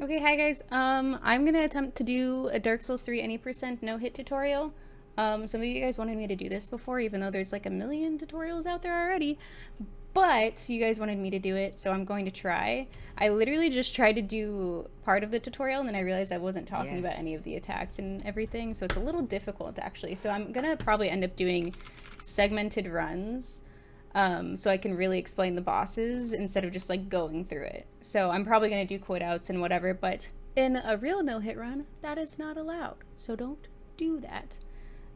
Okay, hi guys. I'm gonna attempt to do a Dark Souls 3 any percent no hit tutorial. Some of you guys wanted me to do this before, even though there's like a million tutorials out there already. But you guys wanted me to do it, so I'm going to try. I literally just tried to do part of the tutorial, and then I realized I wasn't talking about any of the attacks and everything, so it's a little difficult actually. So I'm gonna probably end up doing segmented runs. So I can really explain the bosses instead of just like going through it. So I'm probably going to do quote outs and whatever, but in a real no hit run, that is not allowed. So don't do that.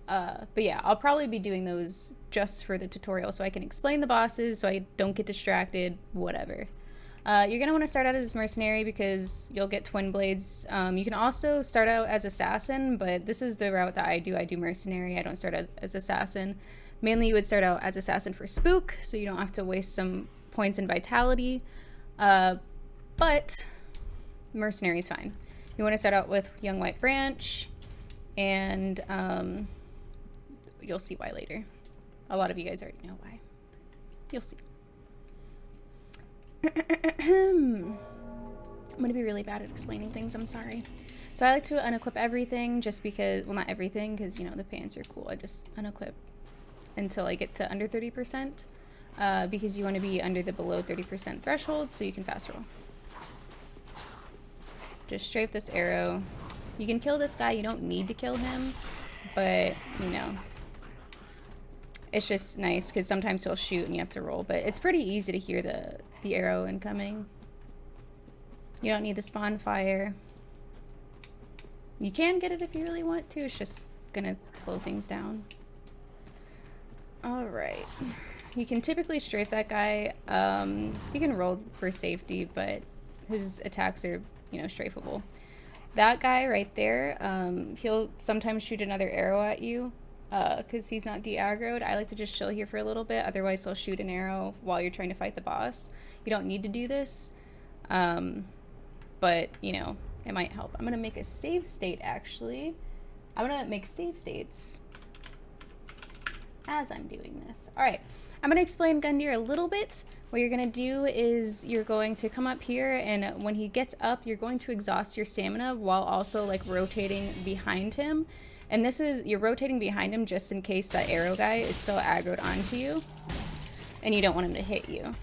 But yeah, I'll probably be doing those just for the tutorial so I can explain the bosses so I don't get distracted, whatever. You're going to want to start out as mercenary because you'll get twin blades. You can also start out as assassin, but this is the route that I do. I do mercenary. I don't start as assassin. Mainly you would start out as assassin for spook, so you don't have to waste some points in vitality. But mercenary is fine. You want to start out with young white branch, and you'll see why later. A lot of you guys already know why. You'll see. I'm going to be really bad at explaining things, I'm sorry. So I like to unequip everything just because, well, not everything, because, you know, the pants are cool. I just unequip until I get to under 30%, because you want to be under the below 30% threshold so you can fast roll. Just strafe this arrow. You can kill this guy, you don't need to kill him, but, you know, it's just nice because sometimes he'll shoot and you have to roll, but it's pretty easy to hear the arrow incoming. You don't need the spawn fire. You can get it if you really want to, it's just gonna slow things down. Alright. You can typically strafe that guy. You can roll for safety, but his attacks are, you know, strafable. That guy right there, he'll sometimes shoot another arrow at you because he's not de-aggroed. I like to just chill here for a little bit, otherwise he'll shoot an arrow while you're trying to fight the boss. You don't need to do this, but, you know, it might help. I'm going to make a save state, actually. I'm going to make save states as I'm doing this. Alright, I'm going to explain Gundyr a little bit. What you're going to do is you're going to come up here, and when he gets up, you're going to exhaust your stamina while also like rotating behind him. And this is, you're rotating behind him just in case that arrow guy is still aggroed onto you and you don't want him to hit you.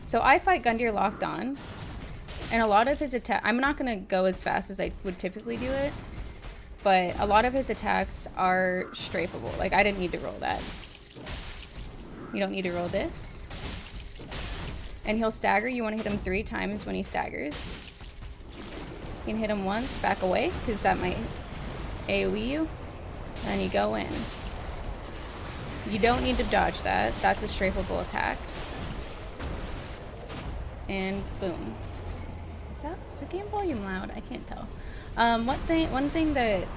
So I fight Gundyr locked on, and a lot of his attack, I'm not going to go as fast as I would typically do it, but a lot of his attacks are strafable. Like, I didn't need to roll that. You don't need to roll this. And he'll stagger. You want to hit him 3 times when he staggers. You can hit him once, back away, because that might AoE you. And then you go in. You don't need to dodge that. That's a strafable attack. And boom. Is the game volume loud? I can't tell. One thing that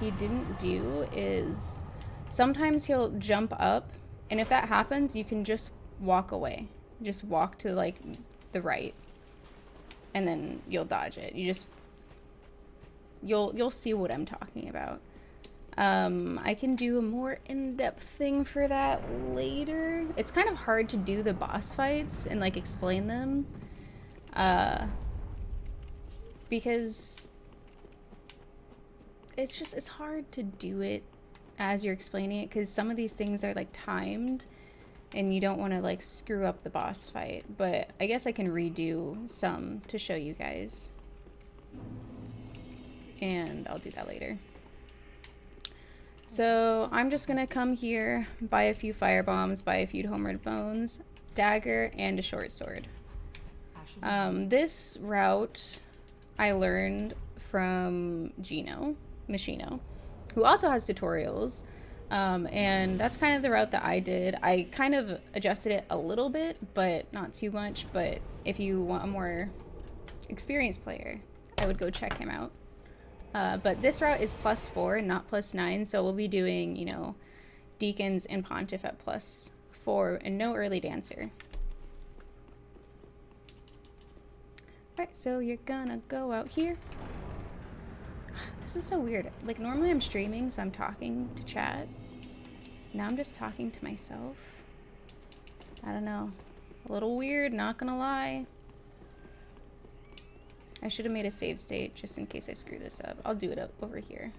he didn't do is sometimes he'll jump up, and if that happens, you can just walk away. Just walk to like the right, and then you'll dodge it. You'll see what I'm talking about. I can do a more in-depth thing for that later. It's kind of hard to do the boss fights and like explain them, because it's hard to do it as you're explaining it, because some of these things are like timed and you don't want to like screw up the boss fight. But I guess I can redo some to show you guys, and I'll do that later. So I'm just gonna come here, buy a few fire bombs, buy a few homeward bones, dagger, and a short sword. This route I learned from Machino, who also has tutorials, and that's kind of the route that I did. I kind of adjusted it a little bit, but not too much. But if you want a more experienced player, I would go check him out. But this route is +4 and not +9, so we'll be doing, you know, Deacons and Pontiff at +4 and no early dancer. Alright, so you're gonna go out here. This is so weird. Like, normally I'm streaming, so I'm talking to chat. Now I'm just talking to myself. I don't know. A little weird, not gonna lie. I should have made a save state just in case I screw this up. I'll do it up over here.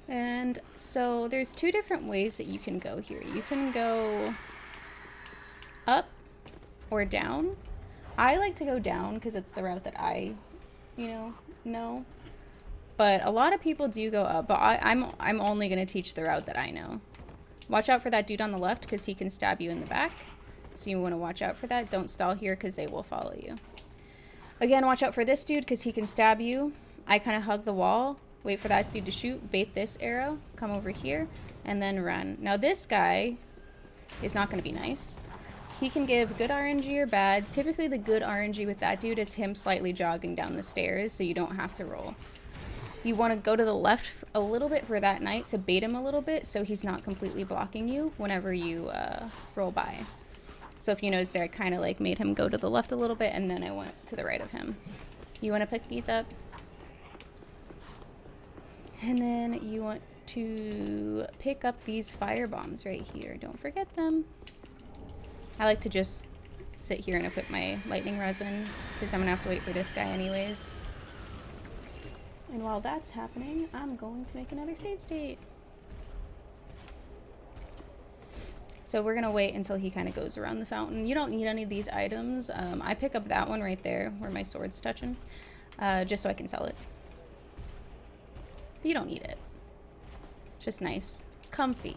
And so there's two different ways that you can go here. You can go up or down. I like to go down because it's the route that I, know. But a lot of people do go up, but I'm only going to teach the route that I know. Watch out for that dude on the left because he can stab you in the back. So you want to watch out for that. Don't stall here because they will follow you. Again, watch out for this dude because he can stab you. I kind of hug the wall. Wait for that dude to shoot. Bait this arrow. Come over here. And then run. Now this guy is not going to be nice. He can give good RNG or bad. Typically the good RNG with that dude is him slightly jogging down the stairs so you don't have to roll. You want to go to the left a little bit for that knight to bait him a little bit so he's not completely blocking you whenever you roll by. So if you notice there, I kind of like made him go to the left a little bit and then I went to the right of him. You want to pick these up. And then you want to pick up these fire bombs right here. Don't forget them. I like to just sit here and equip my lightning resin because I'm going to have to wait for this guy anyways. And while that's happening, I'm going to make another save state. So we're going to wait until he kind of goes around the fountain. You don't need any of these items. I pick up that one right there where my sword's touching, just so I can sell it. But you don't need it. It's just nice. It's comfy.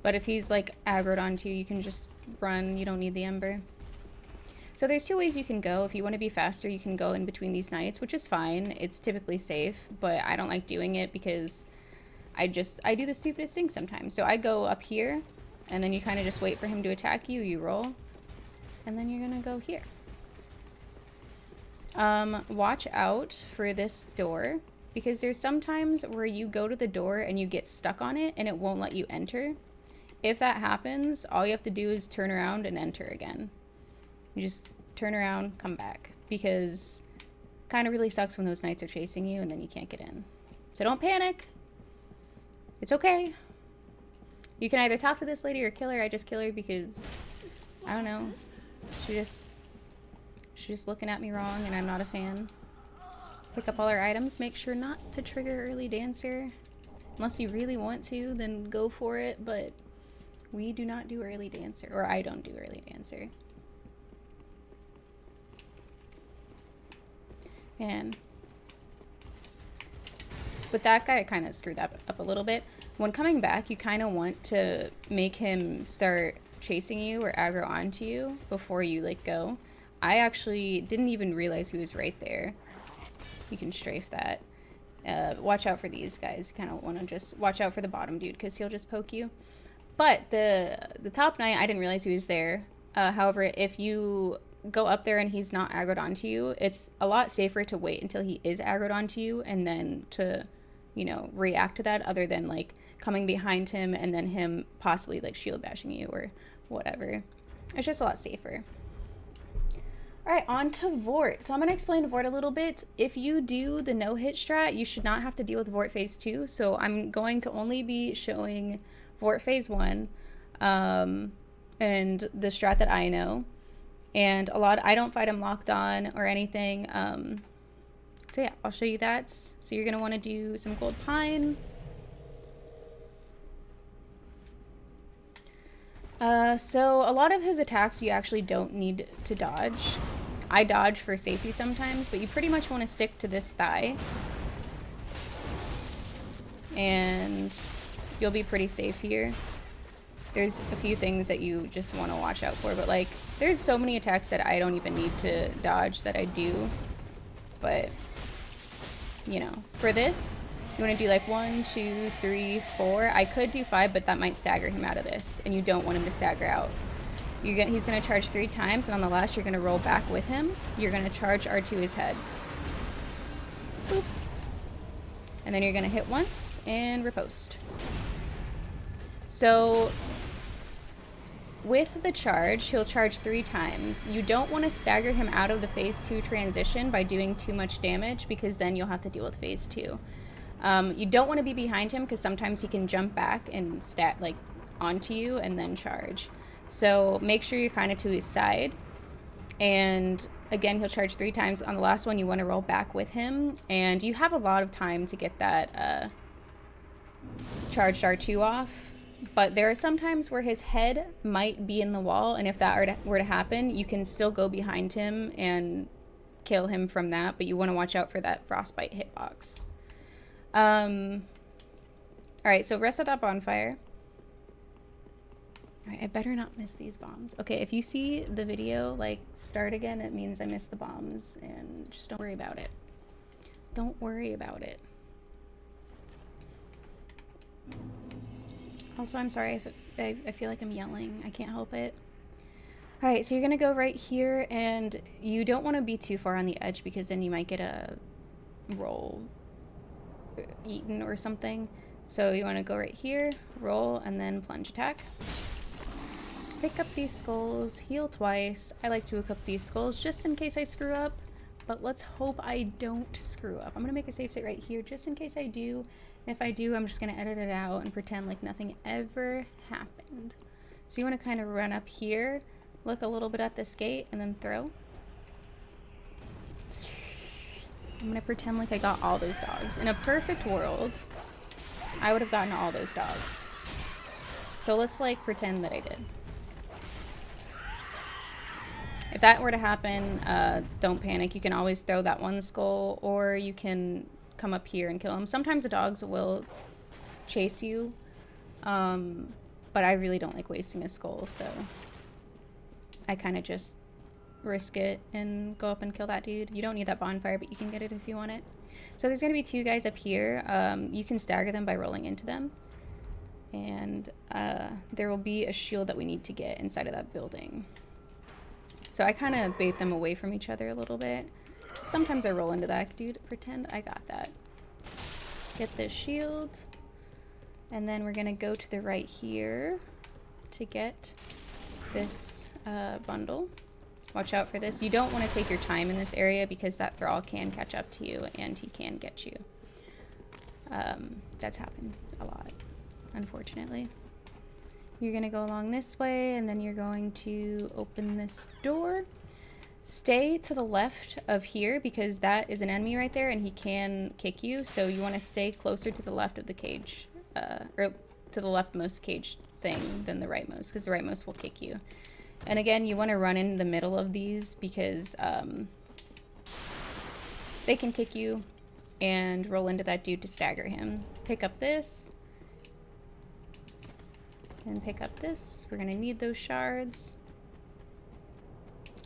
But if he's like aggroed onto you, you can just run. You don't need the ember. So there's two ways you can go. If you want to be faster, you can go in between these knights, which is fine. It's typically safe, but I don't like doing it because I do the stupidest thing sometimes. So I go up here, and then you kind of just wait for him to attack you. You roll, and then you're going to go here. Watch out for this door, because there's sometimes where you go to the door and you get stuck on it, and it won't let you enter. If that happens, all you have to do is turn around and enter again. You just turn around, come back, because it kind of really sucks when those knights are chasing you and then you can't get in. So don't panic. It's okay. You can either talk to this lady or kill her. I just kill her because, I don't know, she's just looking at me wrong and I'm not a fan. Pick up all our items. Make sure not to trigger early dancer. Unless you really want to, then go for it, but we do not do early dancer, or I don't do early dancer. And with that guy, I kind of screwed that up a little bit. When coming back, you kind of want to make him start chasing you or aggro onto you before you like go. I actually didn't even realize he was right there. You can strafe that. Watch out for these guys. You kind of want to just watch out for the bottom dude because he'll just poke you. But the top knight, I didn't realize he was there. However, if you go up there and he's not aggroed onto you, it's a lot safer to wait until he is aggroed onto you and then to, react to that, other than like coming behind him and then him possibly like shield bashing you or whatever. It's just a lot safer. All right, on to Vordt. So I'm going to explain Vordt a little bit. If you do the no-hit strat, you should not have to deal with Vordt phase 2. So I'm going to only be showing Vordt phase 1 and the strat that I know. And I don't fight him locked on or anything. So yeah, I'll show you that. So you're going to want to do some gold pine. So a lot of his attacks you actually don't need to dodge. I dodge for safety sometimes, but you pretty much want to stick to this thigh. And you'll be pretty safe here. There's a few things that you just want to watch out for, but like there's so many attacks that I don't even need to dodge that I do. But for this, you want to do like 1, 2, 3, 4. I could do 5, but that might stagger him out of this, and you don't want him to stagger out. He's going to charge 3 times, and on the last, you're going to roll back with him. You're going to charge R2 his head. Boop. And then you're going to hit once and riposte. So with the charge, he'll charge 3 times. You don't want to stagger him out of the phase 2 transition by doing too much damage, because then you'll have to deal with phase 2. You don't want to be behind him because sometimes he can jump back and onto you and then charge. So make sure you're kind of to his side. And again, he'll charge 3 times. On the last one, you want to roll back with him. And you have a lot of time to get that charged R2 off. But there are some times where his head might be in the wall. And if that were to happen, you can still go behind him and kill him from that. But you want to watch out for that frostbite hitbox. Alright, so rest at that bonfire. Alright, I better not miss these bombs. Okay, if you see the video, like, start again, it means I missed the bombs. And just don't worry about it. Don't worry about it. Also, I'm sorry if I feel like I'm yelling. I can't help it. Alright, so you're going to go right here, and you don't want to be too far on the edge because then you might get a roll eaten or something. So you want to go right here, roll, and then plunge attack. Pick up these skulls, heal twice. I like to equip these skulls just in case I screw up, but let's hope I don't screw up. I'm going to make a save state right here just in case I do. And if I do, I'm just going to edit it out and pretend like nothing ever happened. So you want to kind of run up here, look a little bit at this gate, and then throw. I'm going to pretend like I got all those dogs. In a perfect world, I would have gotten all those dogs. So let's like pretend that I did. If that were to happen, don't panic. You can always throw that one skull, or you can come up here and kill him. Sometimes the dogs will chase you, but I really don't like wasting a skull, so I kind of just risk it and go up and kill that dude. You don't need that bonfire, but you can get it if you want it. So there's going to be 2 guys up here. You can stagger them by rolling into them. And there will be a shield that we need to get inside of that building. So I kind of bait them away from each other a little bit. Sometimes I roll into that. Dude, pretend I got that. Get this shield. And then we're going to go to the right here to get this bundle. Watch out for this. You don't want to take your time in this area because that thrall can catch up to you and he can get you. That's happened a lot, unfortunately. You're going to go along this way, and then you're going to open this door. Stay to the left of here because that is an enemy right there and he can kick you. So you want to stay closer to the left of the cage, or to the leftmost cage thing than the rightmost, because the rightmost will kick you. And again, you want to run in the middle of these because they can kick you, and roll into that dude to stagger him. Pick up this. And pick up this. We're going to need those shards.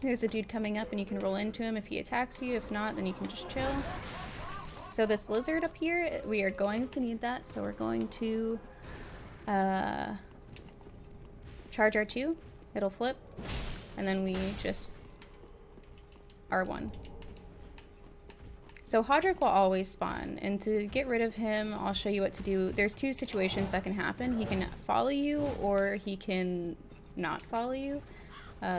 There's a dude coming up and you can roll into him if he attacks you. If not, then you can just chill. So this lizard up here, we are going to need that. So we're going to charge R2. It'll flip. And then we just R1. So Aldrich will always spawn, and to get rid of him, I'll show you what to do. There's 2 situations that can happen. He can follow you, or he can not follow you.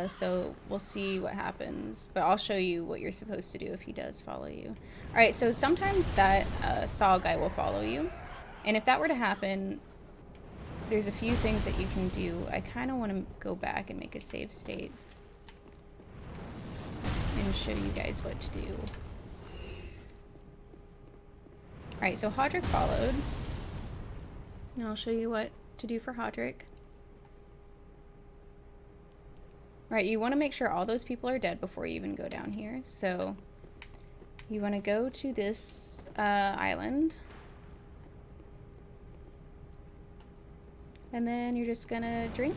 So we'll see what happens, but I'll show you what you're supposed to do if he does follow you. Alright, so sometimes that saw guy will follow you, and if that were to happen, there's a few things that you can do. I kind of want to go back and make a save state and show you guys what to do. Alright, so Aldrich followed. And I'll show you what to do for Aldrich. Alright, you want to make sure all those people are dead before you even go down here. So you want to go to this island. And then you're just gonna drink.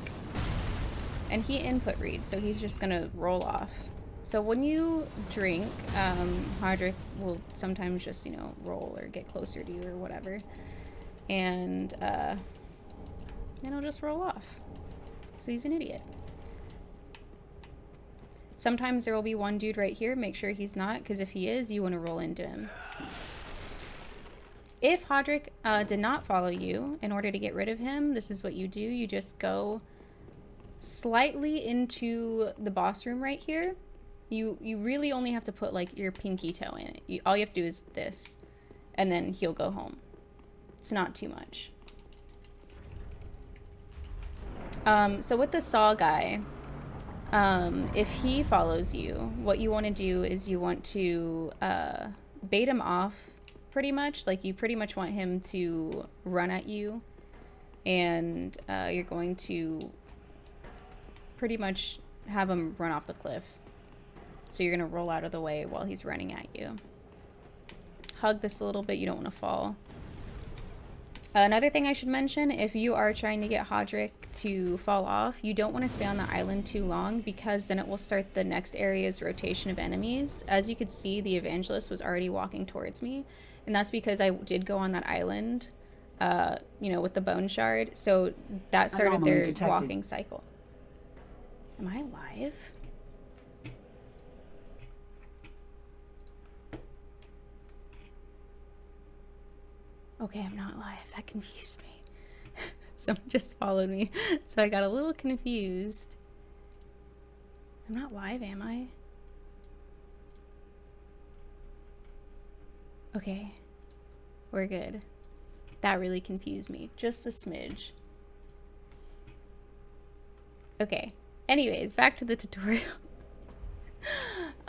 And he input reads, so he's just gonna roll off. So when you drink, Aldrich will sometimes just, you know, roll or get closer to you or whatever. And he'll just roll off. So he's an idiot. Sometimes there will be one dude right here. Make sure he's not, because if he is, you want to roll into him. If Aldrich did not follow you, in order to get rid of him, this is what you do. You just go slightly into the boss room right here. You really only have to put like your pinky toe in it. All you have to do is this, and then he'll go home. It's not too much. So with the saw guy, if he follows you, what you want to do is you want to bait him off pretty much. Like, you pretty much want him to run at you, and you're going to pretty much have him run off the cliff. So you're going to roll out of the way while he's running at you. Hug this a little bit, you don't want to fall. Another thing I should mention, if you are trying to get Aldrich to fall off, you don't want to stay on the island too long, because then it will start the next area's rotation of enemies. As you could see, the evangelist was already walking towards me, and that's because I did go on that island, you know, with the bone shard, so that started their walking cycle. Am I live? Okay, I'm not live. That confused me. Someone just followed me, so I got a little confused. I'm not live, am I? Okay. We're good. That really confused me. Just a smidge. Okay. Anyways, back to the tutorial.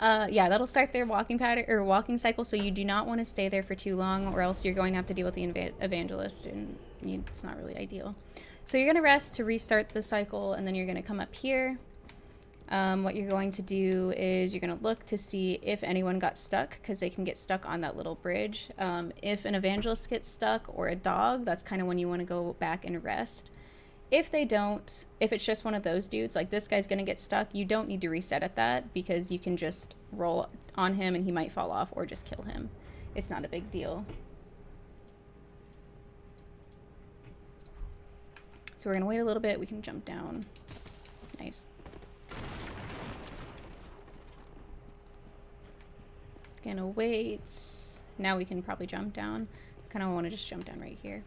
Yeah, that'll start their walking pattern or walking cycle, so you do not want to stay there for too long, or else you're going to have to deal with the evangelist, and it's not really ideal. So you're going to rest to restart the cycle, and then you're going to come up here. What you're going to do is you're going to look to see if anyone got stuck, because they can get stuck on that little bridge. If an evangelist gets stuck, or a dog, that's kind of when you want to go back and rest. If they don't, if it's just one of those dudes, like this guy's going to get stuck, you don't need to reset at that, because you can just roll on him and he might fall off, or just kill him. It's not a big deal. So we're going to wait a little bit. We can jump down. Nice. Gonna wait. Now we can probably jump down. Kind of want to just jump down right here.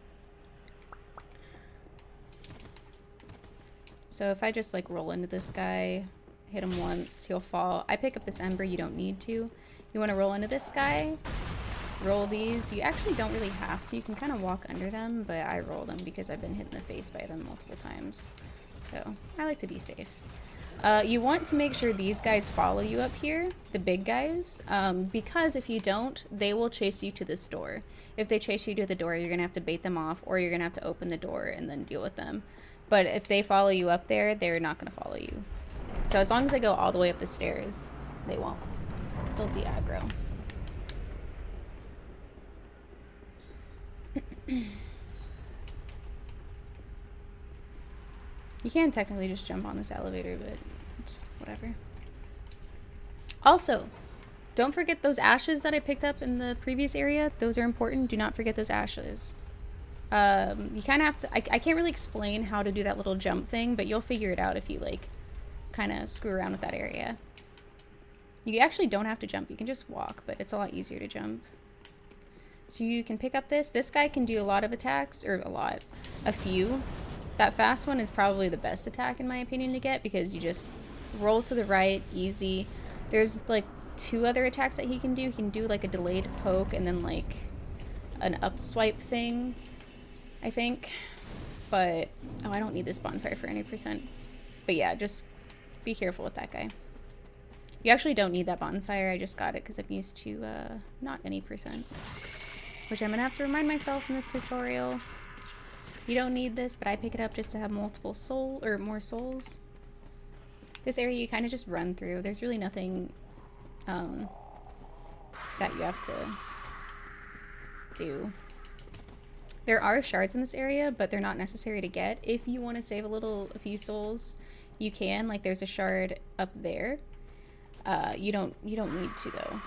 So if I just like roll into this guy, hit him once, he'll fall. I pick up this ember, you don't need to. You want to roll into this guy, roll these. You actually don't really have to. You can kind of walk under them, but I roll them because I've been hit in the face by them multiple times. So I like to be safe. You want to make sure these guys follow you up here, the big guys, because if you don't, they will chase you to this door. If they chase you to the door, you're going to have to bait them off, or you're going to have to open the door and then deal with them. But if they follow you up there, they're not going to follow you. So as long as they go all the way up the stairs, they won't. They'll de-aggro. You can technically just jump on this elevator, but it's whatever. Also, don't forget those ashes that I picked up in the previous area. Those are important. Do not forget those ashes. You kind of have to, I can't really explain how to do that little jump thing, but you'll figure it out if you like kind of screw around with that area. You actually don't have to jump, you can just walk, but it's a lot easier to jump. So you can pick up this guy can do a lot of attacks, or a few. That fast one is probably the best attack in my opinion to get, because you just roll to the right, easy. There's like 2 other attacks that he can do. He can do like a delayed poke and then like an up swipe thing, I think. But, oh, I don't need this bonfire for any percent. But yeah, just be careful with that guy. You actually don't need that bonfire. I just got it because I'm used to not any percent. Which I'm going to have to remind myself in this tutorial. You don't need this, but I pick it up just to have multiple more souls. This area you kind of just run through. There's really nothing that you have to do. There are shards in this area, but they're not necessary to get. If you want to save a few souls, you can. Like there's a shard up there. You don't need to though.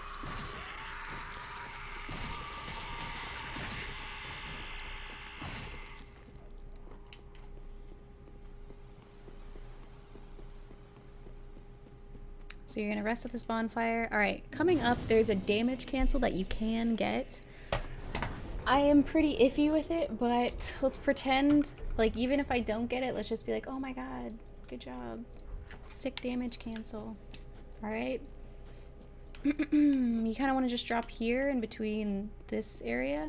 So you're gonna rest at this bonfire. All right, coming up, there's a damage cancel that you can get. I am pretty iffy with it, but let's pretend, like, even if I don't get it, let's just be like, oh my god, good job. Sick damage cancel. All right. You kind of want to just drop here in between this area.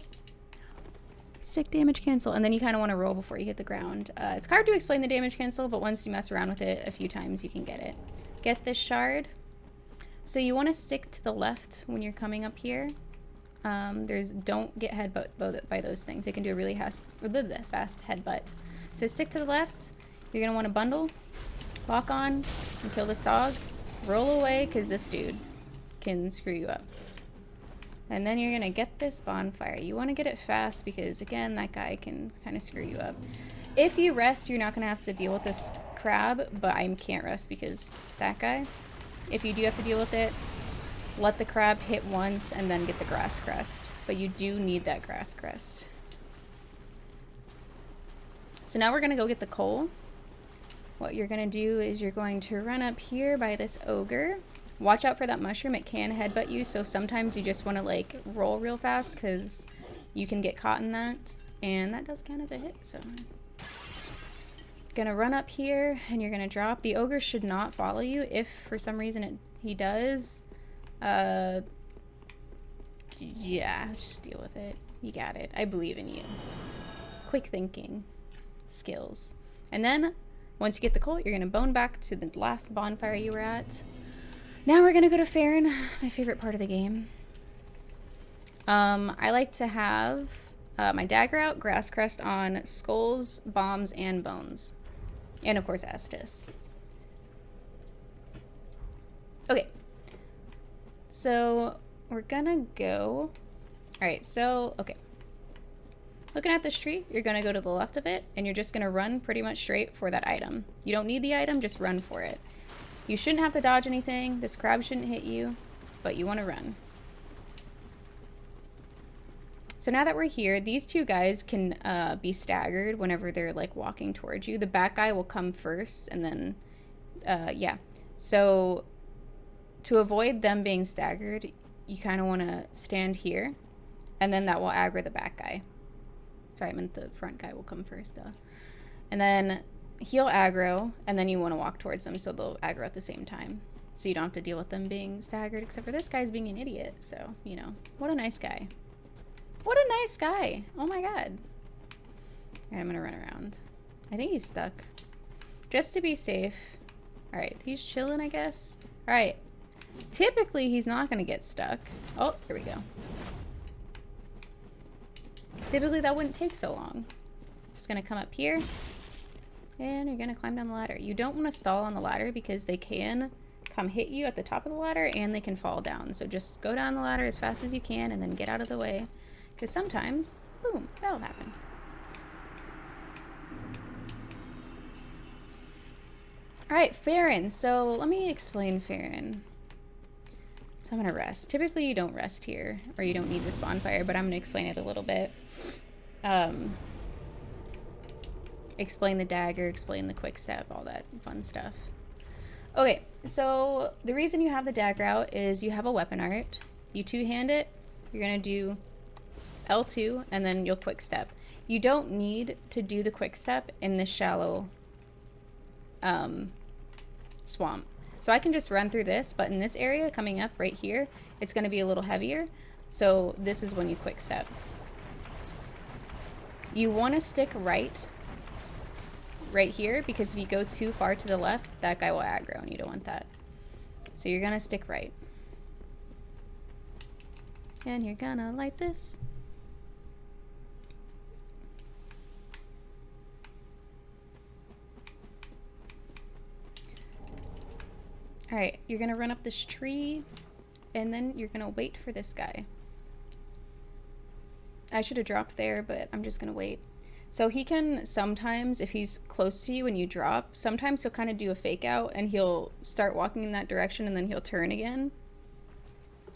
Sick damage cancel. And then you kind of want to roll before you hit the ground. It's hard to explain the damage cancel, but once you mess around with it a few times, you can get it. Get this shard. So you want to stick to the left when you're coming up here. Don't get headbutt by those things. They can do a really fast headbutt. So stick to the left. You're going to want to bundle, lock on, and kill this dog. Roll away, because this dude can screw you up. And then you're going to get this bonfire. You want to get it fast because, again, that guy can kind of screw you up. If you rest, you're not going to have to deal with this crab, but I can't rest because that guy. If you do have to deal with it, let the crab hit once and then get the grass crest. But you do need that grass crest. So now we're going to go get the coal. What you're going to do is you're going to run up here by this ogre. Watch out for that mushroom. It can headbutt you, so sometimes you just want to like roll real fast because you can get caught in that. And that does count as a hit, so... Gonna run up here and you're gonna drop. The ogre should not follow you. If for some reason he does, yeah, just deal with it. You got it. I believe in you. Quick thinking skills. And then once you get the coal, you're gonna bone back to the last bonfire you were at. Now we're gonna go to Farron, my favorite part of the game. I like to have my dagger out, grass crest on skulls, bombs, and bones. And of course Estus. Okay. So we're gonna go. Alright, so okay. Looking at this tree, you're gonna go to the left of it and you're just gonna run pretty much straight for that item. You don't need the item, just run for it. You shouldn't have to dodge anything. This crab shouldn't hit you, but you want to run. So now that we're here, these two guys can be staggered whenever they're like walking towards you. The back guy will come first and then, yeah. So to avoid them being staggered, you kind of want to stand here and then that will aggro the back guy. Sorry, I meant the front guy will come first though. And then he'll aggro and then you want to walk towards them so they'll aggro at the same time. So you don't have to deal with them being staggered except for this guy's being an idiot. So, you know, what a nice guy. What a nice guy. Oh my god. Alright, I'm gonna run around. I think he's stuck. Just to be safe. Alright, he's chilling, I guess. Alright. Typically, he's not gonna get stuck. Oh, here we go. Typically, that wouldn't take so long. Just gonna come up here. And you're gonna climb down the ladder. You don't want to stall on the ladder because they can come hit you at the top of the ladder and they can fall down. So just go down the ladder as fast as you can and then get out of the way. Because sometimes, boom, that'll happen. Alright, Farron. So let me explain Farron. So I'm going to rest. Typically you don't rest here, or you don't need this bonfire, but I'm going to explain it a little bit. Explain the dagger, explain the quick step, all that fun stuff. Okay, so the reason you have the dagger out is you have a weapon art. You two-hand it. You're going to do L2 and then you'll quick step. You don't need to do the quick step in this shallow swamp. So I can just run through this, but in this area coming up right here, it's going to be a little heavier. So this is when you quick step. You want to stick right here because if you go too far to the left, that guy will aggro and you don't want that. So you're going to stick right. And you're going to light this. Alright, you're going to run up this tree, and then you're going to wait for this guy. I should have dropped there, but I'm just going to wait. So he can sometimes, if he's close to you and you drop, sometimes he'll kind of do a fake out, and he'll start walking in that direction, and then he'll turn again.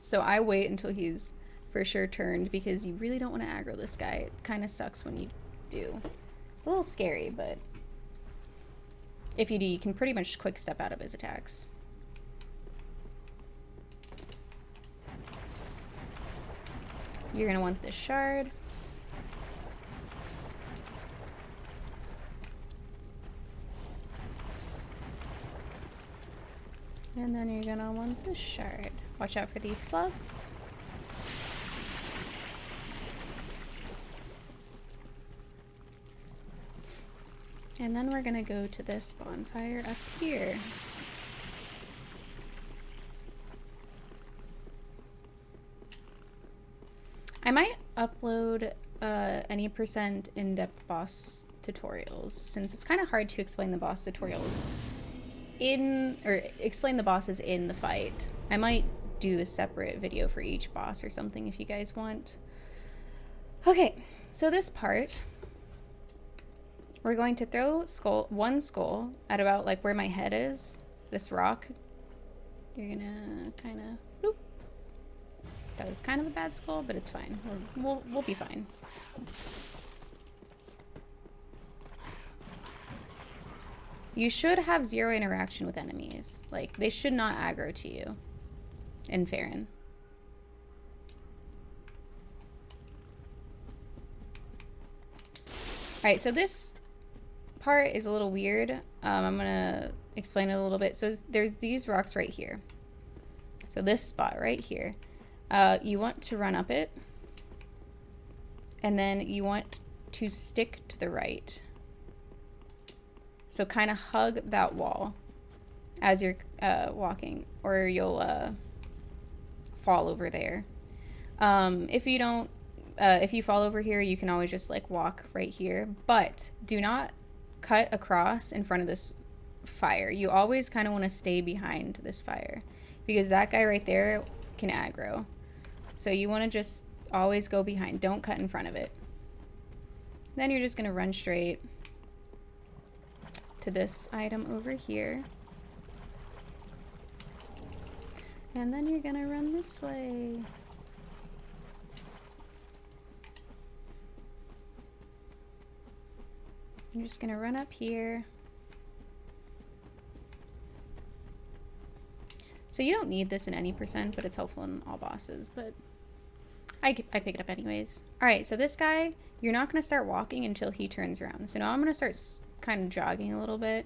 So I wait until he's for sure turned, because you really don't want to aggro this guy. It kind of sucks when you do. It's a little scary, but if you do, you can pretty much quick step out of his attacks. You're going to want this shard. And then you're going to want this shard. Watch out for these slugs. And then we're gonna go to this bonfire up here. I might upload any percent in-depth boss tutorials, since it's kind of hard to explain the boss tutorials or explain the bosses in the fight. I might do a separate video for each boss or something if you guys want. Okay, so this part, we're going to throw one skull at about like where my head is, this rock. You're gonna kind of, boop. That was kind of a bad skull, but it's fine. We'll be fine. You should have 0 interaction with enemies. Like, they should not aggro to you in Farron. Alright, so this part is a little weird. I'm gonna explain it a little bit. So there's these rocks right here. So this spot right here. You want to run up it. And then you want to stick to the right. So kind of hug that wall as you're walking, or you'll fall over there. If you don't, if you fall over here, you can always just like walk right here, but do not cut across in front of this fire. You always kind of want to stay behind this fire because that guy right there can aggro. So you want to just always go behind. Don't cut in front of it. Then you're just going to run straight to this item over here. And then you're gonna run this way. You're just gonna run up here. So you don't need this in any percent, but it's helpful in all bosses, but I pick it up anyways. Alright, so this guy, you're not gonna start walking until he turns around. So now I'm gonna start kind of jogging a little bit,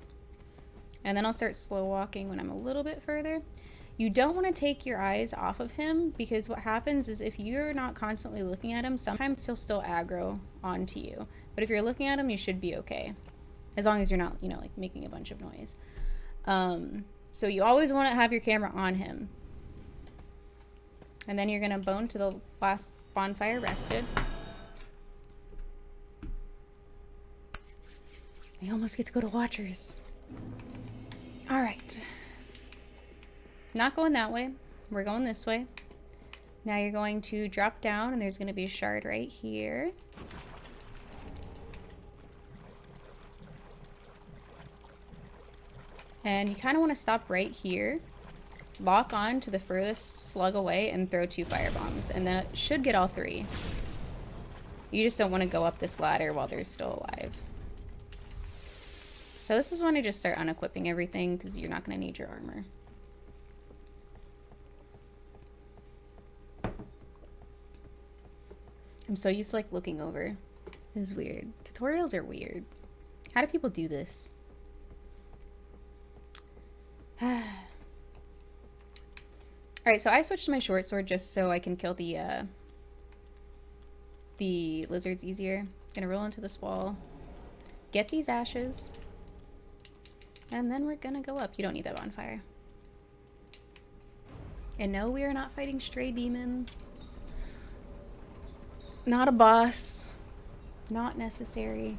and then I'll start slow walking when I'm a little bit further. You don't want to take your eyes off of him, because what happens is if you're not constantly looking at him, sometimes he'll still aggro onto you. But if you're looking at him, you should be okay, as long as you're not, you know, like making a bunch of noise. So you always want to have your camera on him. And then you're gonna bone to the last bonfire rested. We almost get to go to Watchers. Alright. Not going that way. We're going this way. Now you're going to drop down, and there's going to be a shard right here. And you kind of want to stop right here. Lock on to the furthest slug away and throw 2 firebombs. And that should get all 3. You just don't want to go up this ladder while they're still alive. So this is when I just start unequipping everything, because you're not going to need your armor. I'm so used to like looking over. This is weird. Tutorials are weird. How do people do this? Alright, so I switched to my short sword just so I can kill the lizards easier. Gonna roll into this wall. Get these ashes. And then we're gonna go up. You don't need that bonfire. And no, we are not fighting Stray Demon. Not a boss. Not necessary.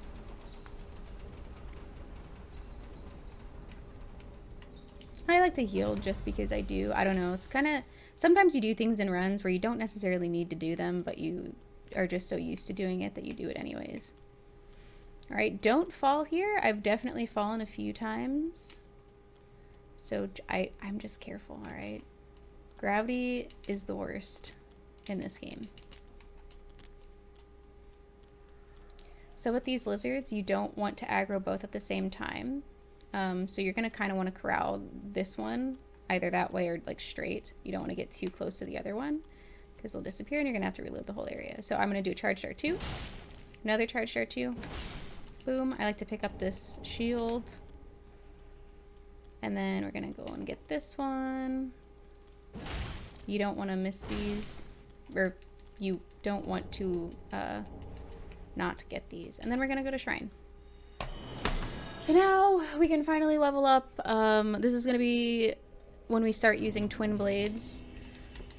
I like to heal just because I do. I don't know. It's kind of... Sometimes you do things in runs where you don't necessarily need to do them, but you are just so used to doing it that you do it anyways. Alright, don't fall here. I've definitely fallen a few times. So I'm just careful, alright? Gravity is the worst in this game. So with these lizards, you don't want to aggro both at the same time. So you're going to kind of want to corral this one either that way or like straight. You don't want to get too close to the other one because they'll disappear and you're going to have to reload the whole area. So I'm going to do a charge dart 2. Another charge dart 2. Boom. I like to pick up this shield. And then we're going to go and get this one. You don't want to miss these. Or you don't want to not get these. And then we're going to go to Shrine. So now we can finally level up. This is going to be when we start using twin blades.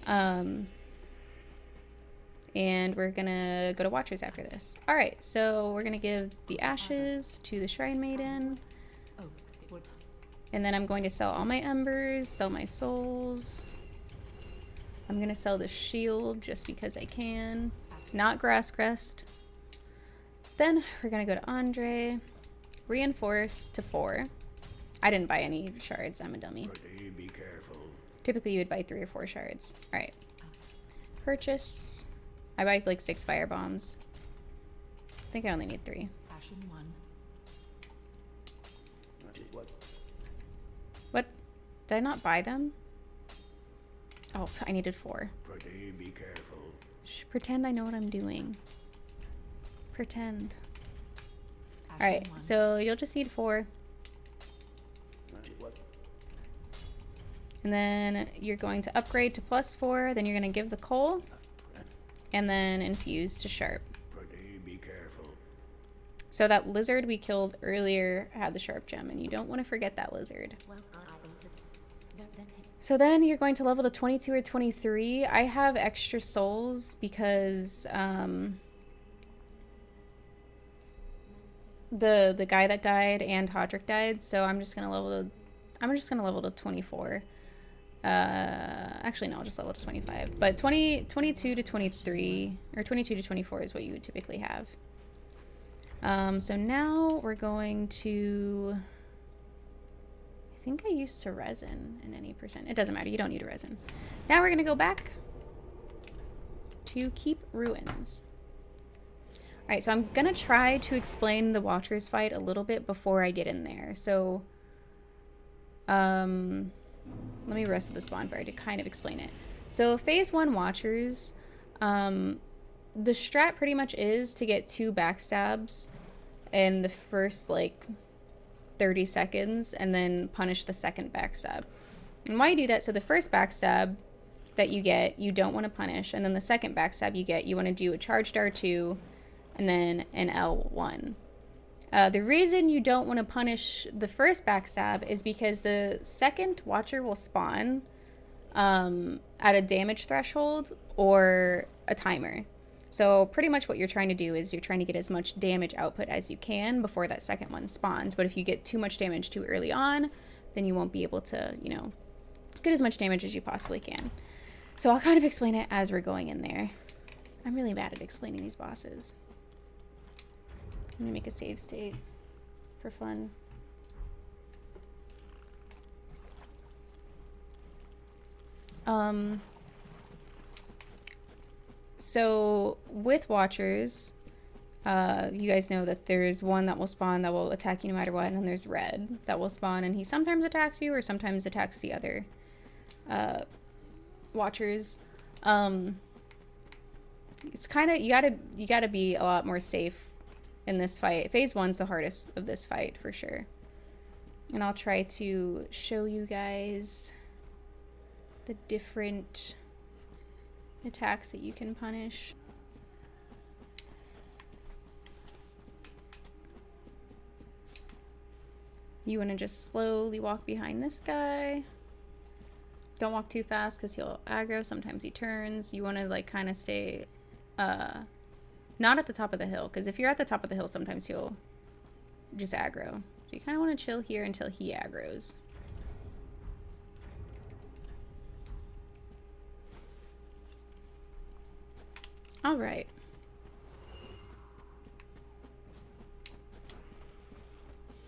And we're going to go to Watchers after this. Alright, so we're going to give the ashes to the Shrine Maiden. And then I'm going to sell all my embers, sell my souls. I'm going to sell the shield just because I can. Not Grass Crest. Then we're going to go to Andre. Reinforce to 4. I didn't buy any shards. I'm a dummy. Be careful. Typically you would buy 3 or 4 shards. Alright. Purchase. I buy like 6 fire bombs. I think I only need 3. What? Did I not buy them? Oh, I needed 4. Be careful. Shh, pretend I know what I'm doing. Pretend. Alright, so you'll just need 4. And then you're going to upgrade to +4, then you're going to give the coal, and then infuse to sharp. Be careful. So that lizard we killed earlier had the sharp gem, and you don't want to forget that lizard. So then you're going to level to 22 or 23. I have extra souls because the guy that died and Aldrich died, so I'm just gonna level to 24. Actually no, I'll just level to 25. But 22 to 23 or 22 to 24 is what you would typically have. So now we're going to, I think I used to resin in any percent. It doesn't matter, you don't need a resin. Now we're gonna go back to Keep Ruins. Alright, so I'm gonna try to explain the Watchers fight a little bit before I get in there. So, let me rest of this bonfire to kind of explain it. So, Phase 1 Watchers, the strat pretty much is to get 2 backstabs in the first, like, 30 seconds, and then punish the second backstab. And why you do that, so the first backstab that you get, you don't want to punish, and then the second backstab you get, you want to do a charged R2, and then an L1. The reason you don't want to punish the first backstab is because the second Watcher will spawn at a damage threshold or a timer. So pretty much what you're trying to do is you're trying to get as much damage output as you can before that second one spawns. But if you get too much damage too early on, then you won't be able to, you know, get as much damage as you possibly can. So I'll kind of explain it as we're going in there. I'm really bad at explaining these bosses. I'm gonna make a save state for fun. So with Watchers, you guys know that there's one that will spawn that will attack you no matter what, and then there's Red that will spawn and he sometimes attacks you or sometimes attacks the other Watchers. It's kind of, you gotta be a lot more safe in this fight. Phase 1's the hardest of this fight for sure. And I'll try to show you guys the different attacks that you can punish. You want to just slowly walk behind this guy. Don't walk too fast because he'll aggro. Sometimes he turns. You want to like kind of stay not at the top of the hill, because if you're at the top of the hill, sometimes he'll just aggro. So you kind of want to chill here until he aggroes. Alright.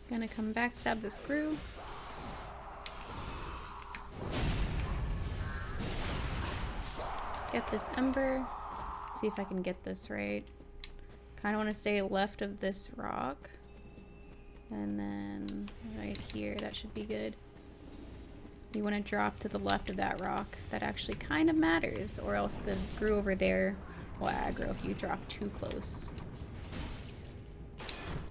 Gonna come backstab the screw. Get this ember. See if I can get this right. Kind of want to stay left of this rock. And then right here, that should be good. You want to drop to the left of that rock. That actually kind of matters, or else the screw over there will aggro if you drop too close.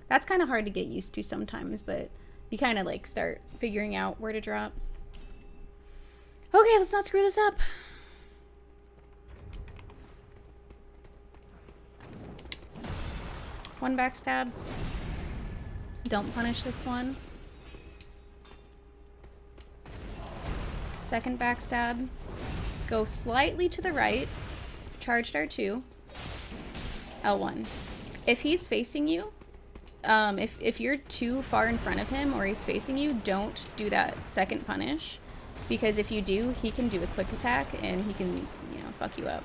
That's kind of hard to get used to sometimes, but you kind of like start figuring out where to drop. Okay, let's not screw this up. One backstab. Don't punish this one. Second backstab. Go slightly to the right. Charged R2. L1. If he's facing you, if you're too far in front of him or he's facing you, don't do that second punish. Because if you do, he can do a quick attack and he can, you know, fuck you up.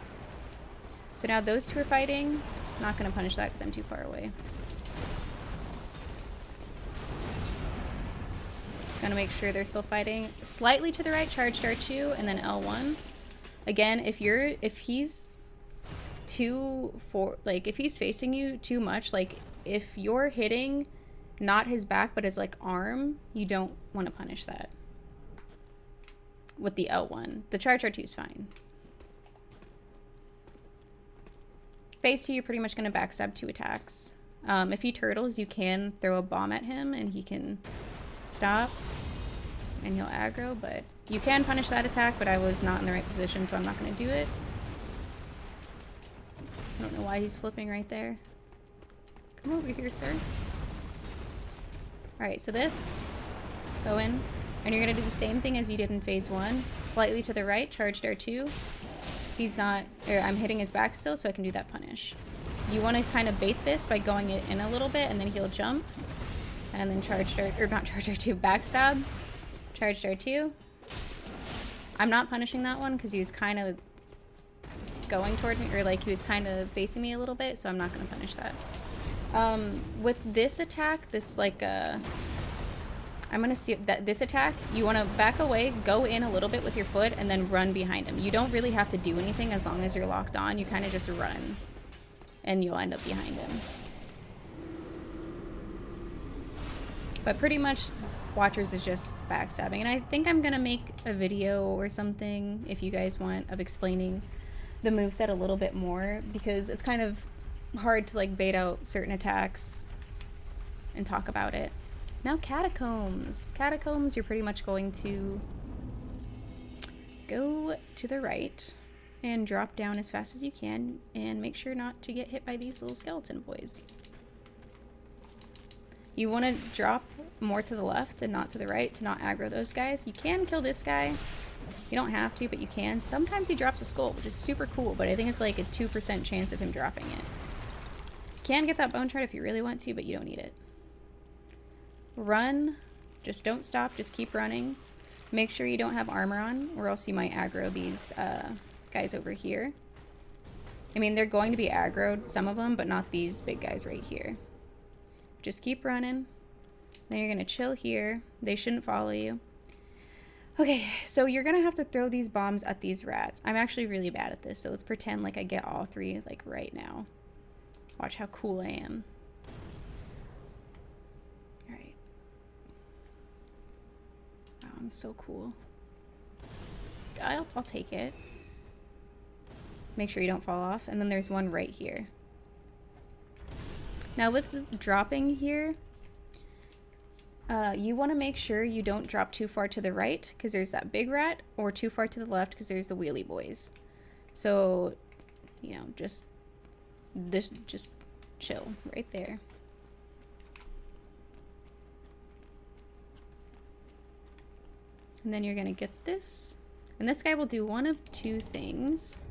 So now those two are fighting. I'm not going to punish that because I'm too far away. Gonna make sure they're still fighting. Slightly to the right, charged R2, and then L1. Again, if he's if he's facing you too much, like if you're hitting not his back but his like arm, you don't want to punish that with the L1. The charge R2 is fine. Phase 2, you're pretty much gonna backstab 2 attacks. If he turtles, you can throw a bomb at him and he can stop and he'll aggro, but you can punish that attack, but I was not in the right position, so I'm not going to do it. I don't know why he's flipping right there. Come over here, sir. Alright, so this, go in, and you're going to do the same thing as you did in phase 1. Slightly to the right, charged R2. He's not, or I'm hitting his back still, so I can do that punish. You want to kind of bait this by going it in a little bit, and then he'll jump. And then charged R, or not charged R2, backstab. Charged R2. I'm not punishing that one because he was kind of going toward me, or like he was kind of facing me a little bit, so I'm not going to punish that. With this attack, this like, I'm going to see that this attack, you want to back away, go in a little bit with your foot, and then run behind him. You don't really have to do anything as long as you're locked on. You kind of just run, and you'll end up behind him. But pretty much, Watchers is just backstabbing. And I think I'm going to make a video or something, if you guys want, of explaining the moveset a little bit more. Because it's kind of hard to, like, bait out certain attacks and talk about it. Now, Catacombs. Catacombs, you're pretty much going to go to the right and drop down as fast as you can. And make sure not to get hit by these little skeleton boys. You want to drop more to the left and not to the right to not aggro those guys. You can kill this guy. You don't have to, but you can. Sometimes he drops a skull, which is super cool, but I think it's like a 2% chance of him dropping it. You can get that bone shard if you really want to, but you don't need it. Run. Just don't stop. Just keep running. Make sure you don't have armor on, or else you might aggro these guys over here. I mean, they're going to be aggroed, some of them, but not these big guys right here. Just keep running. Then you're going to chill here. They shouldn't follow you. Okay, so you're going to have to throw these bombs at these rats. I'm actually really bad at this, so let's pretend like I get all 3 like right now. Watch how cool I am. Alright. Wow, I'm so cool. I'll take it. Make sure you don't fall off. And then there's one right here. Now with dropping here, you want to make sure you don't drop too far to the right because there's that big rat, or too far to the left because there's the wheelie boys. So, you know, just chill right there. And then you're going to get this. And this guy will do one of 2 things.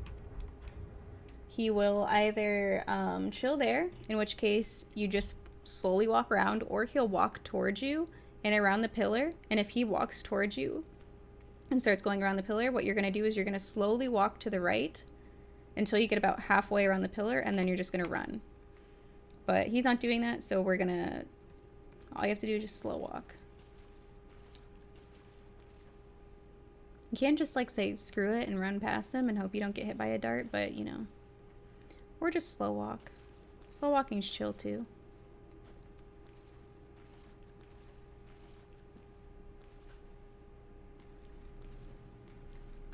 He will either chill there, in which case you just slowly walk around, or he'll walk towards you and around the pillar. And if he walks towards you and starts going around the pillar, what you're going to do is you're going to slowly walk to the right until you get about halfway around the pillar, and then you're just going to run. But he's not doing that, so we're going to... all you have to do is just slow walk. You can't just, like, say screw it and run past him and hope you don't get hit by a dart, but, you know... or just slow walk. Slow walking's chill too.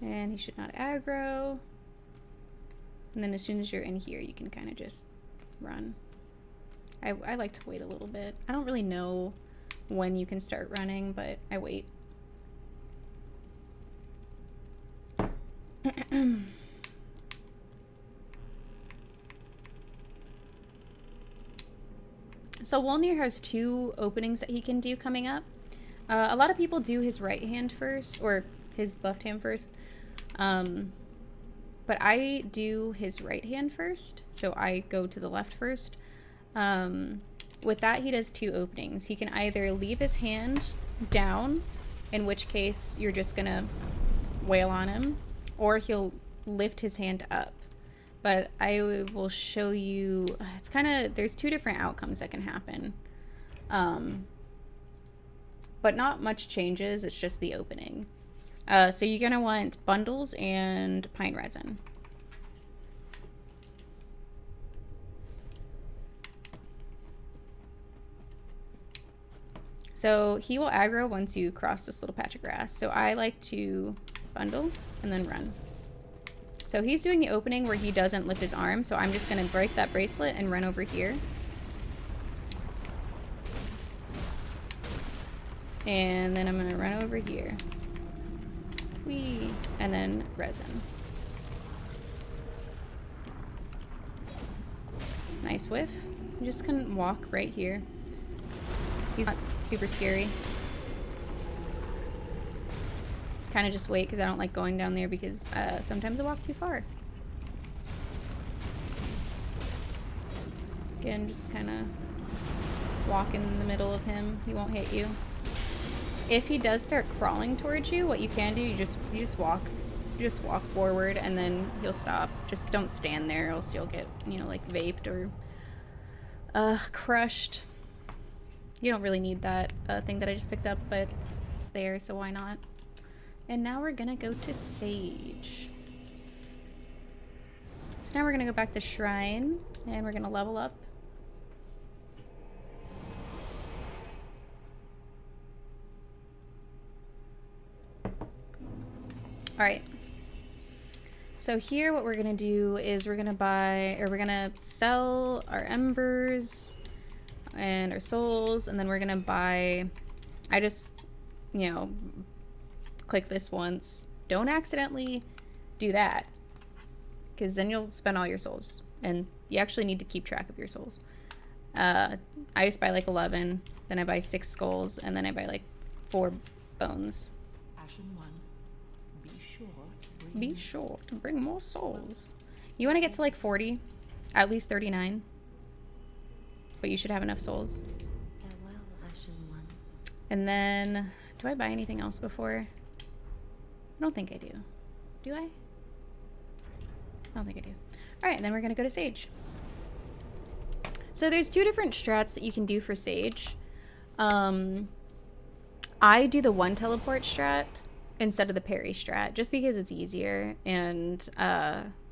And he should not aggro. And then as soon as you're in here, you can kind of just run. I like to wait a little bit. I don't really know when you can start running, but I wait. So Wolnir has 2 openings that he can do coming up. A lot of people do his right hand first, or his left hand first. But I do his right hand first, so I go to the left first. With that, he does 2 openings. He can either leave his hand down, in which case you're just gonna wail on him, or he'll lift his hand up. But I will show you, it's kind of, there's 2 different outcomes that can happen. But not much changes, it's just the opening. So you're gonna want bundles and pine resin. So he will aggro once you cross this little patch of grass. So I like to bundle and then run. So he's doing the opening where he doesn't lift his arm, so I'm just gonna break that bracelet and run over here. And then I'm gonna run over here. Whee! And then resin. Nice whiff. You just can walk right here. He's not super scary. Kind of just wait because I don't like going down there because sometimes I walk too far. Again, just kind of walk in the middle of him. He won't hit you. If he does start crawling towards you, what you can do, you just walk. You just walk forward and then he'll stop. Just don't stand there, else you'll get, you know, like vaped or crushed. You don't really need that thing that I just picked up, but it's there, so why not? And now we're gonna go to Sage. So now we're gonna go back to Shrine, and we're gonna level up. Alright. So here what we're gonna do is we're gonna sell our embers and our souls, and then we're gonna buy, I just, you know, click this once. Don't accidentally do that, because then you'll spend all your souls, and you actually need to keep track of your souls. I just buy like 11, then I buy 6 skulls, and then I buy like 4 bones. Be sure to bring more souls. You want to get to like 40, at least 39, but you should have enough souls. Farewell, Ashen One. And then, do I buy anything else before? I don't think I do. Do I? I don't think I do. Alright, and then we're going to go to Sage. So there's 2 different strats that you can do for Sage. I do the 1 teleport strat instead of the parry strat, just because it's easier, and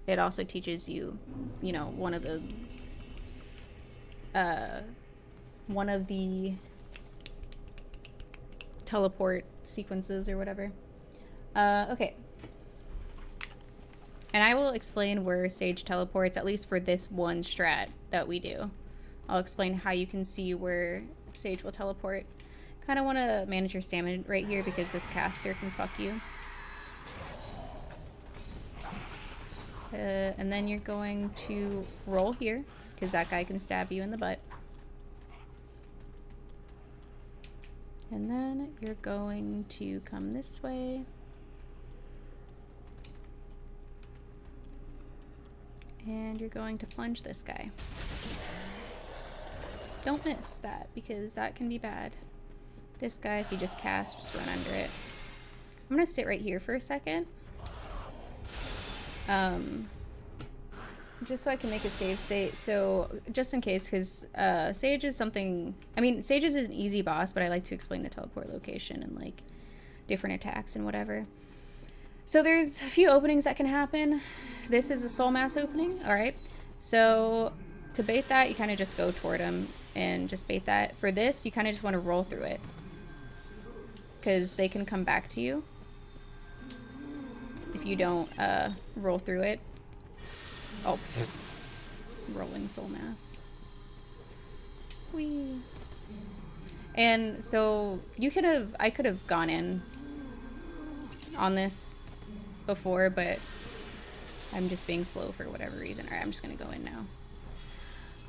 it also teaches you, you know, one of the teleport sequences or whatever. Okay. And I will explain where Sage teleports, at least for this one strat that we do. I'll explain how you can see where Sage will teleport. Kind of want to manage your stamina right here because this caster can fuck you. And then you're going to roll here because that guy can stab you in the butt. And then you're going to come this way. And you're going to plunge this guy. Don't miss that because that can be bad. This guy, if you just cast, just run under it. I'm gonna sit right here for a second. Just so I can make a save state. So, just in case, because Sage is something... I mean, Sage is an easy boss, but I like to explain the teleport location and, like, different attacks and whatever. So, there's a few openings that can happen. This is a soul mass opening, alright? So, to bait that, you kind of just go toward him and just bait that. For this, you kind of just want to roll through it, because they can come back to you if you don't roll through it. Oh, rolling soul mass. Whee. And so I could have gone in on this before, but I'm just being slow for whatever reason. Alright, I'm just gonna go in now.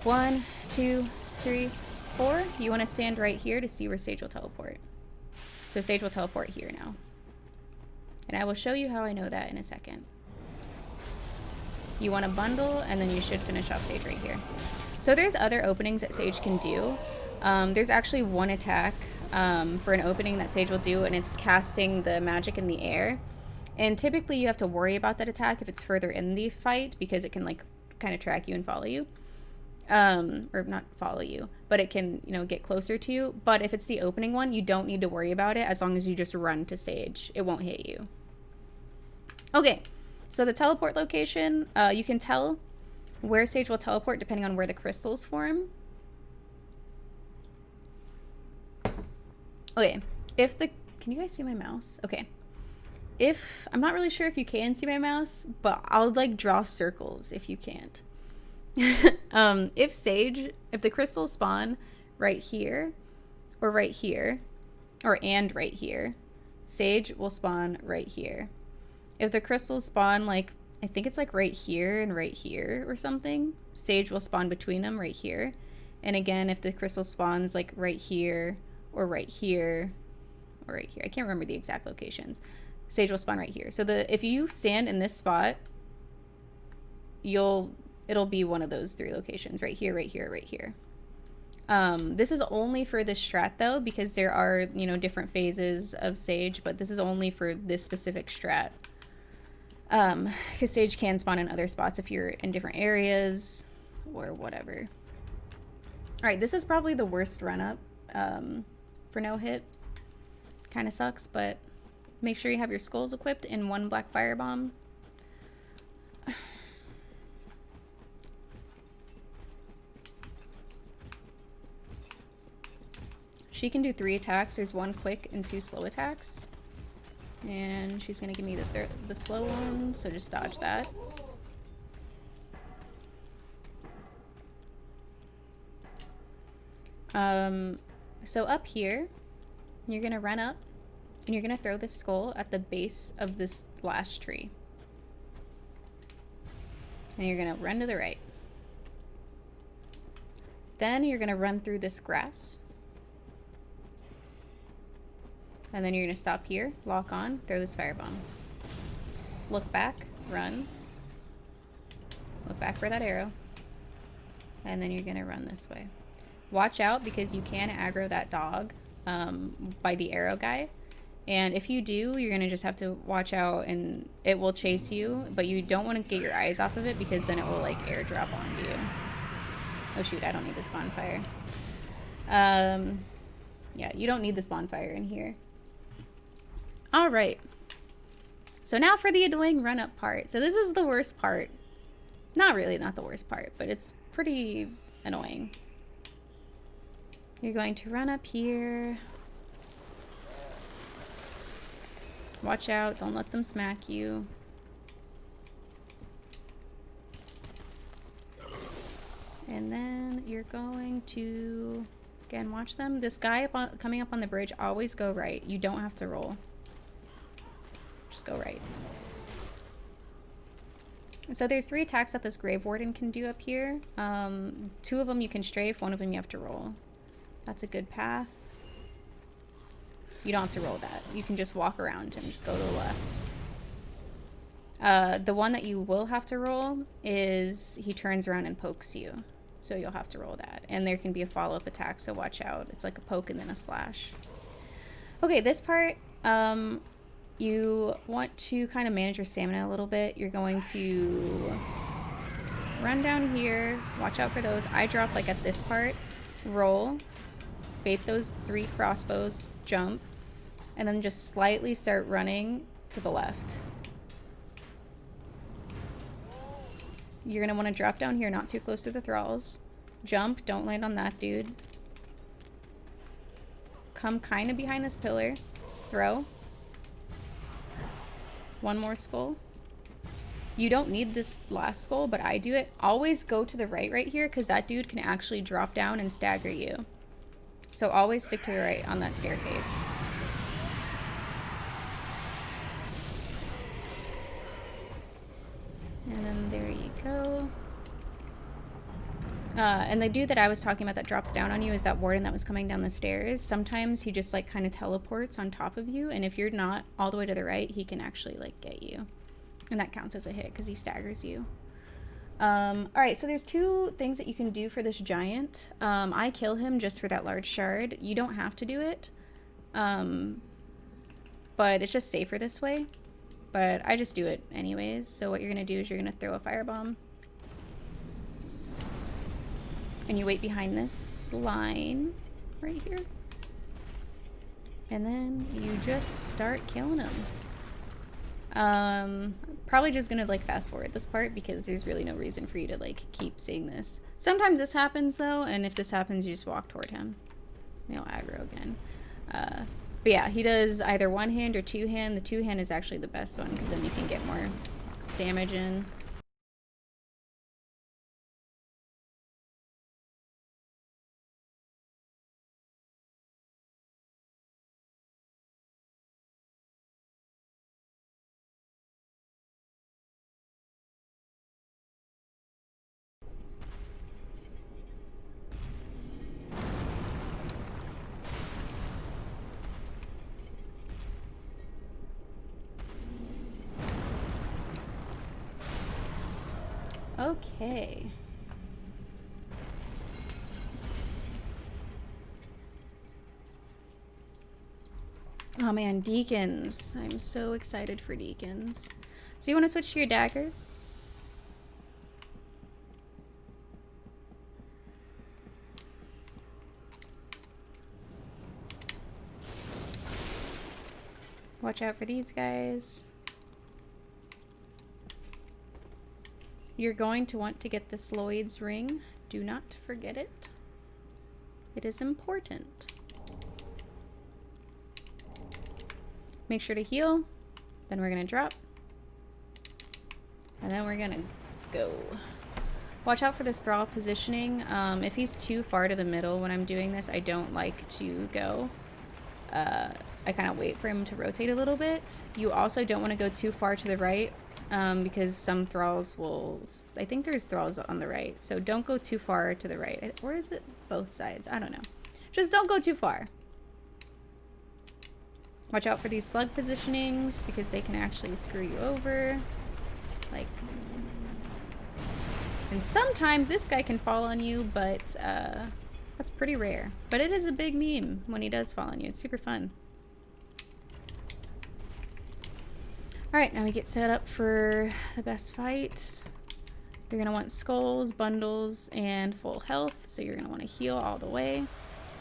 1, 2, 3, for, you want to stand right here to see where Sage will teleport. So Sage will teleport here now. And I will show you how I know that in a second. You want to bundle, and then you should finish off Sage right here. So there's other openings that Sage can do. There's actually one attack for an opening that Sage will do, and it's casting the magic in the air. And typically you have to worry about that attack if it's further in the fight, because it can like kind of track you and follow you. Or not follow you, but it can, you know, get closer to you. But if it's the opening one, you don't need to worry about it as long as you just run to Sage. It won't hit you. Okay, so the teleport location, you can tell where Sage will teleport depending on where the crystals form. Okay, can you guys see my mouse? Okay. I'm not really sure if you can see my mouse, but I'll like draw circles if you can't. If the crystals spawn right here, or right here, and right here, Sage will spawn right here. If the crystals spawn like, I think it's like right here and right here or something, Sage will spawn between them right here. And again, if the crystal spawns like right here, or right here, or right here, I can't remember the exact locations, Sage will spawn right here. So if you stand in this spot, it'll be one of those three locations, right here, right here, right here. This is only for this strat though, because there are, you know, different phases of Sage, but this is only for this specific strat. Because Sage can spawn in other spots if you're in different areas or whatever. Alright, this is probably the worst run up for no hit. Kind of sucks, but make sure you have your skulls equipped in one black firebomb. She can do 3 attacks. There's 1 quick and 2 slow attacks. And she's going to give me the slow one, so just dodge that. So up here, you're going to run up, and you're going to throw this skull at the base of this last tree. And you're going to run to the right. Then you're going to run through this grass. And then you're going to stop here, lock on, throw this firebomb. Look back, run. Look back for that arrow. And then you're going to run this way. Watch out, because you can aggro that dog by the arrow guy. And if you do, you're going to just have to watch out, and it will chase you. But you don't want to get your eyes off of it, because then it will like airdrop onto you. Oh shoot, I don't need this bonfire. Yeah, you don't need this bonfire in here. Alright. So now for the annoying run-up part. So this is the worst part. Not the worst part, but it's pretty annoying. You're going to run up here. Watch out, don't let them smack you. And then you're going to, again, watch them. This guy coming up on the bridge, always go right. You don't have to roll. Just go right. So there's 3 attacks that this Grave Warden can do up here. 2 of them you can strafe, 1 of them you have to roll. That's a good path. You don't have to roll that. You can just walk around and just go to the left. The one that you will have to roll is he turns around and pokes you. So you'll have to roll that. And there can be a follow-up attack, so watch out. It's like a poke and then a slash. Okay, this part, you want to kind of manage your stamina a little bit. You're going to run down here. Watch out for those. I drop like at this part. Roll. Bait those 3 crossbows. Jump. And then just slightly start running to the left. You're going to want to drop down here, not too close to the thralls. Jump. Don't land on that dude. Come kind of behind this pillar. Throw. 1 more skull. You don't need this last skull, but I do it. Always go to the right here, because that dude can actually drop down and stagger you. So always stick to the right on that staircase. And then there you go. And the dude that I was talking about that drops down on you is that warden that was coming down the stairs. Sometimes he just like kind of teleports on top of you, and if you're not all the way to the right, he can actually like get you, and that counts as a hit because he staggers you. Alright, so there's two things that you can do for this giant. I kill him just for that large shard. You don't have to do it, but it's just safer this way. But I just do it anyways. So what you're gonna do is you're gonna throw a firebomb. And you wait behind this line right here. And then you just start killing them. Probably just gonna like fast forward this part because there's really no reason for you to like keep seeing this. Sometimes this happens though, and if this happens, you just walk toward him. You'll aggro again. But yeah, he does either one hand or two hand. The two hand is actually the best one because then you can get more damage in. Okay. Oh man, Deacons. I'm so excited for Deacons. So you want to switch to your dagger? Watch out for these guys. You're going to want to get this Lloyd's ring. Do not forget it. It is important. Make sure to heal. Then we're going to drop. And then we're going to go. Watch out for this thrall positioning. If he's too far to the middle when I'm doing this, I don't like to go. I kind of wait for him to rotate a little bit. You also don't want to go too far to the right. Because some thralls will... I think there's thralls on the right. So don't go too far to the right. Or is it both sides? I don't know. Just don't go too far. Watch out for these slug positionings because they can actually screw you over. Like... And sometimes this guy can fall on you, but that's pretty rare. But it is a big meme when he does fall on you. It's super fun. Alright, now we get set up for the best fight. You're going to want skulls, bundles, and full health. So you're going to want to heal all the way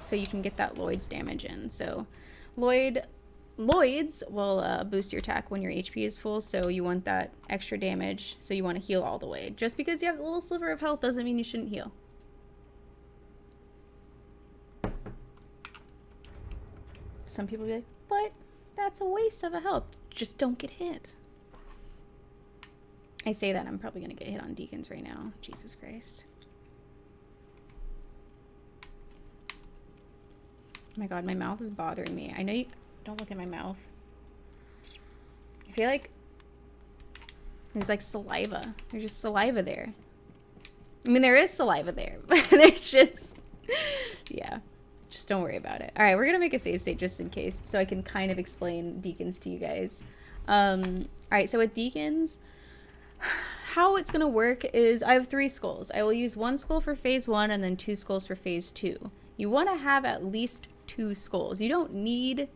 so you can get that Lloyd's damage in. So Lloyd's will boost your attack when your HP is full. So you want that extra damage. So you want to heal all the way. Just because you have a little sliver of health doesn't mean you shouldn't heal. Some people be like, but that's a waste of a health. Just don't get hit. I say that, I'm probably going to get hit on Deacons right now. Jesus Christ. Oh my god, my mouth is bothering me. I know you... Don't look at my mouth. I feel like there's like saliva. There's just saliva there. I mean, there is saliva there, but there's just... Yeah. Just don't worry about it. Alright, we're going to make a save state just in case, so I can kind of explain Deacons to you guys. Alright, so with Deacons, how it's going to work is I have 3 skulls. I will use 1 skull for phase 1 and then 2 skulls for phase 2. You want to have at least 2 skulls. You don't need...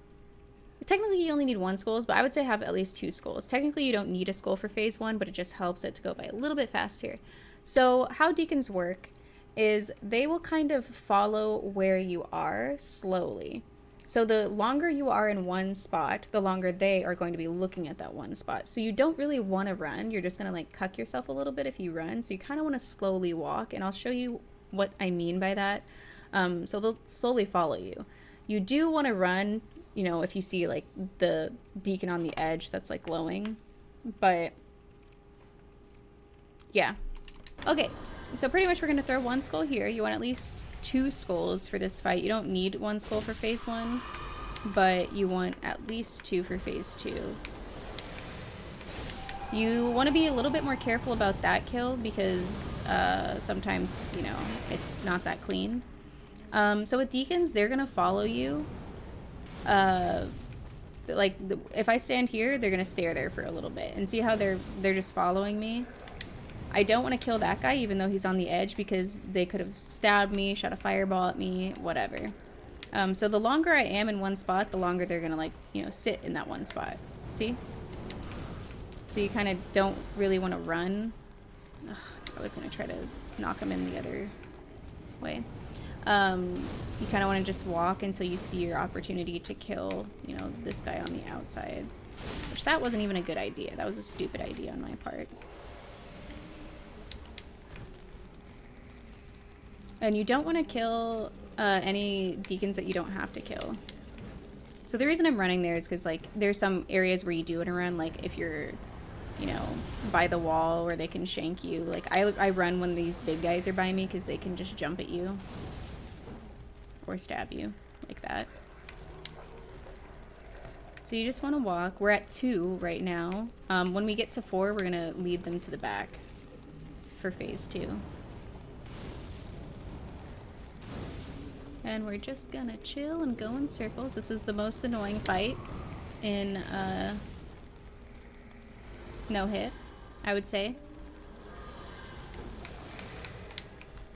Technically, you only need 1 skull, but I would say have at least 2 skulls. Technically, you don't need a skull for phase 1, but it just helps it to go by a little bit faster. So how Deacons work is they will kind of follow where you are slowly. So the longer you are in one spot, the longer they are going to be looking at that one spot. So you don't really want to run. You're just going to like cuck yourself a little bit if you run. So you kind of want to slowly walk, and I'll show you what I mean by that. So they'll slowly follow you. You do want to run, you know, if you see like the Deacon on the edge that's like glowing, but yeah. Okay. So pretty much we're going to throw 1 skull here. You want at least 2 skulls for this fight. You don't need 1 skull for phase 1, but you want at least 2 for phase 2. You want to be a little bit more careful about that kill because sometimes, you know, it's not that clean. So with Deacons, they're going to follow you. If I stand here, they're going to stare there for a little bit. And see how they're just following me? I don't want to kill that guy even though he's on the edge because they could have stabbed me, shot a fireball at me, whatever. So the longer I am in one spot, the longer they're going to, like, you know, sit in that one spot. See? So you kind of don't really want to run. Ugh, I was going to try to knock him in the other way. You kind of want to just walk until you see your opportunity to kill, you know, this guy on the outside. Which that wasn't even a good idea. That was a stupid idea on my part. And you don't want to kill any Deacons that you don't have to kill. So the reason I'm running there is because, like, there's some areas where you do want to run, like if you're, you know, by the wall where they can shank you. Like, I run when these big guys are by me because they can just jump at you. Or stab you, like that. So you just want to walk. We're at 2 right now. When we get to 4, we're going to lead them to the back for phase 2. And we're just gonna chill and go in circles. This is the most annoying fight in no hit, I would say.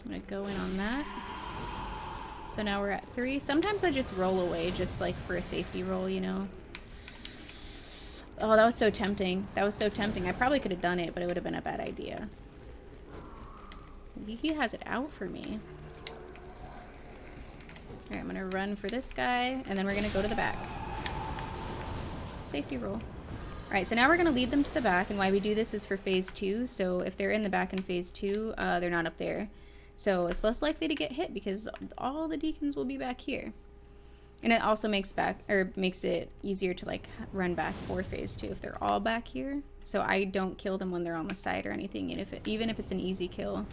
I'm gonna go in on that. So now we're at 3. Sometimes I just roll away just like for a safety roll, you know. Oh, that was so tempting. That was so tempting. I probably could have done it, but it would have been a bad idea. He has it out for me. Alright, I'm gonna run for this guy, and then we're gonna go to the back. Safety roll. Alright, so now we're gonna lead them to the back, and why we do this is for phase 2, so if they're in the back in phase 2, they're not up there. So it's less likely to get hit because all the Deacons will be back here. And it also makes it easier to, like, run back for phase 2 if they're all back here. So I don't kill them when they're on the side or anything, and even if it's an easy kill.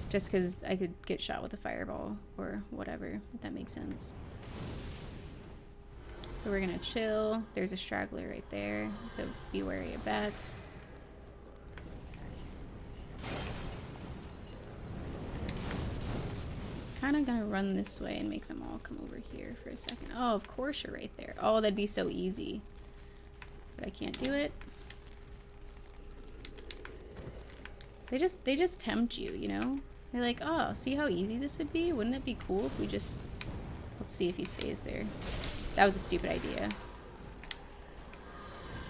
Just because I could get shot with a fireball or whatever, if that makes sense. So we're gonna chill. There's a straggler right there, so be wary of that. Kind of gonna run this way and make them all come over here for a second. Oh, of course you're right there. Oh, that'd be so easy. But I can't do it. They just tempt you, you know? They're like, oh, see how easy this would be? Wouldn't it be cool if we just... Let's see if he stays there. That was a stupid idea.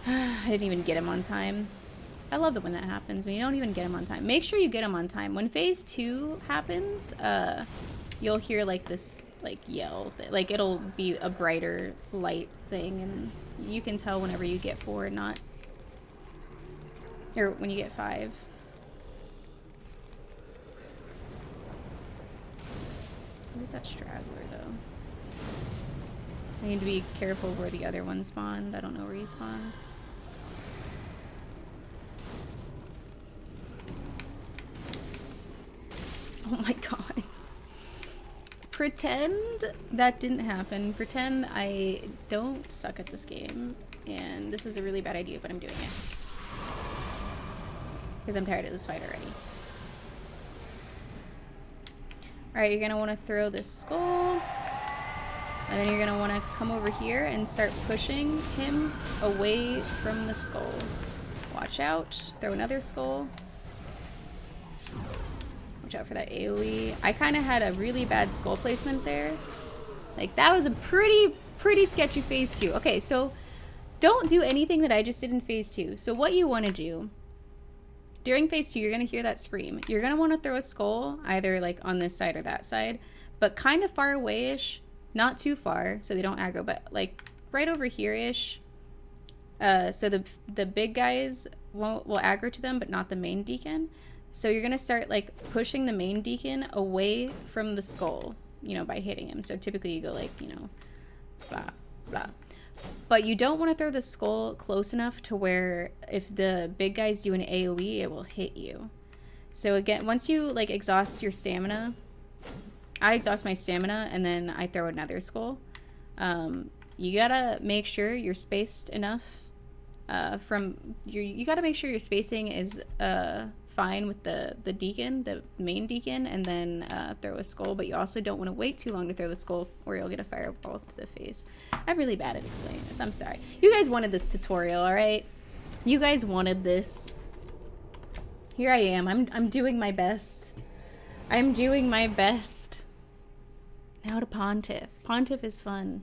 I didn't even get him on time. I love it when that happens, when you don't even get him on time. Make sure you get him on time. When phase 2 happens, you'll hear, like, this, like, yell. Like, it'll be a brighter light thing, and you can tell whenever you get 4 or not. Or when you get 5. Where's that straggler, though? I need to be careful where the other one spawned. I don't know where he spawned. Oh my god. Pretend that didn't happen. Pretend I don't suck at this game. And this is a really bad idea, but I'm doing it. Because I'm tired of this fight already. Alright, you're going to want to throw this skull. And then you're going to want to come over here and start pushing him away from the skull. Watch out. Throw another skull. Watch out for that AoE. I kind of had a really bad skull placement there. Like, that was a pretty sketchy phase 2. Okay, so don't do anything that I just did in phase 2. So what you want to do... During phase 2, you're going to hear that scream. You're going to want to throw a skull, either like on this side or that side, but kind of far away-ish, not too far, so they don't aggro, but like right over here-ish. So the big guys will aggro to them, but not the main Deacon. So you're going to start like pushing the main Deacon away from the skull, you know, by hitting him. So typically you go like, you know, blah, blah. But you don't want to throw the skull close enough to where if the big guys do an AoE, it will hit you. So again, once you like exhaust your stamina, I exhaust my stamina and then I throw another skull. You gotta make sure you're spaced enough You got to make sure your spacing is fine with the deacon, the main deacon, and then throw a skull. But you also don't want to wait too long to throw the skull, or you'll get a fireball to the face. I'm really bad at explaining this. I'm sorry. You guys wanted this tutorial, all right? You guys wanted this. Here I am. I'm doing my best. I'm doing my best. Now to Pontiff. Pontiff is fun.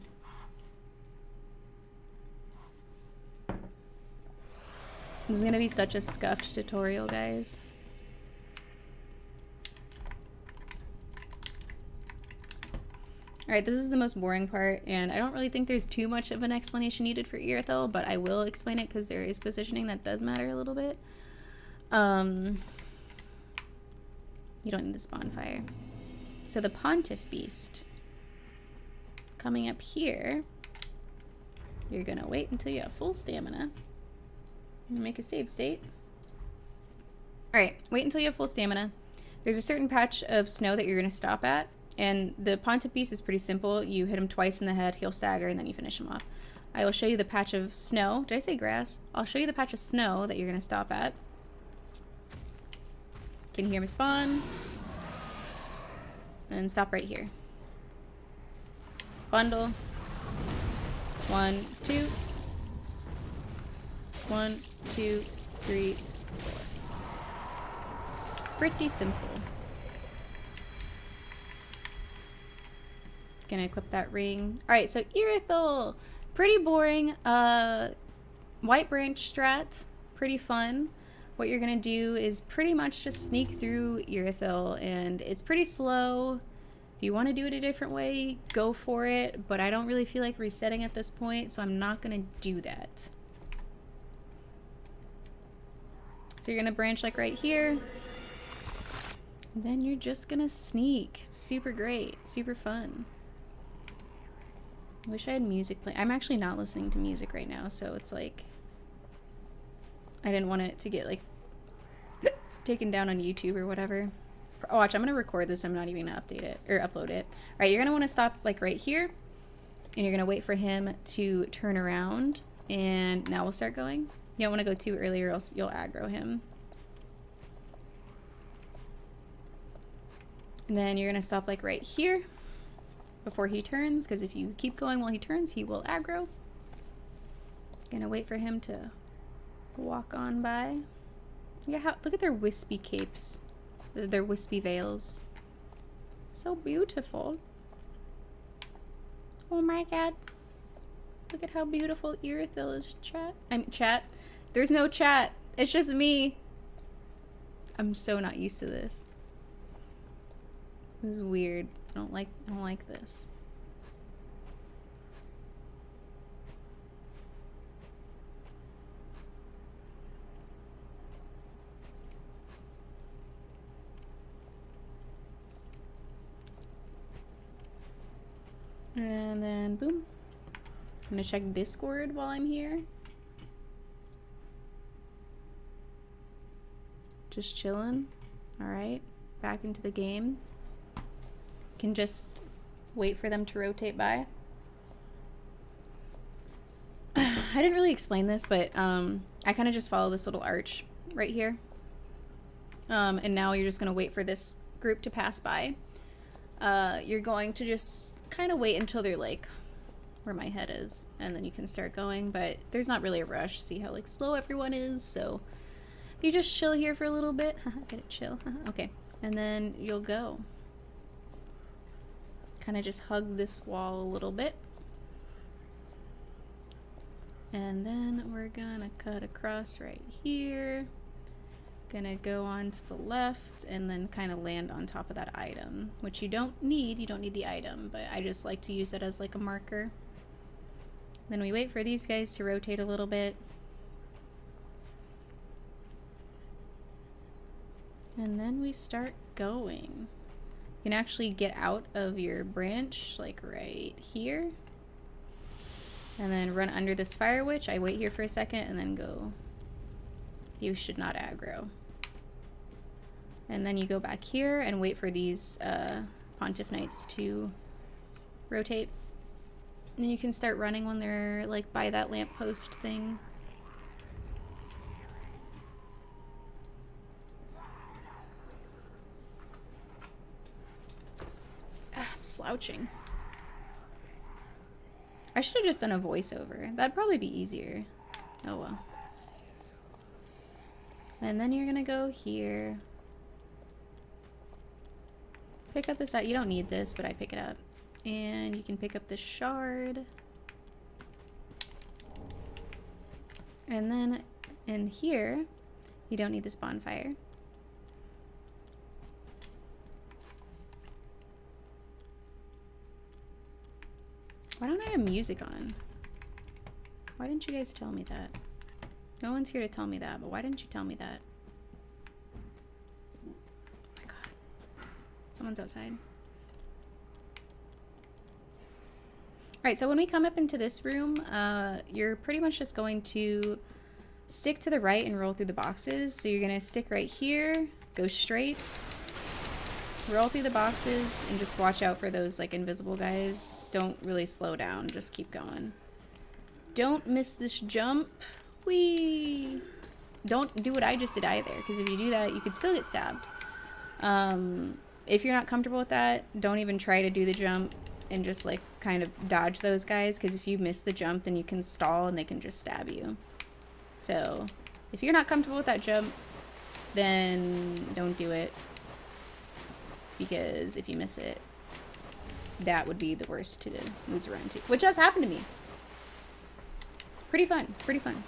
This is gonna be such a scuffed tutorial, guys. Alright, this is the most boring part, and I don't really think there's too much of an explanation needed for Irithyll, but I will explain it because there is positioning that does matter a little bit. You don't need this bonfire. So the Pontiff beast. Coming up here, you're gonna wait until you have full stamina. Make a save state. Alright, wait until you have full stamina. There's a certain patch of snow that you're going to stop at, and the Pontiff beast is pretty simple. You hit him twice in the head, he'll stagger, and then you finish him off. I will show you the patch of snow. Did I say grass? I'll show you the patch of snow that you're going to stop at. Can you hear me spawn? And stop right here. Bundle. 1, 2. 1, 2, 3, 4. Pretty simple. Just gonna equip that ring. Alright, so Irithyll. Pretty boring. White branch strat. Pretty fun. What you're gonna do is pretty much just sneak through Irithyll, and it's pretty slow. If you want to do it a different way, go for it, but I don't really feel like resetting at this point, so I'm not gonna do that. So you're gonna branch like right here. And then you're just gonna sneak. It's super great, super fun. I wish I had music playing. I'm actually not listening to music right now, so it's like I didn't want it to get like taken down on YouTube or whatever. Oh, watch, I'm gonna record this. I'm not even gonna update it or upload it. All right, you're gonna want to stop like right here, and you're gonna wait for him to turn around, and now we'll start going. You don't want to go too early or else you'll aggro him. And then you're going to stop like right here before he turns, because if you keep going while he turns, he will aggro. Gonna wait for him to walk on by. Yeah, look at their wispy capes. Their wispy veils. So beautiful. Oh my god. Look at how beautiful Irithyll is, chat. Chat. There's no chat. It's just me. I'm so not used to this. This is weird. I don't like this. And then boom. I'm gonna check Discord while I'm here. Just chilling. Alright. Back into the game. Can just wait for them to rotate by. I didn't really explain this, but I kind of just follow this little arch right here. And now you're just gonna wait for this group to pass by. You're going to just kind of wait until they're like where my head is, and then you can start going, but there's not really a rush. See how like slow everyone is, so you just chill here for a little bit. Get it, chill. Okay, and then you'll go. Kind of just hug this wall a little bit. And then we're gonna cut across right here. Gonna go on to the left and then kind of land on top of that item, which you don't need the item, but I just like to use it as like a marker. Then we wait for these guys to rotate a little bit. And then we start going. You can actually get out of your branch like right here. And then run under this fire witch. I wait here for a second and then go. You should not aggro. And then you go back here and wait for these Pontiff Knights to rotate. And then you can start running when they're like by that lamppost thing. slouching. I should have just done a voiceover. That'd probably be easier. Oh well. And then you're gonna go here. Pick up this out. You don't need this, but I pick it up. And you can pick up the shard. And then in here, you don't need this bonfire. Why don't I have music on? Why didn't you guys tell me that? No one's here to tell me that, but why didn't you tell me that? Oh my god. Someone's outside. Alright, so when we come up into this room, you're pretty much just going to stick to the right and roll through the boxes. So you're going to stick right here, go straight, roll through the boxes, and just watch out for those like invisible guys. Don't really slow down, just keep going. Don't miss this jump. Whee! Don't do what I just did either, because if you do that, you could still get stabbed. If you're not comfortable with that, don't even try to do the jump and just like kind of dodge those guys, because if you miss the jump, then you can stall and they can just stab you. So if you're not comfortable with that jump, then don't do it, because if you miss it, that would be the worst to lose around to, which has happened to me. Pretty fun, pretty fun.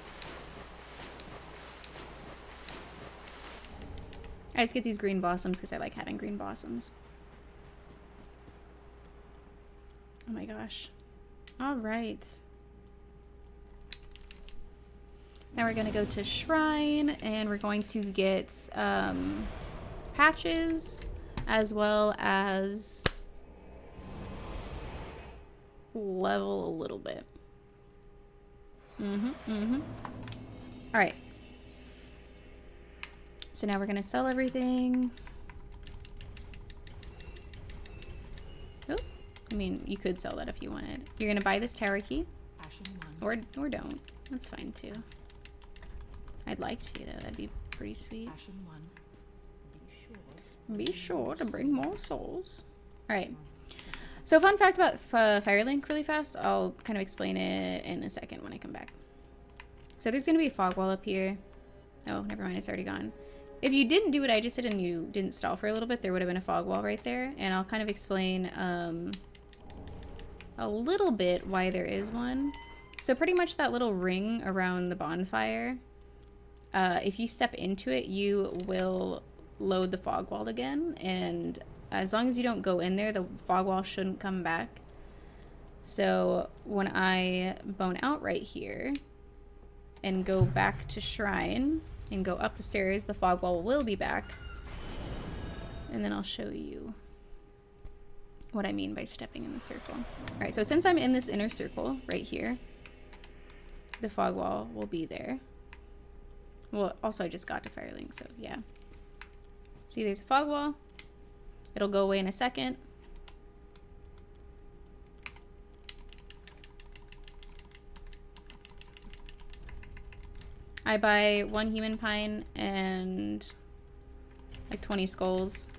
I just get these green blossoms because I like having green blossoms. Oh my gosh. All right. Now we're going to go to Shrine, and we're going to get patches, as well as level a little bit. All right. So now we're going to sell everything. Oh, I mean, you could sell that if you wanted. You're going to buy this tower key. Or don't. That's fine too. I'd like to, though. That'd be pretty sweet. Be sure to bring more souls. Alright. So fun fact about Firelink really fast. I'll kind of explain it in a second when I come back. So there's going to be a fog wall up here. Oh, never mind. It's already gone. If you didn't do what I just did and you didn't stall for a little bit, there would have been a fog wall right there. And I'll kind of explain a little bit why there is one. So pretty much that little ring around the bonfire, if you step into it, you will load the fog wall again. And as long as you don't go in there, the fog wall shouldn't come back. So when I bone out right here and go back to Shrine and go up the stairs, the fog wall will be back. And then I'll show you what I mean by stepping in the circle. All right, so since I'm in this inner circle right here, the fog wall will be there. Well, also I just got to Firelink, so yeah. See, there's a fog wall. It'll go away in a second. I buy 1 human pine and like 20 skulls.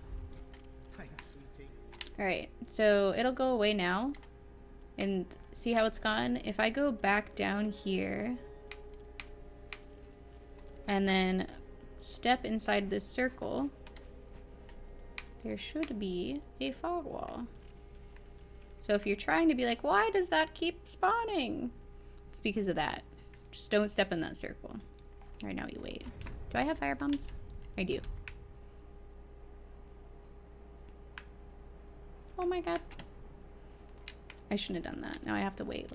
Thanks, sweetie. Alright, so it'll go away now. And see how it's gone? If I go back down here and then step inside this circle, there should be a fog wall. So if you're trying to be like, why does that keep spawning? It's because of that. Just don't step in that circle. Right now you wait. Do I have fire bombs? I do. Oh my god. I shouldn't have done that. Now I have to wait.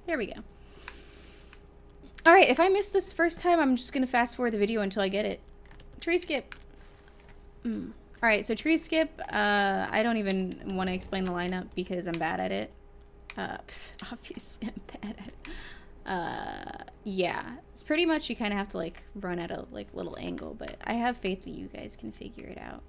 There we go. Alright, if I miss this first time, I'm just going to fast forward the video until I get it. Tree skip. Alright, so tree skip, I don't even want to explain the lineup because I'm bad at it. Obviously I'm bad at it. Yeah, it's pretty much you kind of have to like run at a like little angle, but I have faith that you guys can figure it out.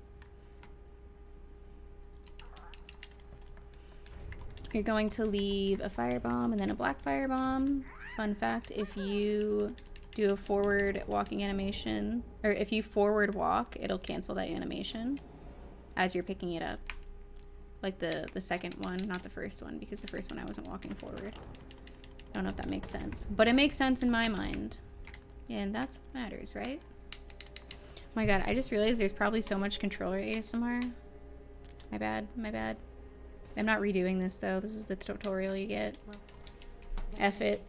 You're going to leave a firebomb and then a black firebomb. Fun fact, if you do a forward walking animation, or if you forward walk, it'll cancel that animation as you're picking it up. Like the second one, not the first one, because the first one I wasn't walking forward. I don't know if that makes sense, but it makes sense in my mind. And that's what matters, right? Oh my god, I just realized there's probably so much controller ASMR. My bad, my bad. I'm not redoing this though. This is the tutorial you get. F it.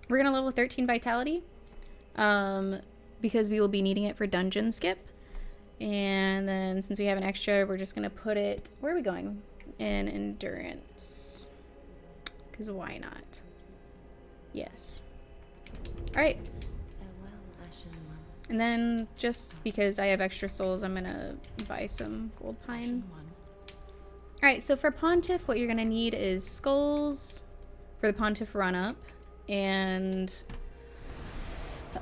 We're gonna level 13 vitality. Because we will be needing it for dungeon skip. And then since we have an extra, we're just gonna put it, where are we going? In endurance. Because why not? Yes. Alright. And then just because I have extra souls, I'm gonna buy some gold pine. Alright, so for Pontiff, what you're gonna need is skulls for the Pontiff run up. And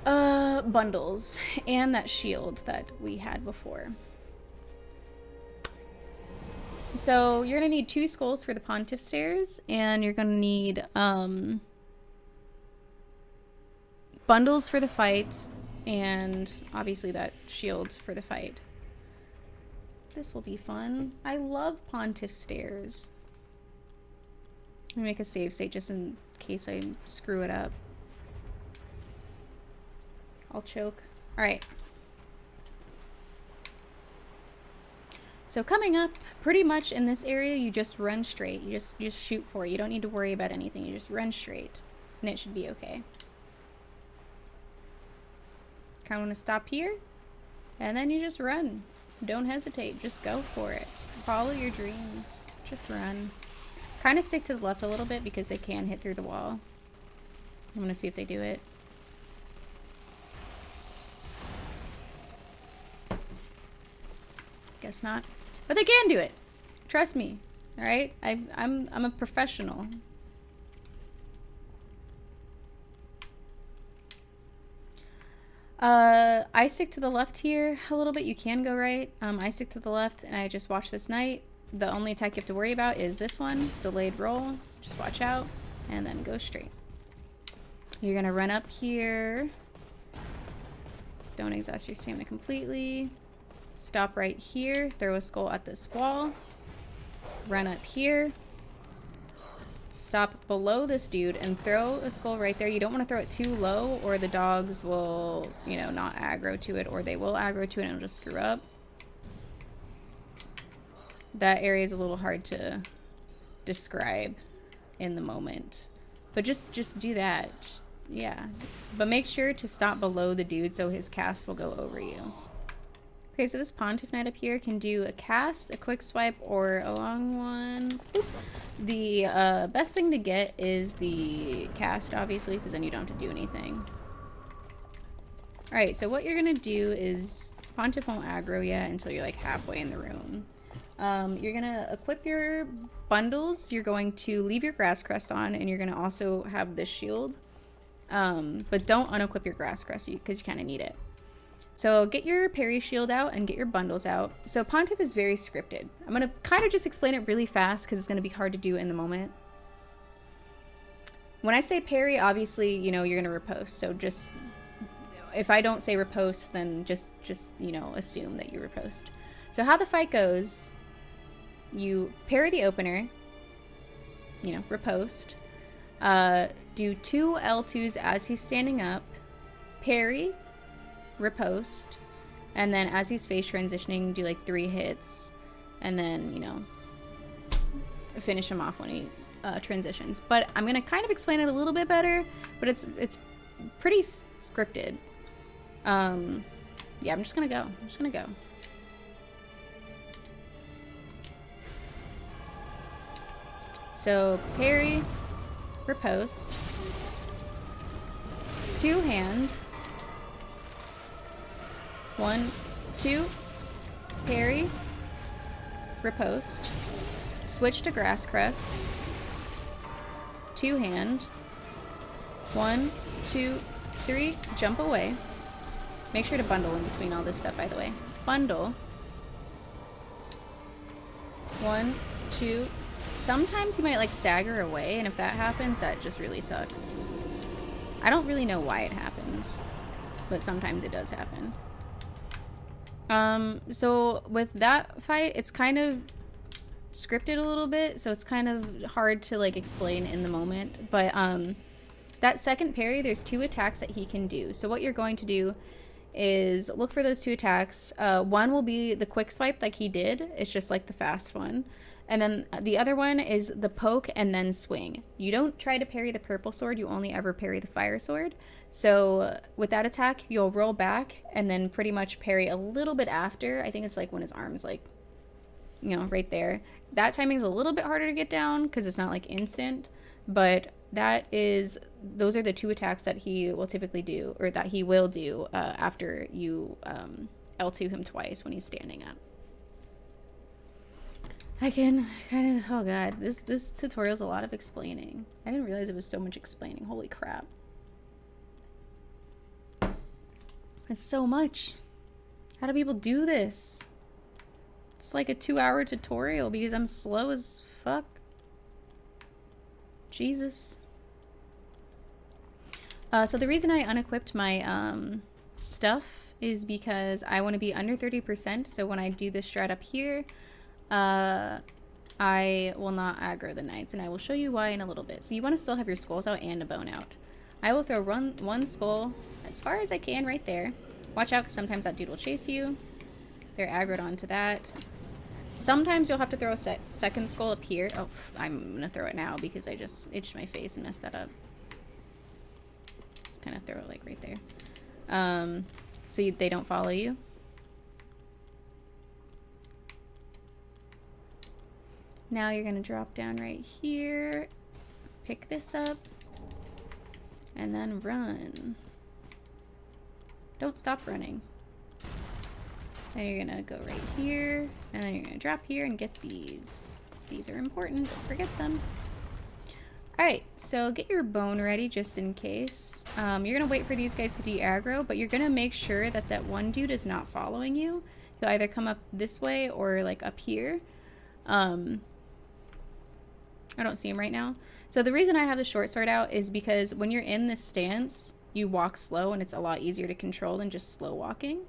bundles and that shield that we had before. So you're gonna need 2 skulls for the Pontiff stairs, and you're gonna need bundles for the fight, and obviously that shield for the fight. This will be fun. I love Pontiff stairs. Let me make a save state just in case I screw it up. I'll choke. Alright. So coming up, pretty much in this area, you just run straight. You just shoot for it. You don't need to worry about anything. You just run straight. And it should be okay. Kind of want to stop here. And then you just run. Don't hesitate. Just go for it. Follow your dreams. Just run. Kind of stick to the left a little bit because they can hit through the wall. I'm going to see if they do it. Guess not. But they can do it. Trust me. Alright? I'm a professional. I stick to the left here a little bit. You can go right. I stick to the left, and I just watch this knight. The only attack you have to worry about is this one. Delayed roll. Just watch out. And then go straight. You're gonna run up here. Don't exhaust your stamina completely. Stop right here, throw a skull at this wall, run up here, stop below this dude and throw a skull right there. You don't want to throw it too low or the dogs will, you know, not aggro to it, or they will aggro to it and it'll just screw up. That area is a little hard to describe in the moment, but just do that. Yeah, but make sure to stop below the dude so his cast will go over you. Okay, so this Pontiff Knight up here can do a cast, a quick swipe, or a long one. Boop. The best thing to get is the cast, obviously, because then you don't have to do anything. Alright, so what you're going to do is... Pontiff won't aggro yet until you're like halfway in the room. You're going to equip your bundles. You're going to leave your grass crest on, and you're going to also have this shield. But don't unequip your grass crest because you kind of need it. So get your parry shield out and get your bundles out. So Pontiff is very scripted. I'm going to kind of just explain it really fast because it's going to be hard to do in the moment. When I say parry, obviously, you know, you're going to riposte. So just, if I don't say riposte, then just you know, assume that you riposte. So how the fight goes, you parry the opener, you know, riposte, do 2 L2s as he's standing up, parry, riposte, and then as he's phase transitioning, do like 3 hits, and then, you know, finish him off when he transitions. But I'm gonna kind of explain it a little bit better, but it's pretty scripted. Yeah, I'm just gonna go. So parry, riposte, 2 hand, 1, 2, parry, riposte, switch to grass crest, 2 hand, 1, 2, 3, jump away. Make sure to bundle in between all this stuff, by the way. Bundle. 1, 2. Sometimes you might like stagger away, and if that happens, that just really sucks. I don't really know why it happens, but sometimes it does happen. So with that fight, it's kind of scripted a little bit, so it's kind of hard to like explain in the moment. But that second parry, there's 2 attacks that he can do. So what you're going to do is look for those 2 attacks. One will be the quick swipe like he did. It's just like the fast one. And then the other one is the poke and then swing. You don't try to parry the purple sword. You only ever parry the fire sword. So with that attack, you'll roll back and then pretty much parry a little bit after. I think it's like when his arm's like, you know, right there. That timing is a little bit harder to get down because it's not like instant. But those are the 2 attacks that he will typically do, or that he will do after you L2 him twice when he's standing up. I can kind of, oh god, this tutorial's a lot of explaining. I didn't realize it was so much explaining. Holy crap. It's so much. How do people do this? It's like a 2-hour tutorial because I'm slow as fuck. Jesus. So the reason I unequipped my stuff is because I want to be under 30%. So when I do this strat up here, I will not aggro the knights, and I will show you why in a little bit. So you want to still have your skulls out and a bone out. I will throw one skull as far as I can right there. Watch out, because sometimes that dude will chase you. They're aggroed onto that. Sometimes you'll have to throw a second skull up here. Oh, I'm gonna throw it now because I just itched my face and messed that up. Just kind of throw it like right there. So they don't follow you. Now you're gonna drop down right here, pick this up, and then run. Don't stop running. Then you're gonna go right here, and then you're gonna drop here and get these. These are important, don't forget them. Alright, so get your bone ready just in case. You're gonna wait for these guys to de-aggro, but you're gonna make sure that that one dude is not following you. He'll either come up this way or like up here. I don't see him right now. So the reason I have the short sword out is because when you're in this stance, you walk slow and it's a lot easier to control than just slow walking.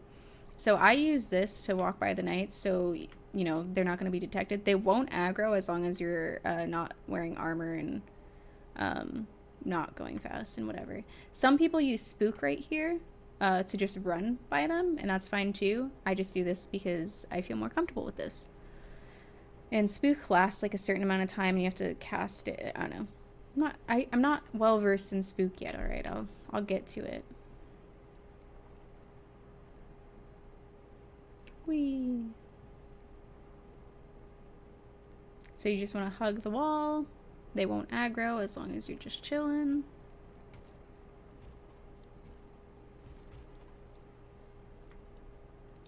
So I use this to walk by the knights, so you know they're not going to be detected. They won't aggro as long as you're not wearing armor and not going fast and whatever. Some people use spook right here to just run by them, and that's fine too. I just do this because I feel more comfortable with this. And spook lasts like a certain amount of time, and you have to cast it. I don't know. I'm not well versed in spook yet. All right, I'll get to it. Whee. So you just want to hug the wall. They won't aggro as long as you're just chilling.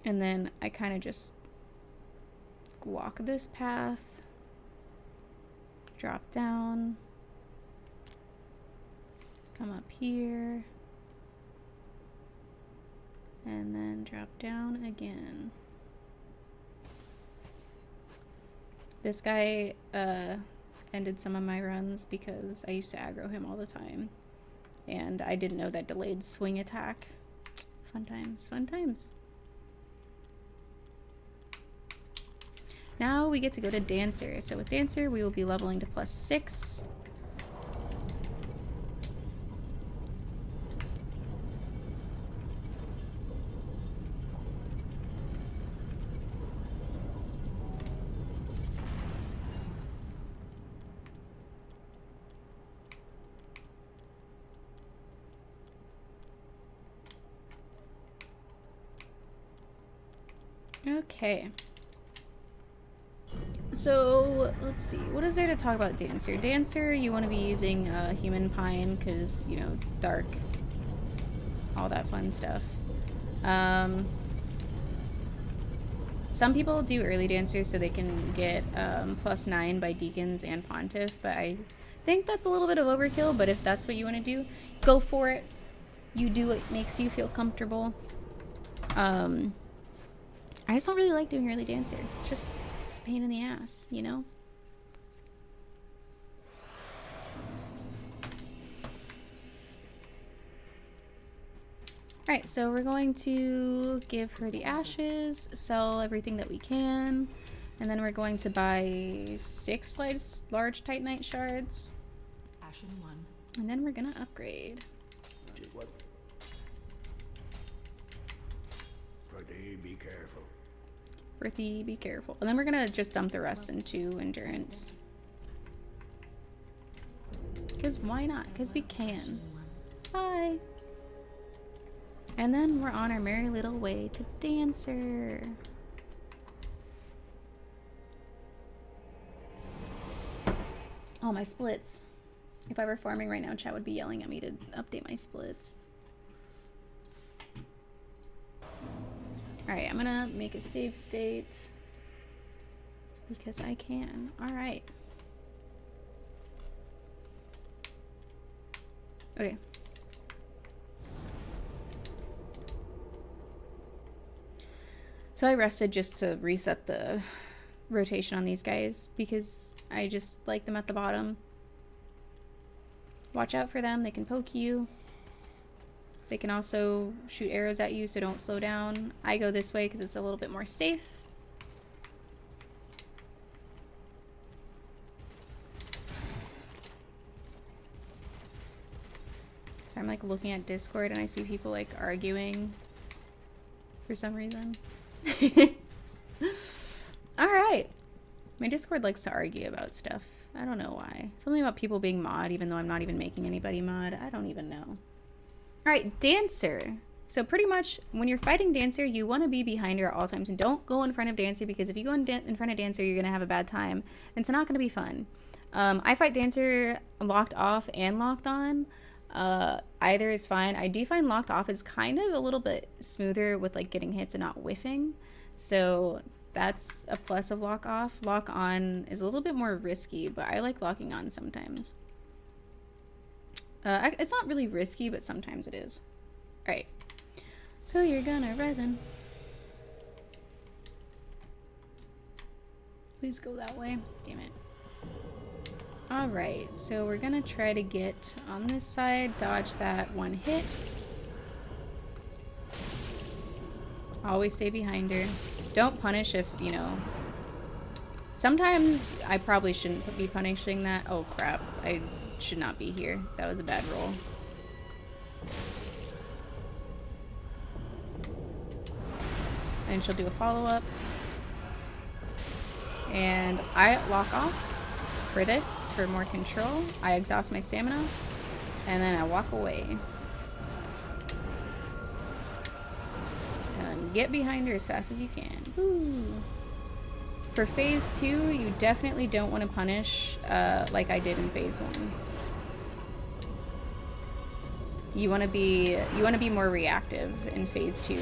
And then I kind of just walk this path, drop down, come up here, and then drop down again. This guy ended some of my runs because I used to aggro him all the time, and I didn't know that delayed swing attack. Fun times, fun times. Now we get to go to Dancer. So with Dancer, we will be leveling to +6. Okay. So, let's see. What is there to talk about Dancer? Dancer, you want to be using Human Pine because, you know, dark. All that fun stuff. Some people do early Dancer so they can get +9 by Deacons and Pontiff, but I think that's a little bit of overkill, but if that's what you want to do, go for it. You do what makes you feel comfortable. I just don't really like doing early Dancer. Just... it's a pain in the ass, you know? Alright, so we're going to give her the ashes, sell everything that we can, And then we're going to buy 6 large Titanite shards. Ashen 1. And then we're gonna upgrade. What? Pretty be careful. Earthy, be careful. And then we're gonna just dump the rest into endurance. Because why not? Because we can. Bye. And then we're on our merry little way to Dancer. Oh, my splits. If I were farming right now, chat would be yelling at me to update my splits. Alright, I'm gonna make a save state. Because I can. Alright. Okay. So I rested just to reset the rotation on these guys because I just like them at the bottom. Watch out for them. They can poke you. They can also shoot arrows at you, so don't slow down. I go this way because it's a little bit more safe. So I'm like looking at Discord and I see people like arguing for some reason. Alright. My Discord likes to argue about stuff. I don't know why. Something about people being mod, even though I'm not even making anybody mod. I don't even know. Alright, Dancer. So pretty much, when you're fighting Dancer, you want to be behind her at all times. And don't go in front of Dancer, because if you go in front of Dancer, you're going to have a bad time. And it's not going to be fun. I fight Dancer locked off and locked on. Either is fine. I do find locked off is kind of a little bit smoother with like getting hits and not whiffing. So that's a plus of lock off. Lock on is a little bit more risky, but I like locking on sometimes. It's not really risky, but sometimes it is. Alright. So you're gonna resin. Please go that way. Damn it. Alright, so we're gonna try to get on this side, dodge that one hit. Always stay behind her. Don't punish if, you know... Sometimes I probably shouldn't be punishing that. Oh crap, I should not be here. That was a bad roll. And she'll do a follow-up. And I lock off for this, for more control. I exhaust my stamina. And then I walk away. And get behind her as fast as you can. Ooh. For phase 2, you definitely don't want to punish like I did in phase 1. You want to be more reactive in phase 2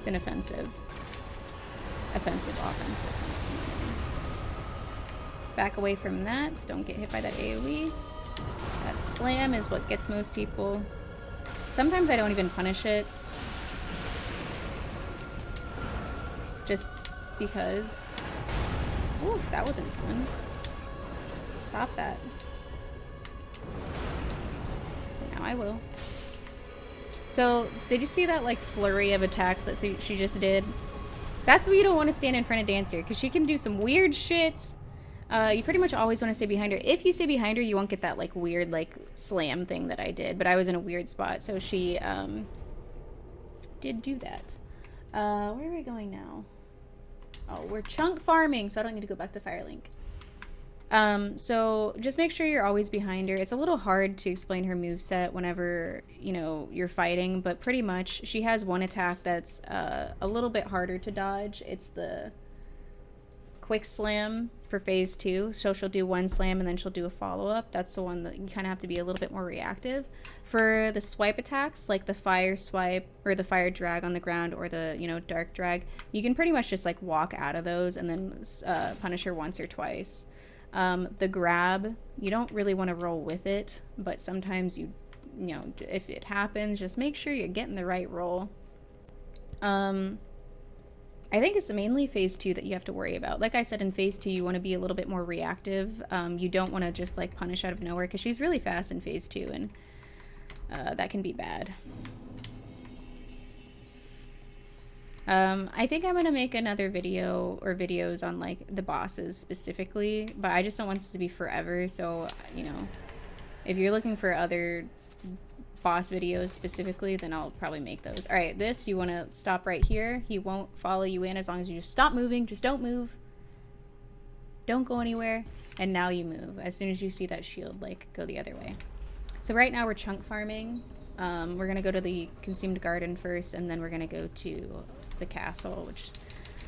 than offensive. Offensive. Back away from that. Don't get hit by that AoE. That slam is what gets most people. Sometimes I don't even punish it. Just because. Oof, that wasn't fun. Stop that. Now I will. So, did you see that like flurry of attacks that she just did? That's why you don't want to stand in front of Dancer, because she can do some weird shit. You pretty much always want to stay behind her. If you stay behind her, you won't get that like weird like slam thing that I did, but I was in a weird spot, so she did do that. Where are we going now? Oh, we're chunk farming, so I don't need to go back to Firelink. So just make sure you're always behind her. It's a little hard to explain her moveset whenever, you know, you're fighting, but pretty much she has one attack that's a little bit harder to dodge. It's the quick slam for phase 2. So she'll do one slam and then she'll do a follow-up. That's the one that you kind of have to be a little bit more reactive. For the swipe attacks, like the fire swipe or the fire drag on the ground or the, you know, dark drag, you can pretty much just like walk out of those and then punish her once or twice. The grab, you don't really want to roll with it, but sometimes you know, if it happens, just make sure you're getting the right roll. I think it's mainly phase 2 that you have to worry about. Like I said, in phase 2, you want to be a little bit more reactive. You don't want to just like punish out of nowhere, because she's really fast in phase 2, and that can be bad. I think I'm gonna make another video or videos on like the bosses specifically, but I just don't want this to be forever. So, you know, if you're looking for other boss videos specifically, then I'll probably make those. All right, this, you want to stop right here. He won't follow you in as long as you just stop moving. Just don't move. Don't go anywhere. And now you move. As soon as you see that shield, like, go the other way. So right now we're chunk farming. We're going to go to the Consumed Garden first, and then we're going to go to the castle, which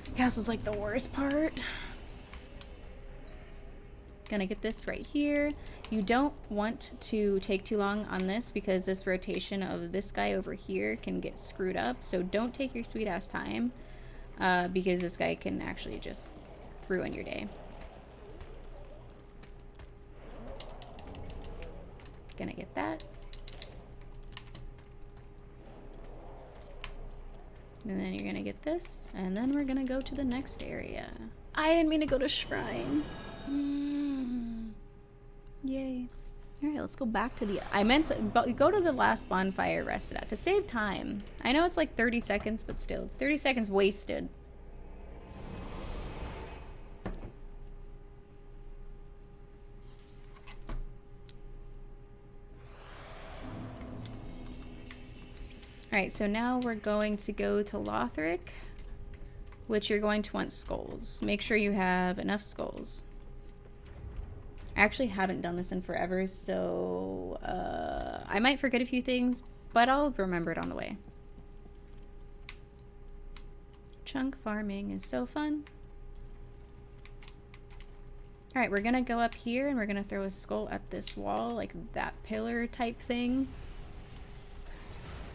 the castle's like the worst part. Gonna get this right here. You don't want to take too long on this because this rotation of this guy over here can get screwed up. So don't take your sweet ass time because this guy can actually just ruin your day. Gonna get that. And then you're gonna get this, and then we're gonna go to the next area. I didn't mean to go to Shrine. Yay. Alright, let's go back to the... I meant to go to the last bonfire rested at to save time. I know it's like 30 seconds, but still, it's 30 seconds wasted. Alright, so now we're going to go to Lothric, which you're going to want skulls. Make sure you have enough skulls. I actually haven't done this in forever, so I might forget a few things, but I'll remember it on the way. Chunk farming is so fun. Alright, we're gonna go up here and we're gonna throw a skull at this wall, like that pillar type thing.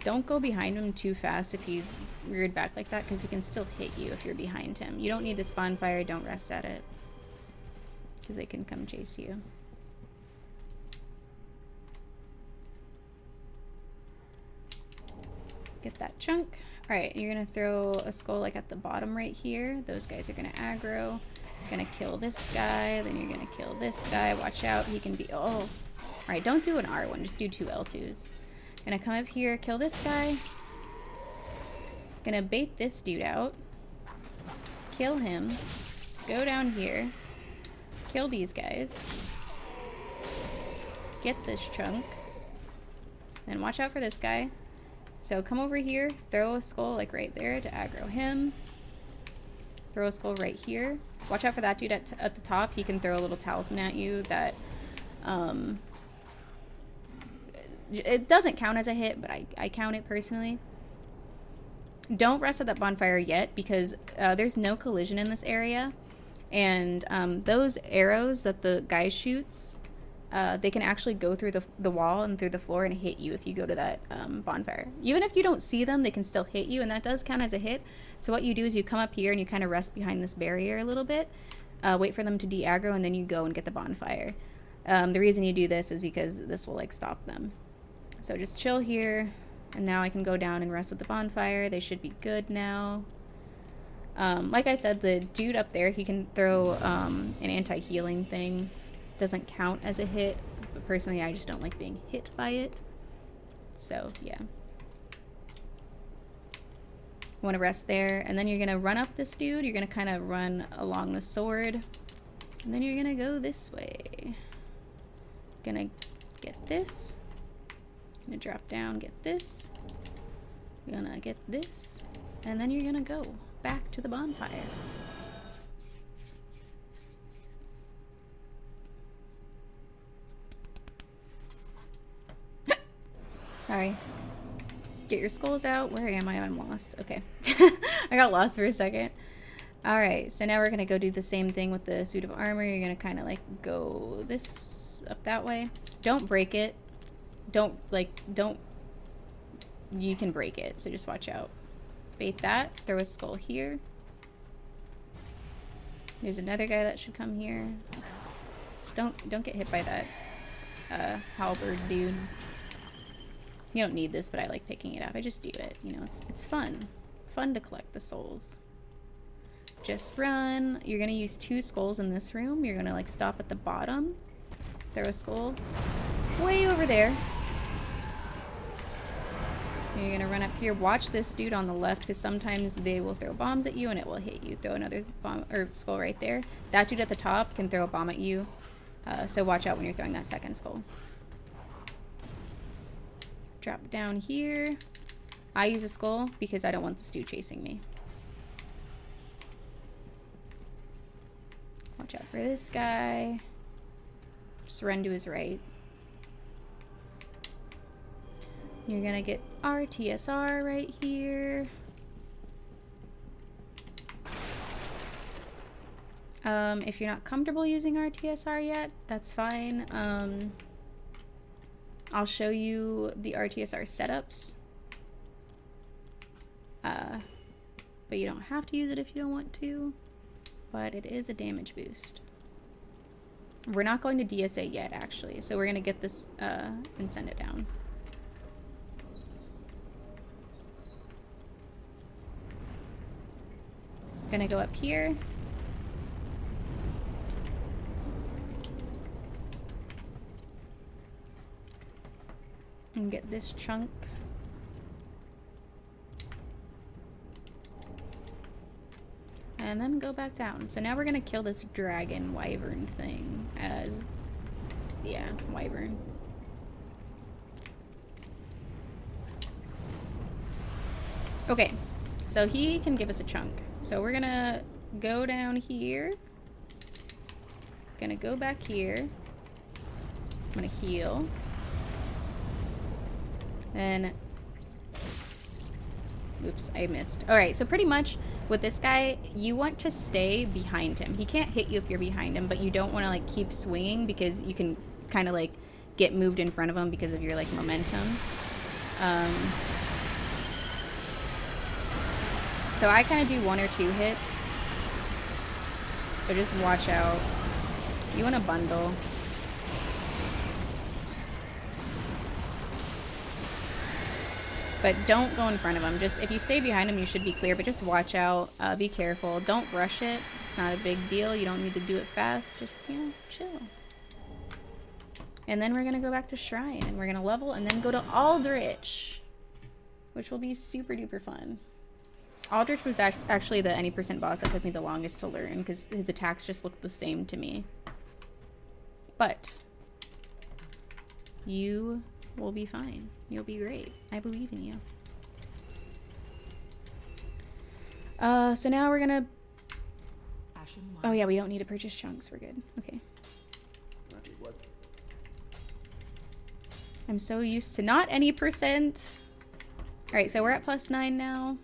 Don't go behind him too fast if he's reared back like that, because he can still hit you if you're behind him. You don't need this bonfire, don't rest at it, because they can come chase you. Get that chunk. Alright, you're going to throw a skull like at the bottom right here. Those guys are going to aggro. You're going to kill this guy, then you're going to kill this guy. Watch out, he can be... Oh! Alright, don't do an R1, just do two L2s. Gonna come up here, kill this guy. Gonna bait this dude out. Kill him. Go down here. Kill these guys. Get this chunk. And watch out for this guy. So come over here, throw a skull like right there to aggro him. Throw a skull right here. Watch out for that dude at the top. He can throw a little talisman at you that it doesn't count as a hit, but I count it personally. Don't rest at that bonfire yet because there's no collision in this area. And those arrows that the guy shoots, they can actually go through the wall and through the floor and hit you if you go to that bonfire. Even if you don't see them, they can still hit you, and that does count as a hit. So what you do is you come up here and you kind of rest behind this barrier a little bit, wait for them to de-aggro, and then you go and get the bonfire. The reason you do this is because this will like stop them. So just chill here, and now I can go down and rest at the bonfire. They should be good now. Like I said, the dude up there, he can throw an anti-healing thing. Doesn't count as a hit, but personally I just don't like being hit by it. So yeah. Want to rest there, and then you're gonna run up this dude. You're gonna kind of run along the sword, and then you're gonna go this way. Gonna get this. Gonna drop down, get this. Gonna get this, and then you're gonna go back to the bonfire. Sorry. Get your skulls out. Where am I? I'm lost. Okay. I got lost for a second. Alright, so now we're going to go do the same thing with the suit of armor. You're going to kind of like go this up that way. Don't break it. Don't. You can break it, so just watch out. Bait that. Throw a skull here. There's another guy that should come here. Just don't get hit by that halberd dude. You don't need this, but I like picking it up. I just do it. You know, it's fun. Fun to collect the souls. Just run. You're going to use 2 skulls in this room. You're going to like stop at the bottom. Throw a skull way over there. You're gonna run up here. Watch this dude on the left, because sometimes they will throw bombs at you and it will hit you. Throw another bomb or skull right there. That dude at the top can throw a bomb at you, so watch out when you're throwing that second skull. Drop down here. I use a skull because I don't want this dude chasing me. Watch out for this guy. Just run to his right. You're gonna get RTSR right here. If you're not comfortable using RTSR yet, that's fine. I'll show you the RTSR setups. But you don't have to use it if you don't want to. But it is a damage boost. We're not going to DSA yet, actually. So we're gonna get this and send it down. Gonna go up here. And get this chunk. And then go back down. So now we're gonna kill this dragon wyvern thing as, yeah, wyvern. Okay, so he can give us a chunk. So we're gonna go down here. Gonna go back here. I'm gonna heal. And oops, I missed. Alright, so pretty much with this guy, you want to stay behind him. He can't hit you if you're behind him, but you don't want to like keep swinging because you can kind of like get moved in front of him because of your like momentum. So I kind of do 1 or 2 hits. So just watch out. You want to bundle. But don't go in front of him. Just if you stay behind him, you should be clear. But just watch out. Be careful. Don't rush it. It's not a big deal. You don't need to do it fast. Just, you know, chill. And then we're going to go back to Shrine. And we're going to level and then go to Aldrich. Which will be super duper fun. Aldrich was actually the any % boss that took me the longest to learn. Because his attacks just look the same to me. But you will be fine. You'll be great. I believe in you. So now we're gonna... Oh yeah, we don't need to purchase chunks. We're good. Okay. I'm so used to not any %. Alright, so we're at +9 now.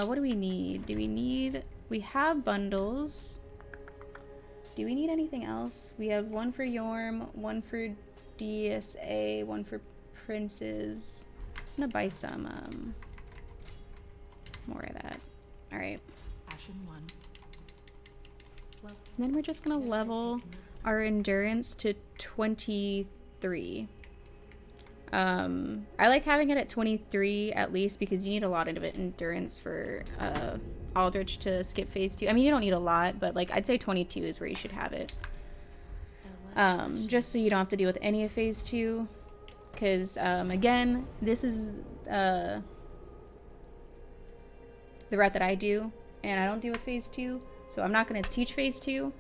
What do we need? We have bundles. Do we need anything else? We have 1 for Yhorm, 1 for DSA, 1 for princes. I'm gonna buy some more of that. Alright. And then we're just gonna level our endurance to 23. I like having it at 23 at least because you need a lot of endurance for Aldrich to skip phase 2. I mean, you don't need a lot, but like I'd say 22 is where you should have it. Just so you don't have to deal with any of phase 2. Because, again, this is the route that I do, and I don't deal with phase 2, so I'm not going to teach phase 2.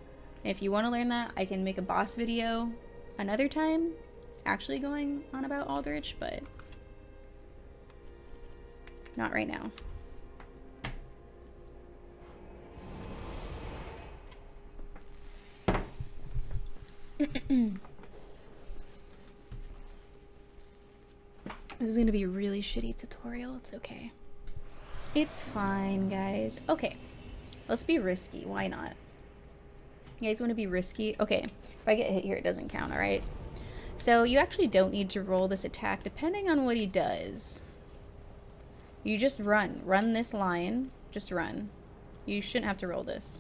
And if you want to learn that, I can make a boss video another time, actually going on about Aldrich, but not right now. This is gonna be a really shitty tutorial. It's okay. It's fine, guys. Okay, let's be risky. Why not? You guys want to be risky? Okay, if I get hit here, it doesn't count, alright? So you actually don't need to roll this attack depending on what he does. You just run. Run this line. Just run. You shouldn't have to roll this.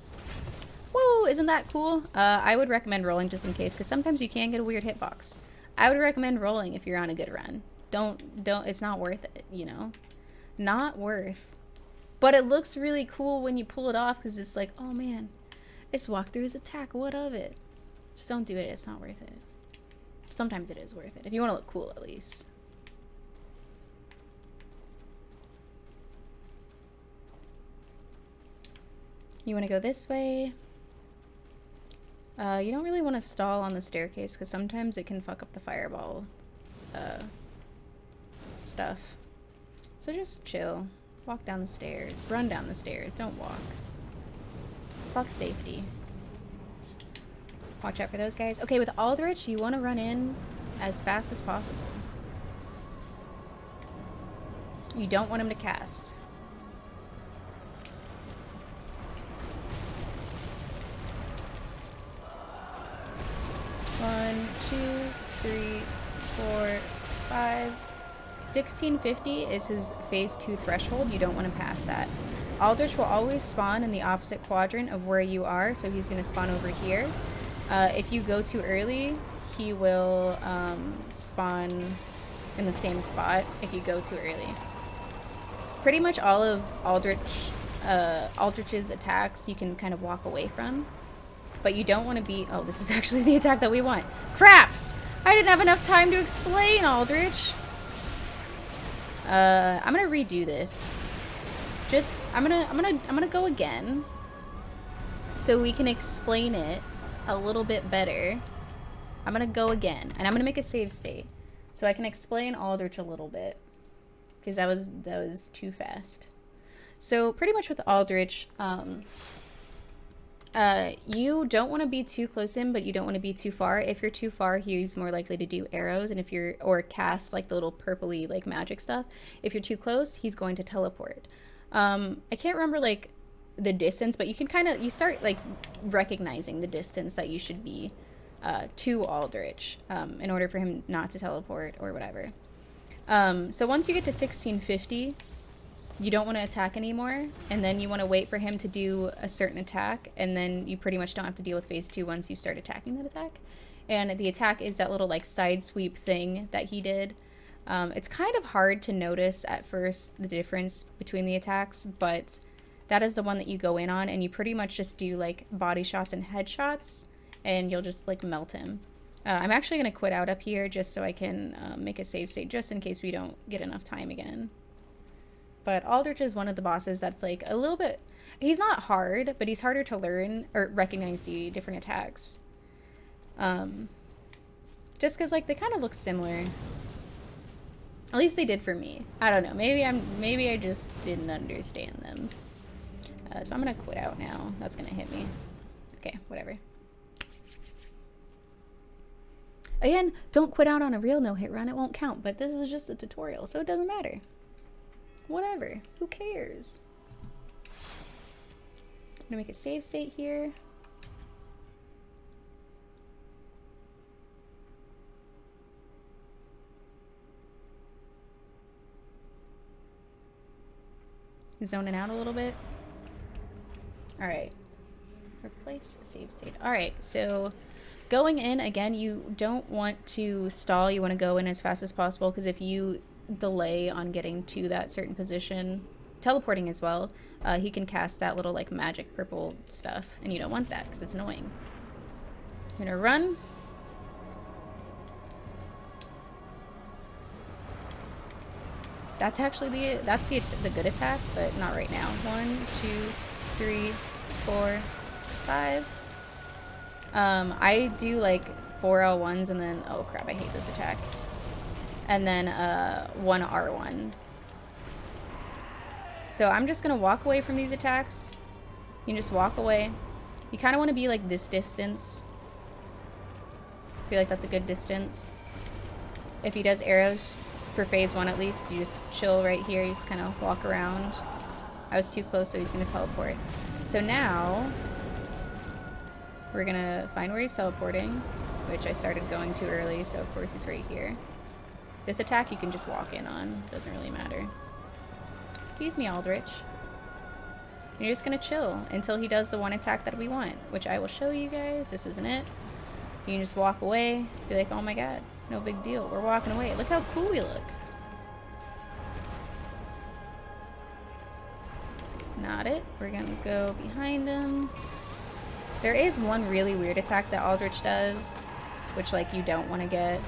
Whoa, isn't that cool? I would recommend rolling just in case, because sometimes you can get a weird hitbox. I would recommend rolling if you're on a good run. Don't, it's not worth it, you know? Not worth. But it looks really cool when you pull it off, because it's like, oh man, it's walked through his attack, what of it? Just don't do it, it's not worth it. Sometimes it is worth it, if you want to look cool at least. You want to go this way. You don't really want to stall on the staircase because sometimes it can fuck up the fireball stuff. So just chill. Walk down the stairs. Run down the stairs. Don't walk. Fuck safety. Watch out for those guys. Okay, with Aldrich, you want to run in as fast as possible. You don't want him to cast. One, two, three, four, five. 1650 is his phase 2 threshold. You don't want to pass that. Aldrich will always spawn in the opposite quadrant of where you are, so he's going to spawn over here. If you go too early, he will spawn in the same spot if you go too early. Pretty much all of Aldrich's attacks you can kind of walk away from, but you don't want to be... Oh, this is actually the attack that we want. Crap! I didn't have enough time to explain, Aldrich. I'm gonna redo this. I'm gonna go again, so we can explain it a little bit better. I'm gonna go again, and I'm gonna make a save state, so I can explain Aldrich a little bit, because that was too fast. So pretty much with Aldrich, you don't want to be too close in, but you don't want to be too far. If you're too far, he's more likely to do arrows, and if you're, or cast like the little purpley like magic stuff. If you're too close, he's going to teleport. I can't remember like the distance, but you can kind of, you start like recognizing the distance that you should be to Aldrich in order for him not to teleport or whatever. So once you get to 1650, you don't want to attack anymore, and then you want to wait for him to do a certain attack, and then you pretty much don't have to deal with phase 2 once you start attacking that attack. And the attack is that little like side sweep thing that he did. It's kind of hard to notice at first the difference between the attacks, but that is the one that you go in on, and you pretty much just do like body shots and headshots, and you'll just like melt him. I'm actually going to quit out up here just so I can make a save state just in case we don't get enough time again. But Aldrich is one of the bosses that's like a little bit... He's not hard, but he's harder to learn or recognize the different attacks. Just because like they kind of look similar. At least they did for me. I don't know. Maybe I just didn't understand them. So I'm gonna quit out now. That's gonna hit me. Okay, whatever. Again, don't quit out on a real no-hit run. It won't count. But this is just a tutorial, so it doesn't matter. Whatever. Who cares? I'm gonna make a save state here. Zoning out a little bit. Alright. Replace save state. Alright, so going in, again, you don't want to stall. You want to go in as fast as possible, because if you delay on getting to that certain position, teleporting as well, he can cast that little like magic purple stuff, and you don't want that because it's annoying. I'm gonna run. That's actually the good attack, but not right now. 1, 2, 3, 4, 5. I do like 4 L1s and then, oh crap, I hate this attack. And then 1 R1. So I'm just gonna walk away from these attacks. You can just walk away. You kind of want to be like this distance. I feel like that's a good distance. If he does arrows, for phase 1 at least, you just chill right here. You just kind of walk around. I was too close, so he's gonna teleport. So now we're gonna find where he's teleporting, which I started going too early, so of course he's right here. This attack you can just walk in on. Doesn't really matter. Excuse me, Aldrich. You're just gonna chill until he does the one attack that we want, which I will show you guys. This isn't it. You can just walk away. Be like, oh my god, no big deal. We're walking away. Look how cool we look. Not it. We're gonna go behind him. There is one really weird attack that Aldrich does, which like you don't want to get.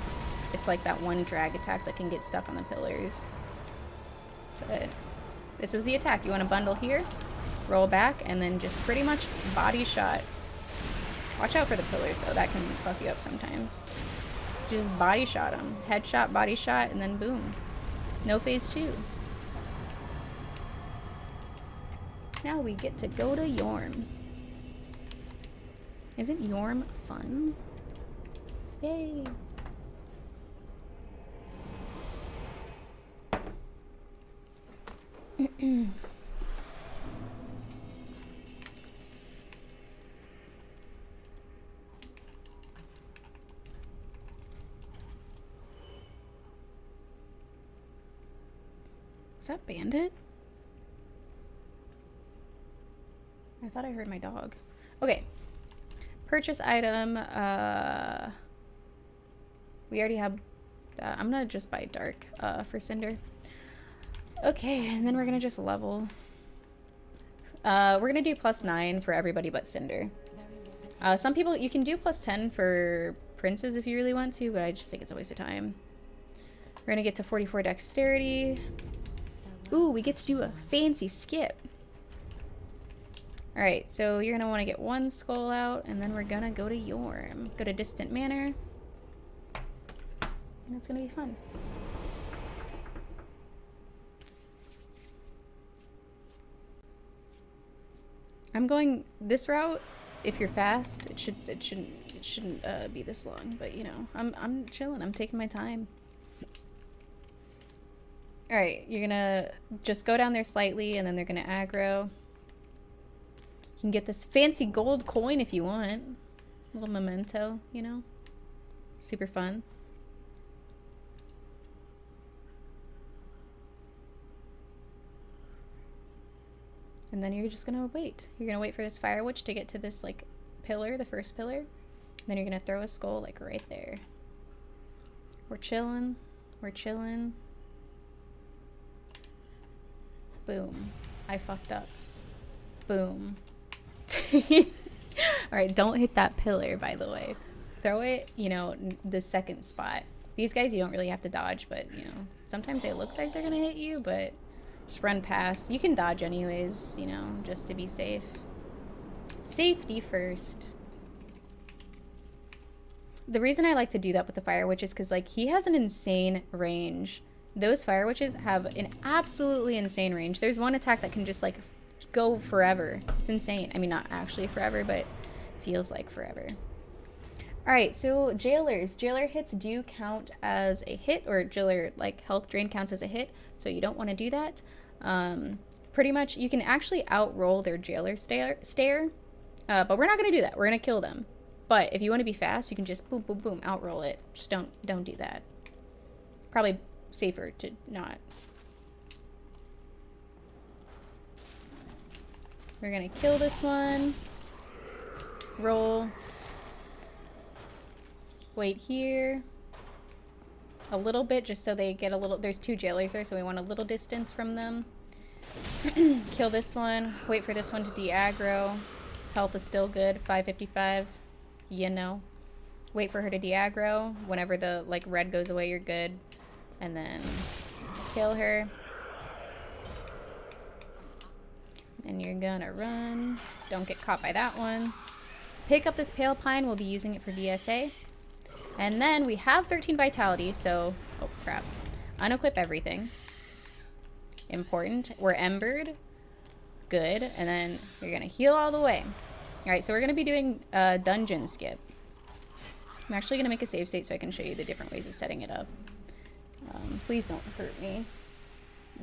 It's like that one drag attack that can get stuck on the pillars. But this is the attack. You want to bundle here, roll back, and then just pretty much body shot. Watch out for the pillars, though. That can fuck you up sometimes. Just body shot them. Headshot, body shot, and then boom. No phase 2. Now we get to go to Yhorm. Isn't Yhorm fun? Yay! Was that Bandit? I thought I heard my dog. Okay. Purchase item. We already have... I'm gonna just buy Dark for Cinder. Okay, and then we're gonna just level. We're gonna do +9 for everybody but Cinder. Some people... You can do +10 for Princes if you really want to, but I just think it's a waste of time. We're gonna get to 44 Dexterity. Ooh, we get to do a fancy skip. Alright, so you're going to want to get 1 skull out, and then we're going to go to Yhorm. Go to Distant Manor. And it's going to be fun. I'm going this route. If you're fast, it shouldn't be this long, but you know, I'm chilling. I'm taking my time. Alright, you're gonna just go down there slightly, and then they're gonna aggro. You can get this fancy gold coin if you want. A little memento, you know? Super fun. And then you're just gonna wait. You're gonna wait for this fire witch to get to this, like, pillar, the first pillar. And then you're gonna throw a skull, like, right there. We're chilling. We're chilling. Boom. I fucked up. Boom. Alright, don't hit that pillar, by the way. Throw it, you know, the second spot. These guys you don't really have to dodge, but, you know, sometimes they look like they're gonna hit you, but just run past. You can dodge anyways, you know, just to be safe. Safety first. The reason I like to do that with the Fire Witch is because, like, he has an insane range. Those Fire Witches have an absolutely insane range. There's one attack that can just, like, go forever. It's insane. I mean, not actually forever, but it feels like forever. Alright, so Jailers. Jailer hits do count as a hit, or Jailer, like, health drain counts as a hit, so you don't want to do that. Pretty much, you can actually outroll their Jailer stare, but we're not going to do that. We're going to kill them. But if you want to be fast, you can just boom, boom, boom, outroll it. Just don't do that. Probably safer to not. We're gonna kill this one. Roll. Wait here. A little bit, just so they get a little... There's 2 jailers there, so we want a little distance from them. Kill this one. Wait for this one to de-aggro. Health is still good. 555. You know. Wait for her to de-aggro. Whenever the, like, red goes away, you're good. And then kill her. And you're gonna run. Don't get caught by that one. Pick up this Pale Pine. We'll be using it for VSA. And then we have 13 Vitality, so... Oh, crap. Unequip everything. Important. We're Embered. Good. And then you're gonna heal all the way. Alright, so we're gonna be doing a dungeon skip. I'm actually gonna make a save state so I can show you the different ways of setting it up. Please don't hurt me.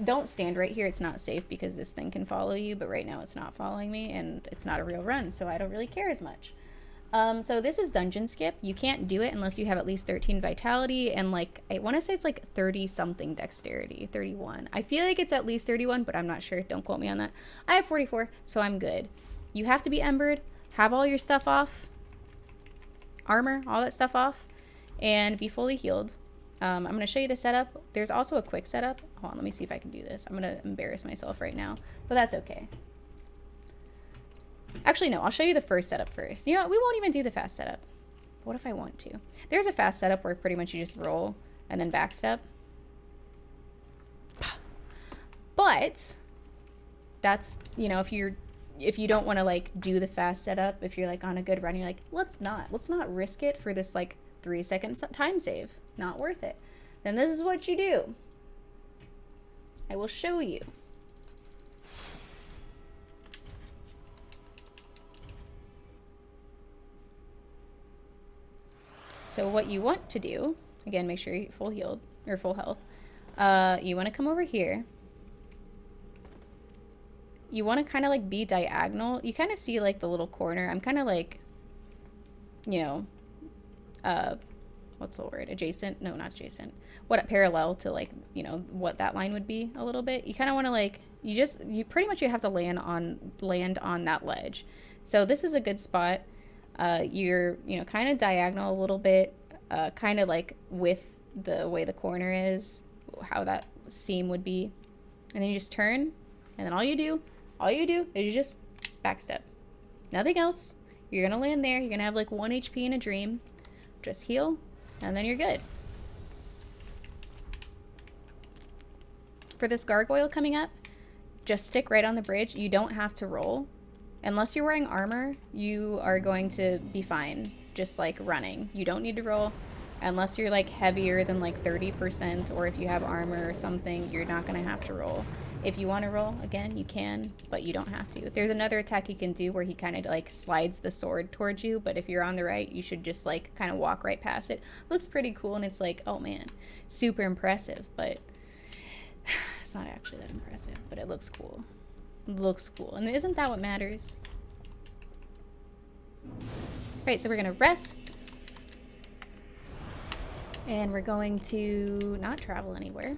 Don't stand right here. It's not safe because this thing can follow you, but right now it's not following me, and it's not a real run, so I don't really care as much. So this is Dungeon Skip. You can't do it unless you have at least 13 Vitality, and, like, I want to say it's like 30-something Dexterity. 31. I feel like it's at least 31, but I'm not sure. Don't quote me on that. I have 44, so I'm good. You have to be Embered, have all your stuff off, armor, all that stuff off, and be fully healed. I'm going to show you the setup. There's also a quick setup. Hold on, let me see if I can do this. I'm going to embarrass myself right now, but that's okay. Actually, no, I'll show you the first setup first. You know what? We won't even do the fast setup. What if I want to? There's a fast setup where pretty much you just roll and then backstep. But that's, you know, if you're if you don't want to like do the fast setup, if you're like on a good run, you're like, let's not risk it for this like 3-second time save. Not worth it. Then this is what you do. I will show you. So what you want to do, again, make sure you're full healed or full health. You want to come over here. You want to kind of like be diagonal. You kind of see like the little corner. I'm kind of like, you know, what's the word? Adjacent? No, not adjacent. What, parallel to like, you know, what that line would be a little bit. You kind of want to like, you pretty much you have to land on that ledge. So this is a good spot. You're, you know, kind of diagonal a little bit, kind of like with the way the corner is, how that seam would be. And then you just turn, and then all you do is you just backstep. Nothing else. You're gonna land there. You're gonna have like 1 HP in a dream. Just heal, and then you're good. For this gargoyle coming up, just stick right on the bridge. You don't have to roll. Unless you're wearing armor, you are going to be fine. Just like running. You don't need to roll. Unless you're like heavier than like 30%, or if you have armor or something, you're not gonna have to roll. If you want to roll, again, you can, but you don't have to. There's another attack you can do where he kind of like slides the sword towards you, but if you're on the right, you should just like kind of walk right past it. Looks pretty cool, and it's like, oh man, super impressive, but it's not actually that impressive, but it looks cool. It looks cool, and isn't that what matters? Right, so we're gonna rest, and we're going to not travel anywhere.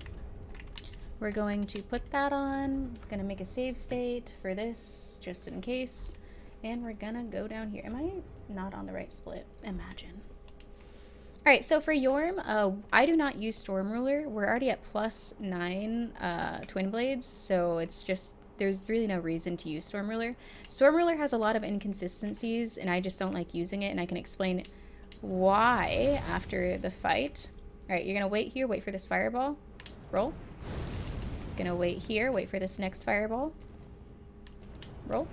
We're going to put that on, gonna make a save state for this, just in case, and we're gonna go down here. Am I not on the right split? Imagine. Alright, so for Yhorm, I do not use Storm Ruler. We're already at +9 Twin Blades, so it's just, there's really no reason to use Storm Ruler. Storm Ruler has a lot of inconsistencies, and I just don't like using it, and I can explain why after the fight. Alright, you're gonna wait here, wait for this fireball. Roll. Gonna wait here, wait for this next fireball. Roll.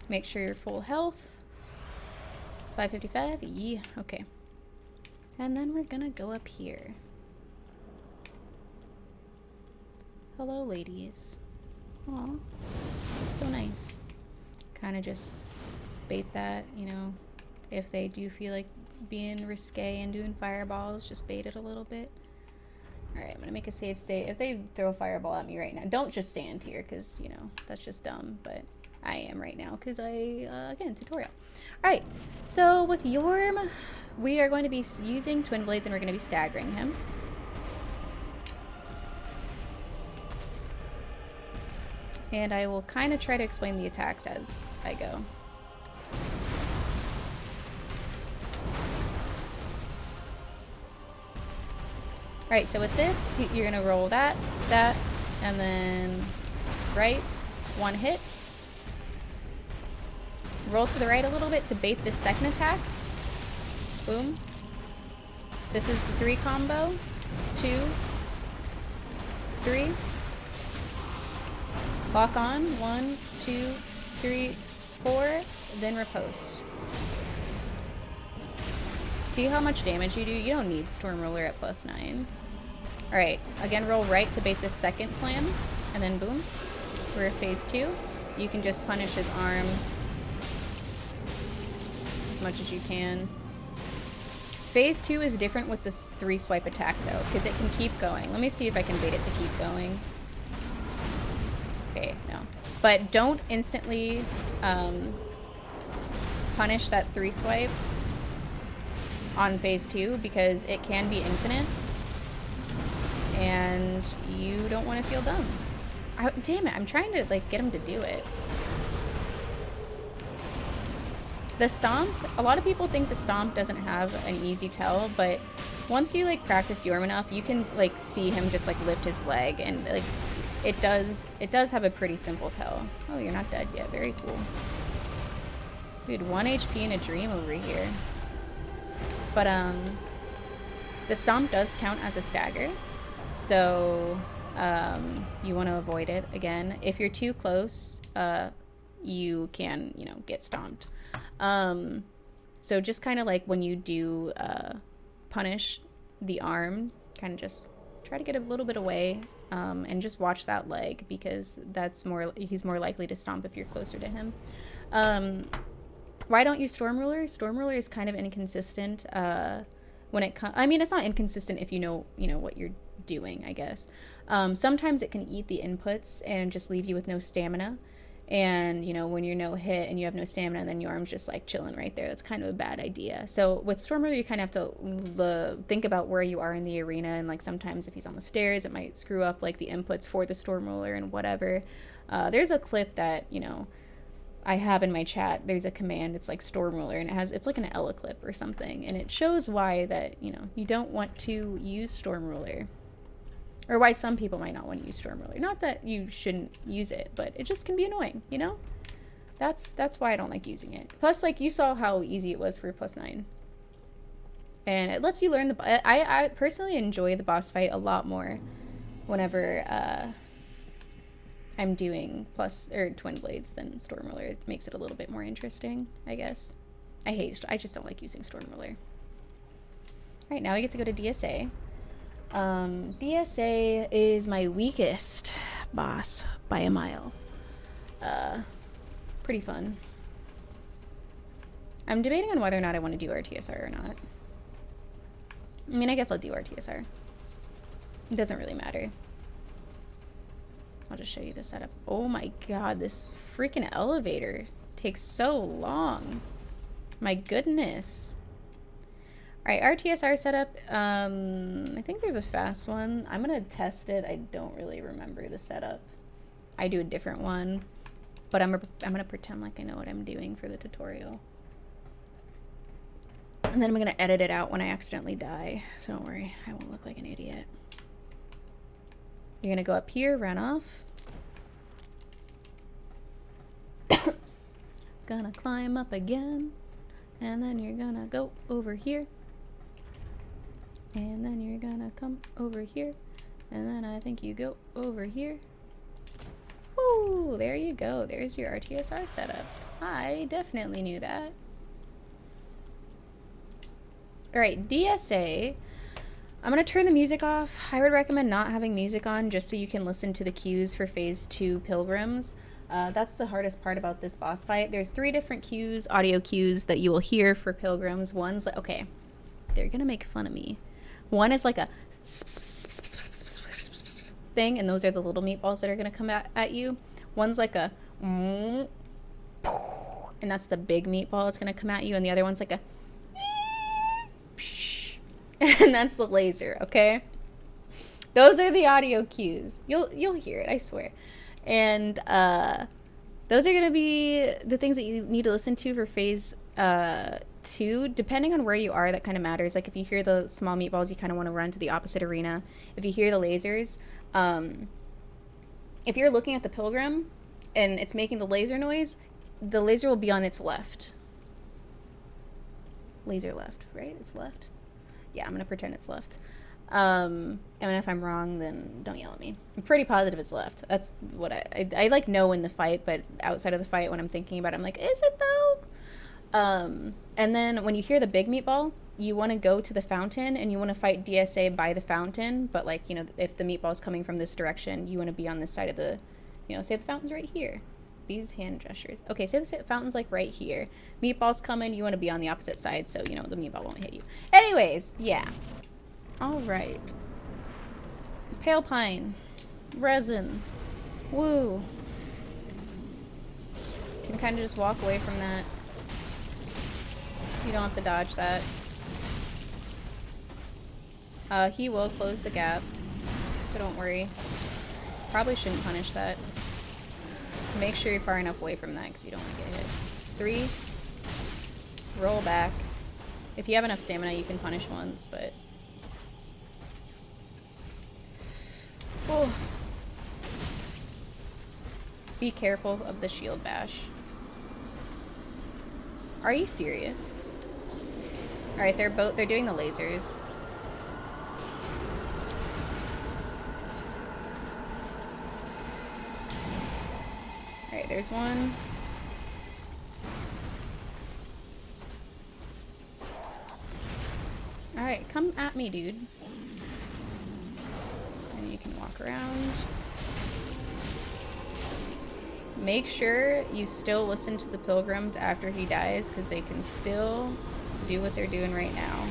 Make sure you're full health. 555, yeah, okay. And then we're gonna go up here. Hello, ladies. Aw, so nice. Kind of just bait that, you know, if they do feel like being risque and doing fireballs, just bait it a little bit. Alright, I'm gonna make a save state. If they throw a fireball at me right now, don't just stand here, because, you know, that's just dumb, but I am right now, because again, tutorial. Alright, so with Yhorm, we are going to be using Twin Blades, and we're going to be staggering him. And I will kind of try to explain the attacks as I go. Alright, so with this, you're going to roll that, and then right, 1 hit. Roll to the right a little bit to bait this second attack. Boom. This is the 3 combo. 2, 3. Lock on. 1, 2, 3, 4. Then riposte. See how much damage you do? You don't need Storm Ruler at +9. Alright, again, roll right to bait this second slam, and then boom. We're at phase 2. You can just punish his arm as much as you can. Phase 2 is different with the 3 swipe attack though, because it can keep going. Let me see if I can bait it to keep going. Okay, no. But don't instantly punish that 3 swipe on phase 2, because it can be infinite. And you don't want to feel dumb. Damn it, I'm trying to like get him to do it. The stomp, a lot of people think the stomp doesn't have an easy tell, but once you like practice Yhorm enough, you can like see him just like lift his leg, and like it does have a pretty simple tell. Oh, you're not dead yet. Very cool. Dude, 1 HP in a dream over here. But the stomp does count as a stagger. So You want to avoid it again. If you're too close, you can, you know, get stomped. So just kind of like when you do punish the arm, kind of just try to get a little bit away, and just watch that leg, because he's more likely to stomp if you're closer to him. Why don't you Storm Ruler? Storm Ruler is kind of inconsistent when it comes. I mean, it's not inconsistent if you know what you're doing, I guess. Sometimes it can eat the inputs and just leave you with no stamina. And, you know, when you're no hit and you have no stamina, then your arm's just like chilling right there. That's kind of a bad idea. So with Storm Ruler, you kind of have to think about where you are in the arena. And like sometimes if he's on the stairs, it might screw up like the inputs for the Storm Ruler and whatever. There's a clip that, you know, I have in my chat. There's a command. It's like Storm Ruler, and it's like an Ella clip or something. And it shows why that, you know, you don't want to use Storm Ruler. Or why some people might not want to use Storm Ruler. Not that you shouldn't use it, but it just can be annoying, you know? That's why I don't like using it. Plus, like, you saw how easy it was for +9. And it lets you learn I personally enjoy the boss fight a lot more whenever I'm doing Twin Blades than Storm Ruler. It makes it a little bit more interesting, I guess. I just don't like using Storm Ruler. Alright, now we get to go to DSA. DSA is my weakest boss by a mile. Pretty fun. I'm debating on whether or not I want to do RTSR or not. I mean, I guess I'll do RTSR. It doesn't really matter. I'll just show you the setup. Oh my god, this freaking elevator takes so long. My goodness. Alright, RTSR setup. I think there's a fast one. I'm gonna test it. I don't really remember the setup. I do a different one. But I'm gonna pretend like I know what I'm doing for the tutorial. And then I'm gonna edit it out when I accidentally die. So don't worry, I won't look like an idiot. You're gonna go up here, run off. Gonna climb up again. And then you're gonna go over here. And then you're gonna come over here. And then I think you go over here. Woo! There you go. There's your RTSR setup. I definitely knew that. Alright, DSA. I'm gonna turn the music off. I would recommend not having music on just so you can listen to the cues for Phase 2 Pilgrims. That's the hardest part about this boss fight. There's 3 different cues, audio cues, that you will hear for Pilgrims. One's like, okay, they're gonna make fun of me. One is like a thing, and those are the little meatballs that are gonna come at you. One's like a and that's the big meatball that's gonna come at you, and the other one's like a and that's the laser, okay? Those are the audio cues. You'll hear it, I swear. And those are gonna be the things that you need to listen to for Phase 2. Depending on where you are, that kind of matters. Like if you hear the small meatballs, you kind of want to run to the opposite arena. If you hear the lasers, if you're looking at the pilgrim and it's making the laser noise, the laser will be on its left. Laser left, right? It's left? Yeah, I'm gonna pretend it's left. And if I'm wrong, then don't yell at me. I'm pretty positive it's left. That's what I like know in the fight, but outside of the fight when I'm thinking about it, I'm like, is it though? And then when you hear the big meatball, you want to go to the fountain and you want to fight DSA by the fountain. But like, you know, if the meatball's coming from this direction, you want to be on this side of the, you know, say the fountain's right here. These hand gestures. Okay, say the fountain's like right here. Meatball's coming, you want to be on the opposite side so, you know, the meatball won't hit you. Anyways, yeah. All right. Pale pine. Resin. Woo. Can kind of just walk away from that. You don't have to dodge that. He will close the gap, so don't worry. Probably shouldn't punish that. Make sure you're far enough away from that because you don't want to get hit. 3. Roll back. If you have enough stamina, you can punish once, but... Oh. Be careful of the shield bash. Are you serious? Alright, they're doing the lasers. there's one. Alright, come at me, dude. And you can walk around. Make sure you still listen to the pilgrims after he dies, because they can still do what they're doing right now.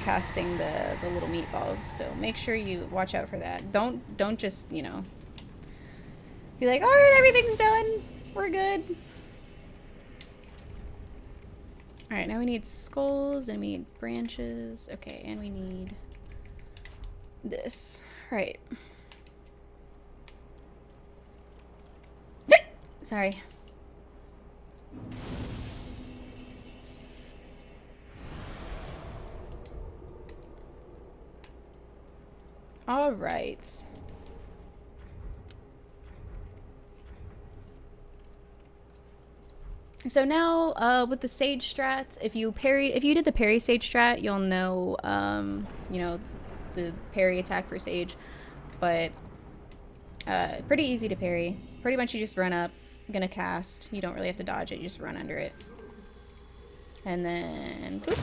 Casting the little meatballs. So make sure you watch out for that. Don't just, you know, be like, alright, everything's done. We're good. Alright, now we need skulls and we need branches. Okay, and we need this. Alright. Sorry. Alright. So now, with the sage strats, if you did the parry sage strat, you'll know, you know, the parry attack for sage, but, pretty easy to parry. Pretty much you just run up, gonna cast, you don't really have to dodge it, you just run under it. And then, boop.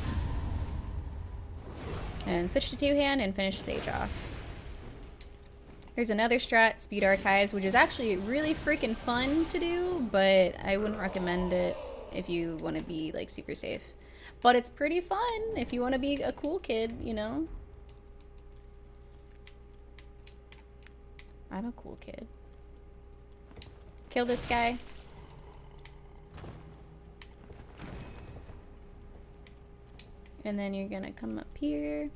And switch to two-hand and finish sage off. There's another strat, Speed Archives, which is actually really freaking fun to do, but I wouldn't recommend it if you want to be, like, super safe. But it's pretty fun if you want to be a cool kid, you know? I'm a cool kid. Kill this guy. And then you're gonna come up here.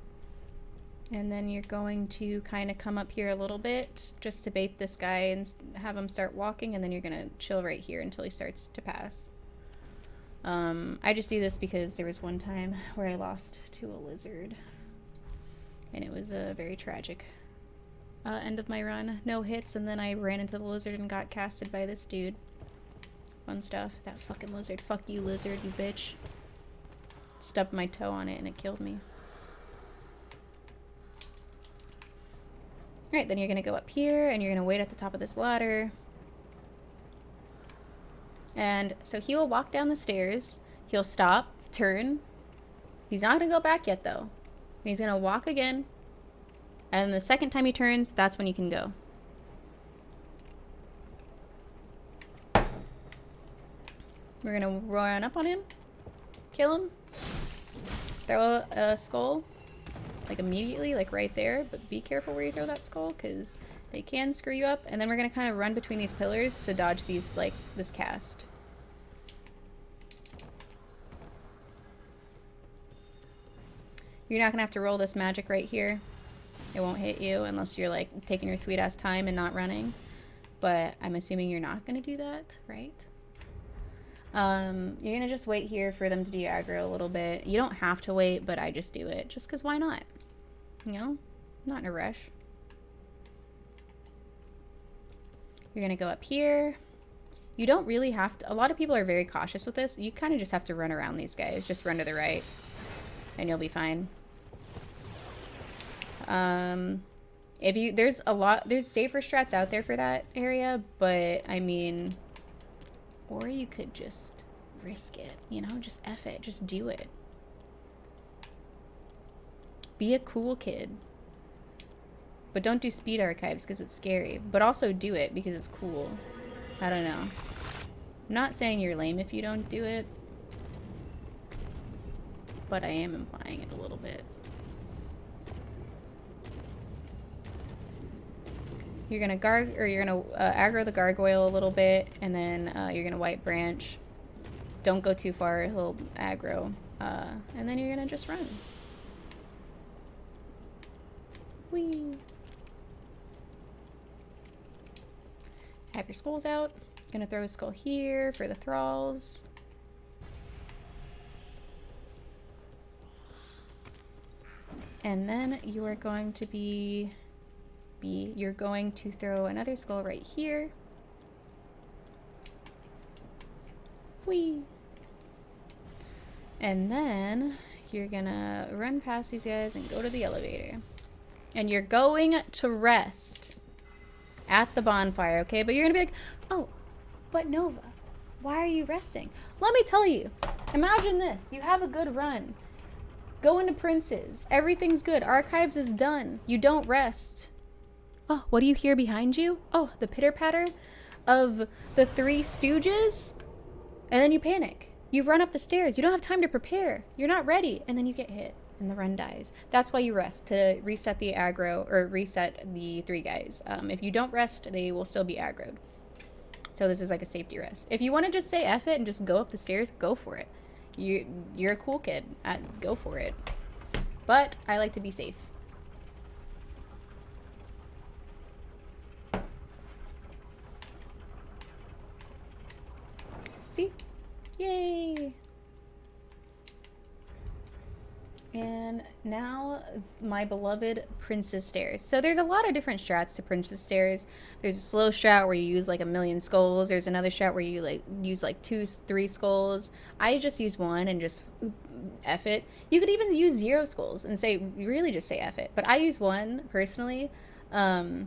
And then you're going to kind of come up here a little bit just to bait this guy and have him start walking, and then you're going to chill right here until he starts to pass. I just do this because there was one time where I lost to a lizard, and it was a very tragic end of my run. No hits, and then I ran into the lizard and got casted by this dude. Fun stuff. That fucking lizard. Fuck you, lizard, you bitch. Stubbed my toe on it and it killed me. Alright, then you're going to go up here, and you're going to wait at the top of this ladder. And so he will walk down the stairs. He'll stop, turn. He's not going to go back yet, though. He's going to walk again. And the second time he turns, that's when you can go. We're going to run up on him. Kill him. Throw a skull. Like immediately, like right there, but be careful where you throw that skull, because they can screw you up. And then we're gonna kind of run between these pillars to dodge these, like, this cast. You're not gonna have to roll this magic right here. It won't hit you unless you're, like, taking your sweet ass time and not running. But I'm assuming you're not gonna do that, right? You're gonna just wait here for them to do aggro a little bit. You don't have to wait, but I just do it, just because why not? You know? Not in a rush. You're gonna go up here. You don't really have to, a lot of people are very cautious with this. You kind of just have to run around these guys. Just run to the right, and you'll be fine. There's safer strats out there for that area, but I mean, or you could just risk it, you know, just F it, just do it. Be a cool kid. But don't do speed archives because it's scary, but also do it because it's cool. I don't know. I'm not saying you're lame if you don't do it, but I am implying it a little bit. You're gonna aggro the gargoyle a little bit, and then you're gonna white branch. Don't go too far; he'll aggro, and then you're gonna just run. Whee! Have your skulls out. Gonna throw a skull here for the thralls. And then you are going to you're going to throw another skull right here. Whee! And then you're gonna run past these guys and go to the elevator. And you're going to rest. at the bonfire, okay? But you're gonna be like, oh, but Nova, why are you resting? Let me tell you. Imagine this. You have a good run. Go into Princes. Everything's good. Archives is done. You don't rest. Oh, what do you hear behind you? Oh, the pitter-patter of the Three Stooges? And then you panic. You run up the stairs. You don't have time to prepare. You're not ready. And then you get hit. And the run dies. That's why you rest, to reset the aggro, or reset the 3 guys. If you don't rest, they will still be aggroed. So this is like a safety rest. If you want to just say F it and just go up the stairs, go for it. You're a cool kid. Go for it. But I like to be safe. See? Yay! And now my beloved Princess Stairs. So there's a lot of different strats to Princess Stairs. There's a slow strat where you use like 1,000,000 skulls. There's another strat where you like use like 2, 3 skulls. I just use 1 and just F it. You could even use 0 skulls and say, really just say F it. But I use 1 personally. I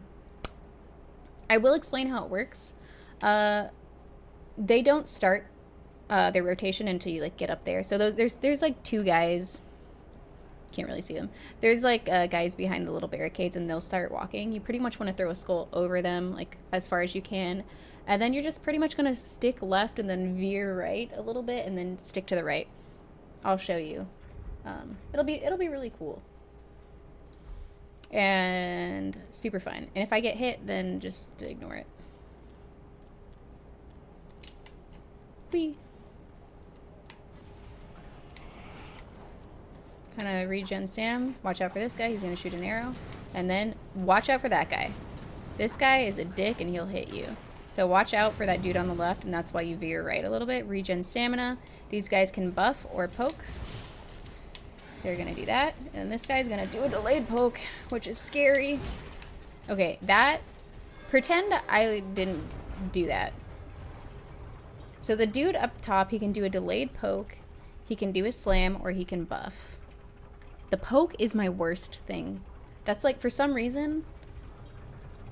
will explain how it works. They don't start their rotation until you like get up there. So there's like 2 guys. Can't really see them. There's like guys behind the little barricades, and they'll start walking. You pretty much want to throw a skull over them, like as far as you can, and then you're just pretty much gonna stick left and then veer right a little bit, and then stick to the right. I'll show you. It'll be really cool and super fun. And if I get hit, then just ignore it. Whee! Kind of regen Sam. Watch out for this guy. He's going to shoot an arrow. And then watch out for that guy. This guy is a dick and he'll hit you. So watch out for that dude on the left, and that's why you veer right a little bit. Regen stamina. These guys can buff or poke. They're going to do that. And this guy's going to do a delayed poke, which is scary. Okay, that... Pretend I didn't do that. So the dude up top, he can do a delayed poke, he can do a slam, or he can buff. The poke is my worst thing. That's like, for some reason,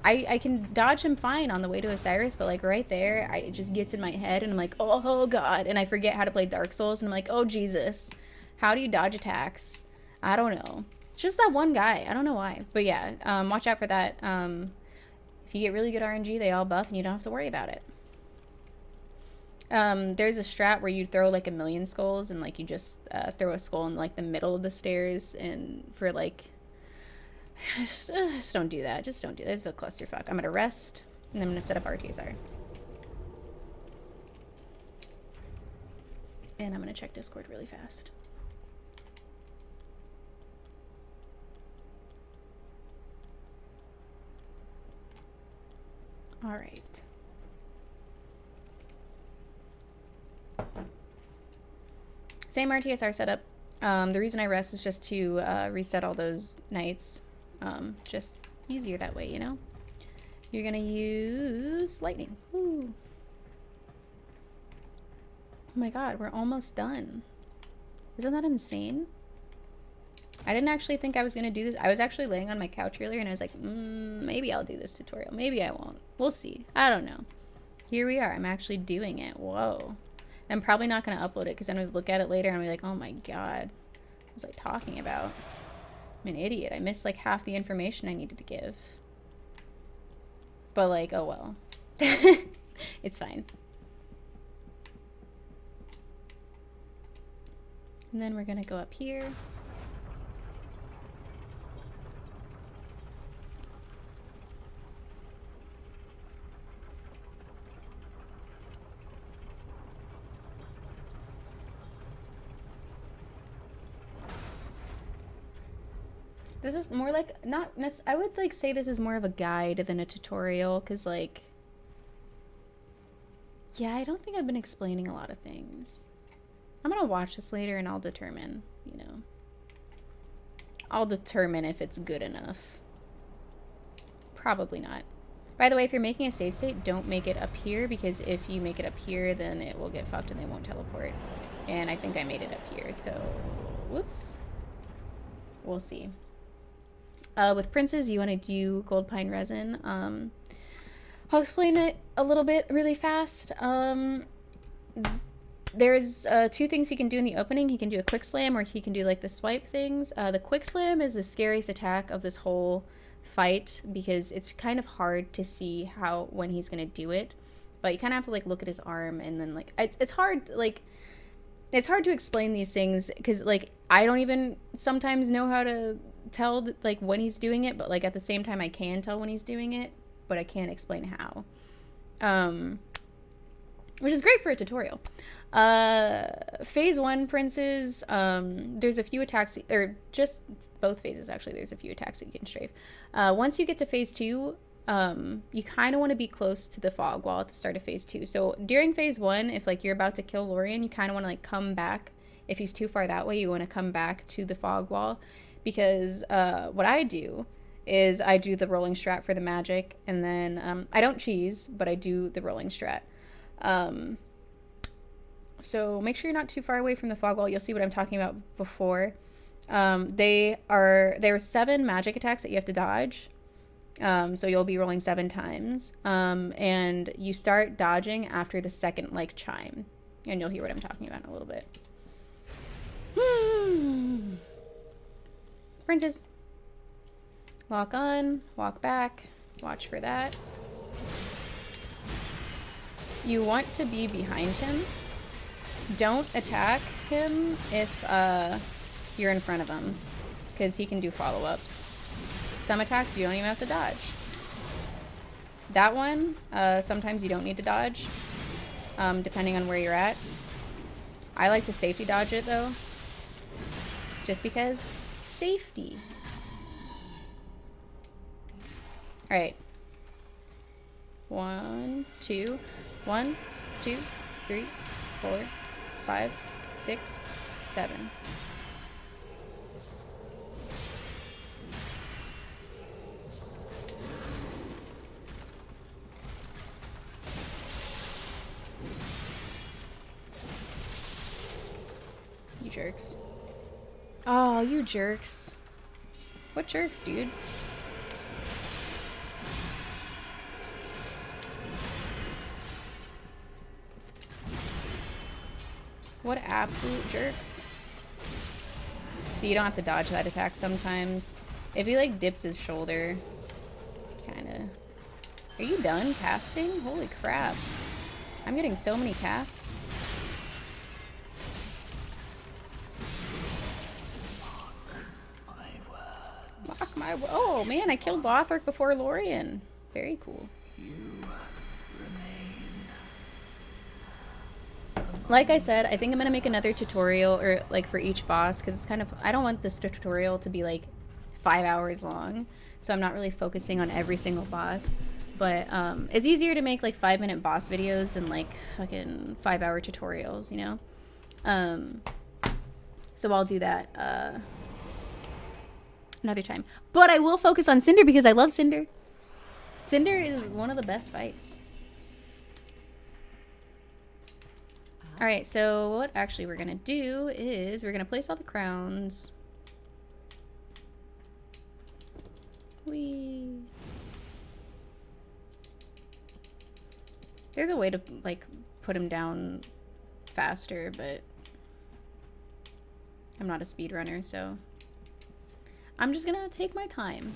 I can dodge him fine on the way to Osiris, but like right there, it just gets in my head and I'm like, oh god, and I forget how to play Dark Souls, and I'm like, oh Jesus, how do you dodge attacks? I don't know. It's just that one guy. I don't know why. But yeah, watch out for that. If you get really good RNG, they all buff and you don't have to worry about it. There's a strat where you throw like 1,000,000 skulls, and like you just throw a skull in like the middle of the stairs, and for like just don't do that. Just don't do that. It's a clusterfuck. I'm gonna rest, and I'm gonna set up RTSR, and I'm gonna check Discord really fast. All right. Same RTSR setup. The reason I rest is just to reset all those knights. Just easier that way, you know? You're gonna use lightning. Woo. Oh my god, we're almost done. Isn't that insane? I didn't actually think I was gonna do this. I was actually laying on my couch earlier and I was like, maybe I'll do this tutorial. Maybe I won't. We'll see. I don't know. Here we are. I'm actually doing it. Whoa. I'm probably not going to upload it because I'm going to look at it later and I'll be like, oh my god, what was I talking about? I'm an idiot. I missed like half the information I needed to give. But like, oh well. It's fine. And then we're going to go up here. This is more like, I would like say this is more of a guide than a tutorial, because like, yeah, I don't think I've been explaining a lot of things. I'm gonna watch this later and I'll determine, you know. I'll determine if it's good enough. Probably not. By the way, if you're making a save state, don't make it up here, because if you make it up here, then it will get fucked and they won't teleport. And I think I made it up here, so whoops. We'll see. With princes, you want to do gold pine resin. I'll explain it a little bit really fast. There's two things he can do in the opening. He can do a quick slam, or he can do like the swipe things. The quick slam is the scariest attack of this whole fight because it's kind of hard to see when he's gonna do it. But you kind of have to like look at his arm, and then like it's hard to explain these things because like I don't even sometimes know how to tell like when he's doing it, but like at the same time I can tell when he's doing it, but I can't explain how. Which is great for a tutorial. Phase 1 princes, there's a few attacks, or just both phases actually, there's a few attacks that you can strafe. Once you get to phase 2, you kind of want to be close to the fog wall at the start of phase 2. So during phase 1, if like you're about to kill Lorien, you kind of want to like come back. If he's too far that way, you want to come back to the fog wall, because what I do is I do the rolling strat for the magic, and then I don't cheese, but I do the rolling strat. So make sure you're not too far away from the fog wall. You'll see what I'm talking about before. There are 7 magic attacks that you have to dodge. So you'll be rolling 7 times. And you start dodging after the second like chime. And you'll hear what I'm talking about in a little bit. Princes. Lock on, walk back, watch for that. You want to be behind him. Don't attack him if you're in front of him, because he can do follow-ups. Some attacks you don't even have to dodge. That one, sometimes you don't need to dodge, depending on where you're at. I like to safety dodge it though, just because safety. All right. 1, 2, 1, 2, 3, 4, 5, 6, 7. You jerks. Oh, you jerks. What jerks, dude? What absolute jerks. So you don't have to dodge that attack sometimes. If he like dips his shoulder, kinda. Are you done casting? Holy crap. I'm getting so many casts. Mock my word. Oh man, I killed Lothric before Lorien. Very cool. Like I said, I think I'm gonna make another tutorial, or like for each boss, because it's kind of, I don't want this tutorial to be like 5 hours long, so I'm not really focusing on every single boss. But it's easier to make like 5-minute boss videos than like fucking 5-hour tutorials, you know. So I'll do that another time. But I will focus on Cinder because I love Cinder. Cinder is one of the best fights. Alright, so what actually we're going to do is we're going to place all the crowns. Whee. There's a way to, like, put him down faster, but I'm not a speedrunner, so I'm just going to take my time.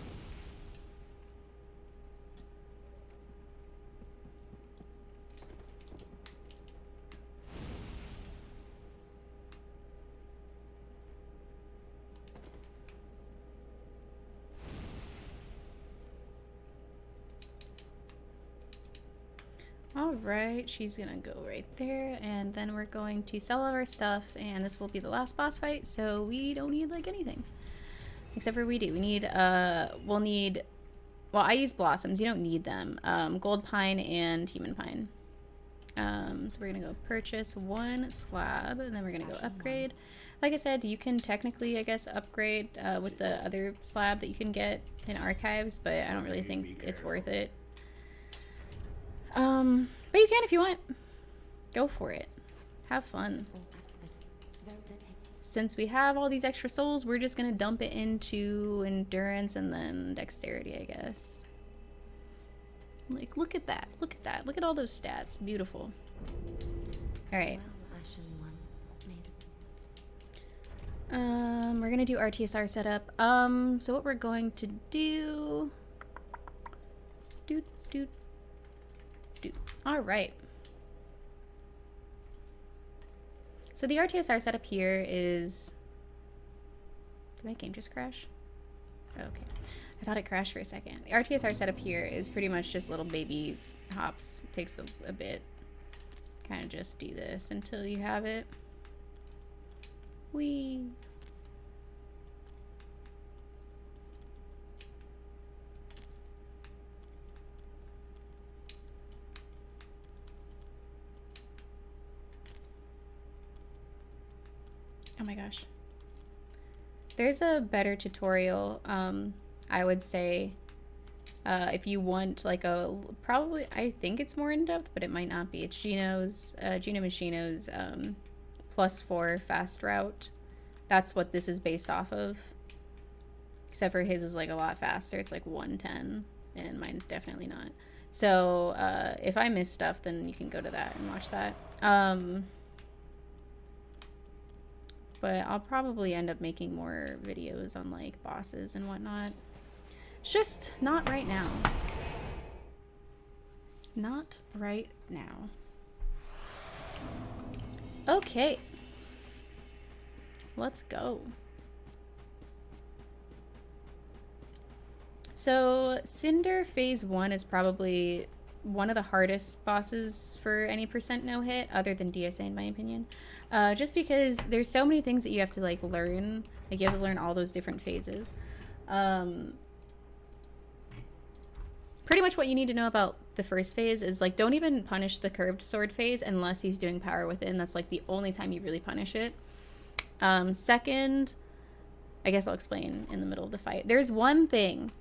Alright, she's gonna go right there, and then we're going to sell all our stuff, and this will be the last boss fight, so we don't need like anything. Except for we do. We need, we'll need, well, I use blossoms, you don't need them. Gold pine and human pine. So we're gonna go purchase 1 slab, and then we're gonna go upgrade. Like I said, you can technically, I guess, upgrade with the other slab that you can get in archives, but I don't really think it's worth it. But you can if you want. Go for it. Have fun. Since we have all these extra souls, we're just gonna dump it into endurance and then dexterity, I guess. Like, look at that. Look at that. Look at all those stats. Beautiful. Alright. Well, Ashen One, We're gonna do RTSR setup. So what we're going to do... Alright. So the RTSR setup here is... Did my game just crash? Oh, okay. I thought it crashed for a second. The RTSR setup here is pretty much just little baby hops. It takes a bit. Kind of just do this until you have it. Whee! Oh my gosh. There's a better tutorial, I would say, if you want like a, probably, I think it's more in-depth, but it might not be. It's Gino's, Gino Machino's +4 fast route. That's what this is based off of. Except for his is like a lot faster. It's like 110, and mine's definitely not. So if I miss stuff, then you can go to that and watch that. But I'll probably end up making more videos on like bosses and whatnot. Just not right now. Not right now. Okay. Let's go. So Cinder phase 1 is probably one of the hardest bosses for any % no hit, other than DSA in my opinion. Just because there's so many things that you have to like learn. Like you have to learn all those different phases. Pretty much what you need to know about the first phase is like don't even punish the curved sword phase unless he's doing power within. That's like the only time you really punish it. Second, I guess I'll explain in the middle of the fight. There's one thing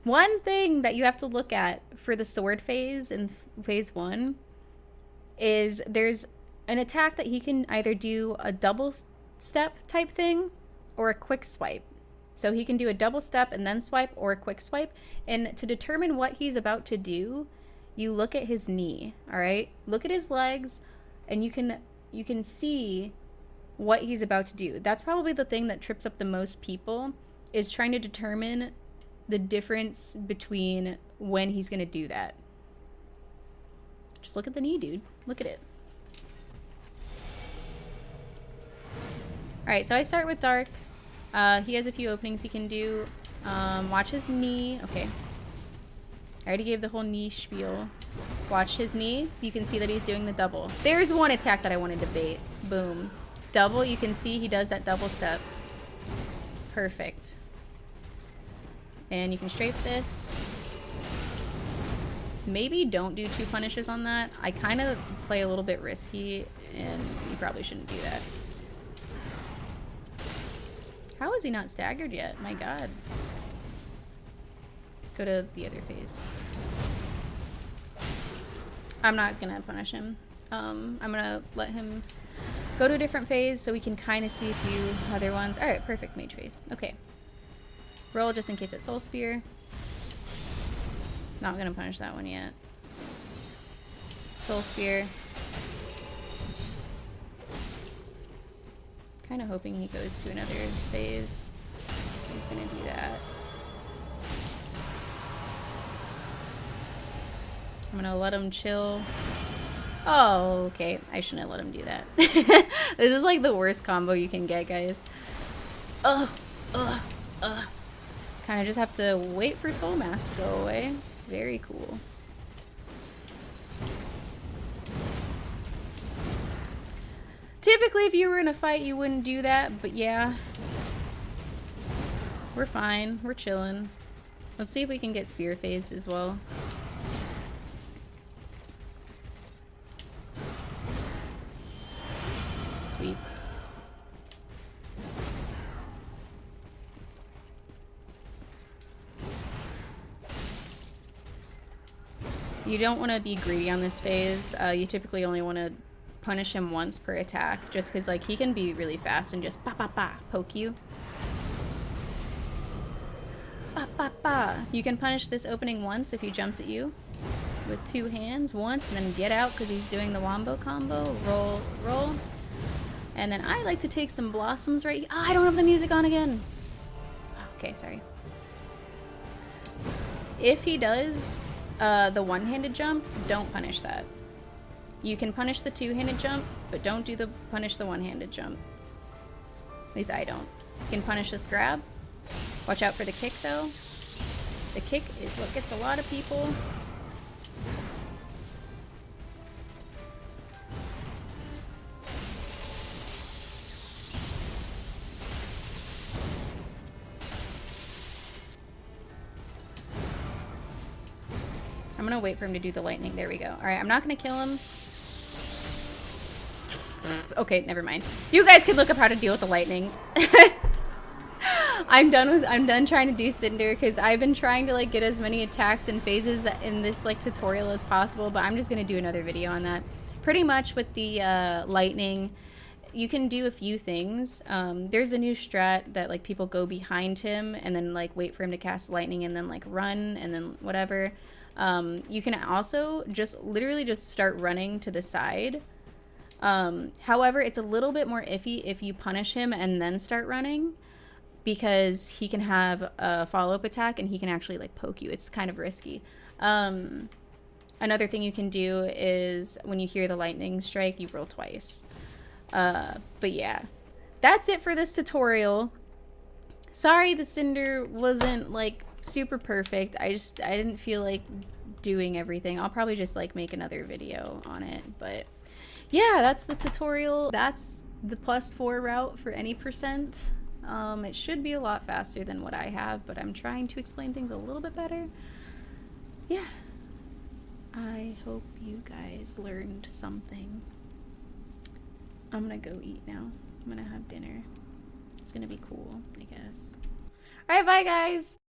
that you have to look at for the sword phase in phase 1 is there's an attack that he can either do a double step type thing or a quick swipe. So he can do a double step and then swipe or a quick swipe. And to determine what he's about to do, you look at his knee, all right? Look at his legs and you can see what he's about to do. That's probably the thing that trips up the most people, is trying to determine the difference between when he's going to do that. Just look at the knee, dude. Look at it. Alright, so I start with Dark. He has a few openings he can do. Watch his knee. Okay. I already gave the whole knee spiel. Watch his knee. You can see that he's doing the double. There's one attack that I wanted to bait. Boom. Double. You can see he does that double step. Perfect. And you can strafe this. Maybe don't do 2 punishes on that. I kind of play a little bit risky, and you probably shouldn't do that. How is he not staggered yet? My god. Go to the other phase. I'm not gonna punish him. I'm gonna let him go to a different phase so we can kind of see a few other ones. Alright, perfect. Mage phase. Okay. Roll just in case it's Soul Spear. Not gonna punish that one yet. Soul Spear. Kind of hoping he goes to another phase. He's gonna do that. I'm gonna let him chill. Oh, okay. I shouldn't have let him do that. This is like the worst combo you can get, guys. Kind of just have to wait for Soul Mass to go away. Very cool. Typically, if you were in a fight, you wouldn't do that, but yeah. We're fine. We're chilling. Let's see if we can get Spear phase as well. Sweet. You don't want to be greedy on this phase. You typically only want to punish him once per attack, just because like he can be really fast and just poke you. Hoppa! You can punish this opening once if he jumps at you with 2 hands once, and then get out because he's doing the wombo combo. Roll, roll. And then I like to take some blossoms right. Ah, I don't have the music on again. Okay, sorry. If he does the one-handed jump, don't punish that. You can punish the 2-handed jump, but don't punish the one-handed jump. At least I don't. You can punish this grab. Watch out for the kick, though. The kick is what gets a lot of people. I'm gonna wait for him to do the lightning. There we go. Alright, I'm not gonna kill him. Okay, never mind. You guys can look up how to deal with the lightning. I'm done trying to do Cinder because I've been trying to like get as many attacks and phases in this like tutorial as possible, but I'm just gonna do another video on that. Pretty much with the lightning, you can do a few things. There's a new strat that like people go behind him and then like wait for him to cast lightning and then like run and then whatever. You can also just literally just start running to the side. However, it's a little bit more iffy if you punish him and then start running, because he can have a follow-up attack and he can actually like poke you. It's kind of risky. Another thing you can do is when you hear the lightning strike, you roll twice. But yeah, that's it for this tutorial. Sorry the Cinder wasn't like super perfect. I didn't feel like doing everything. I'll probably just like make another video on it, but yeah, that's the tutorial. That's the +4 route for any percent. It should be a lot faster than what I have, but I'm trying to explain things a little bit better. Yeah, I hope you guys learned something. I'm gonna go eat now. I'm gonna have dinner. It's gonna be cool, I guess. All right, bye guys.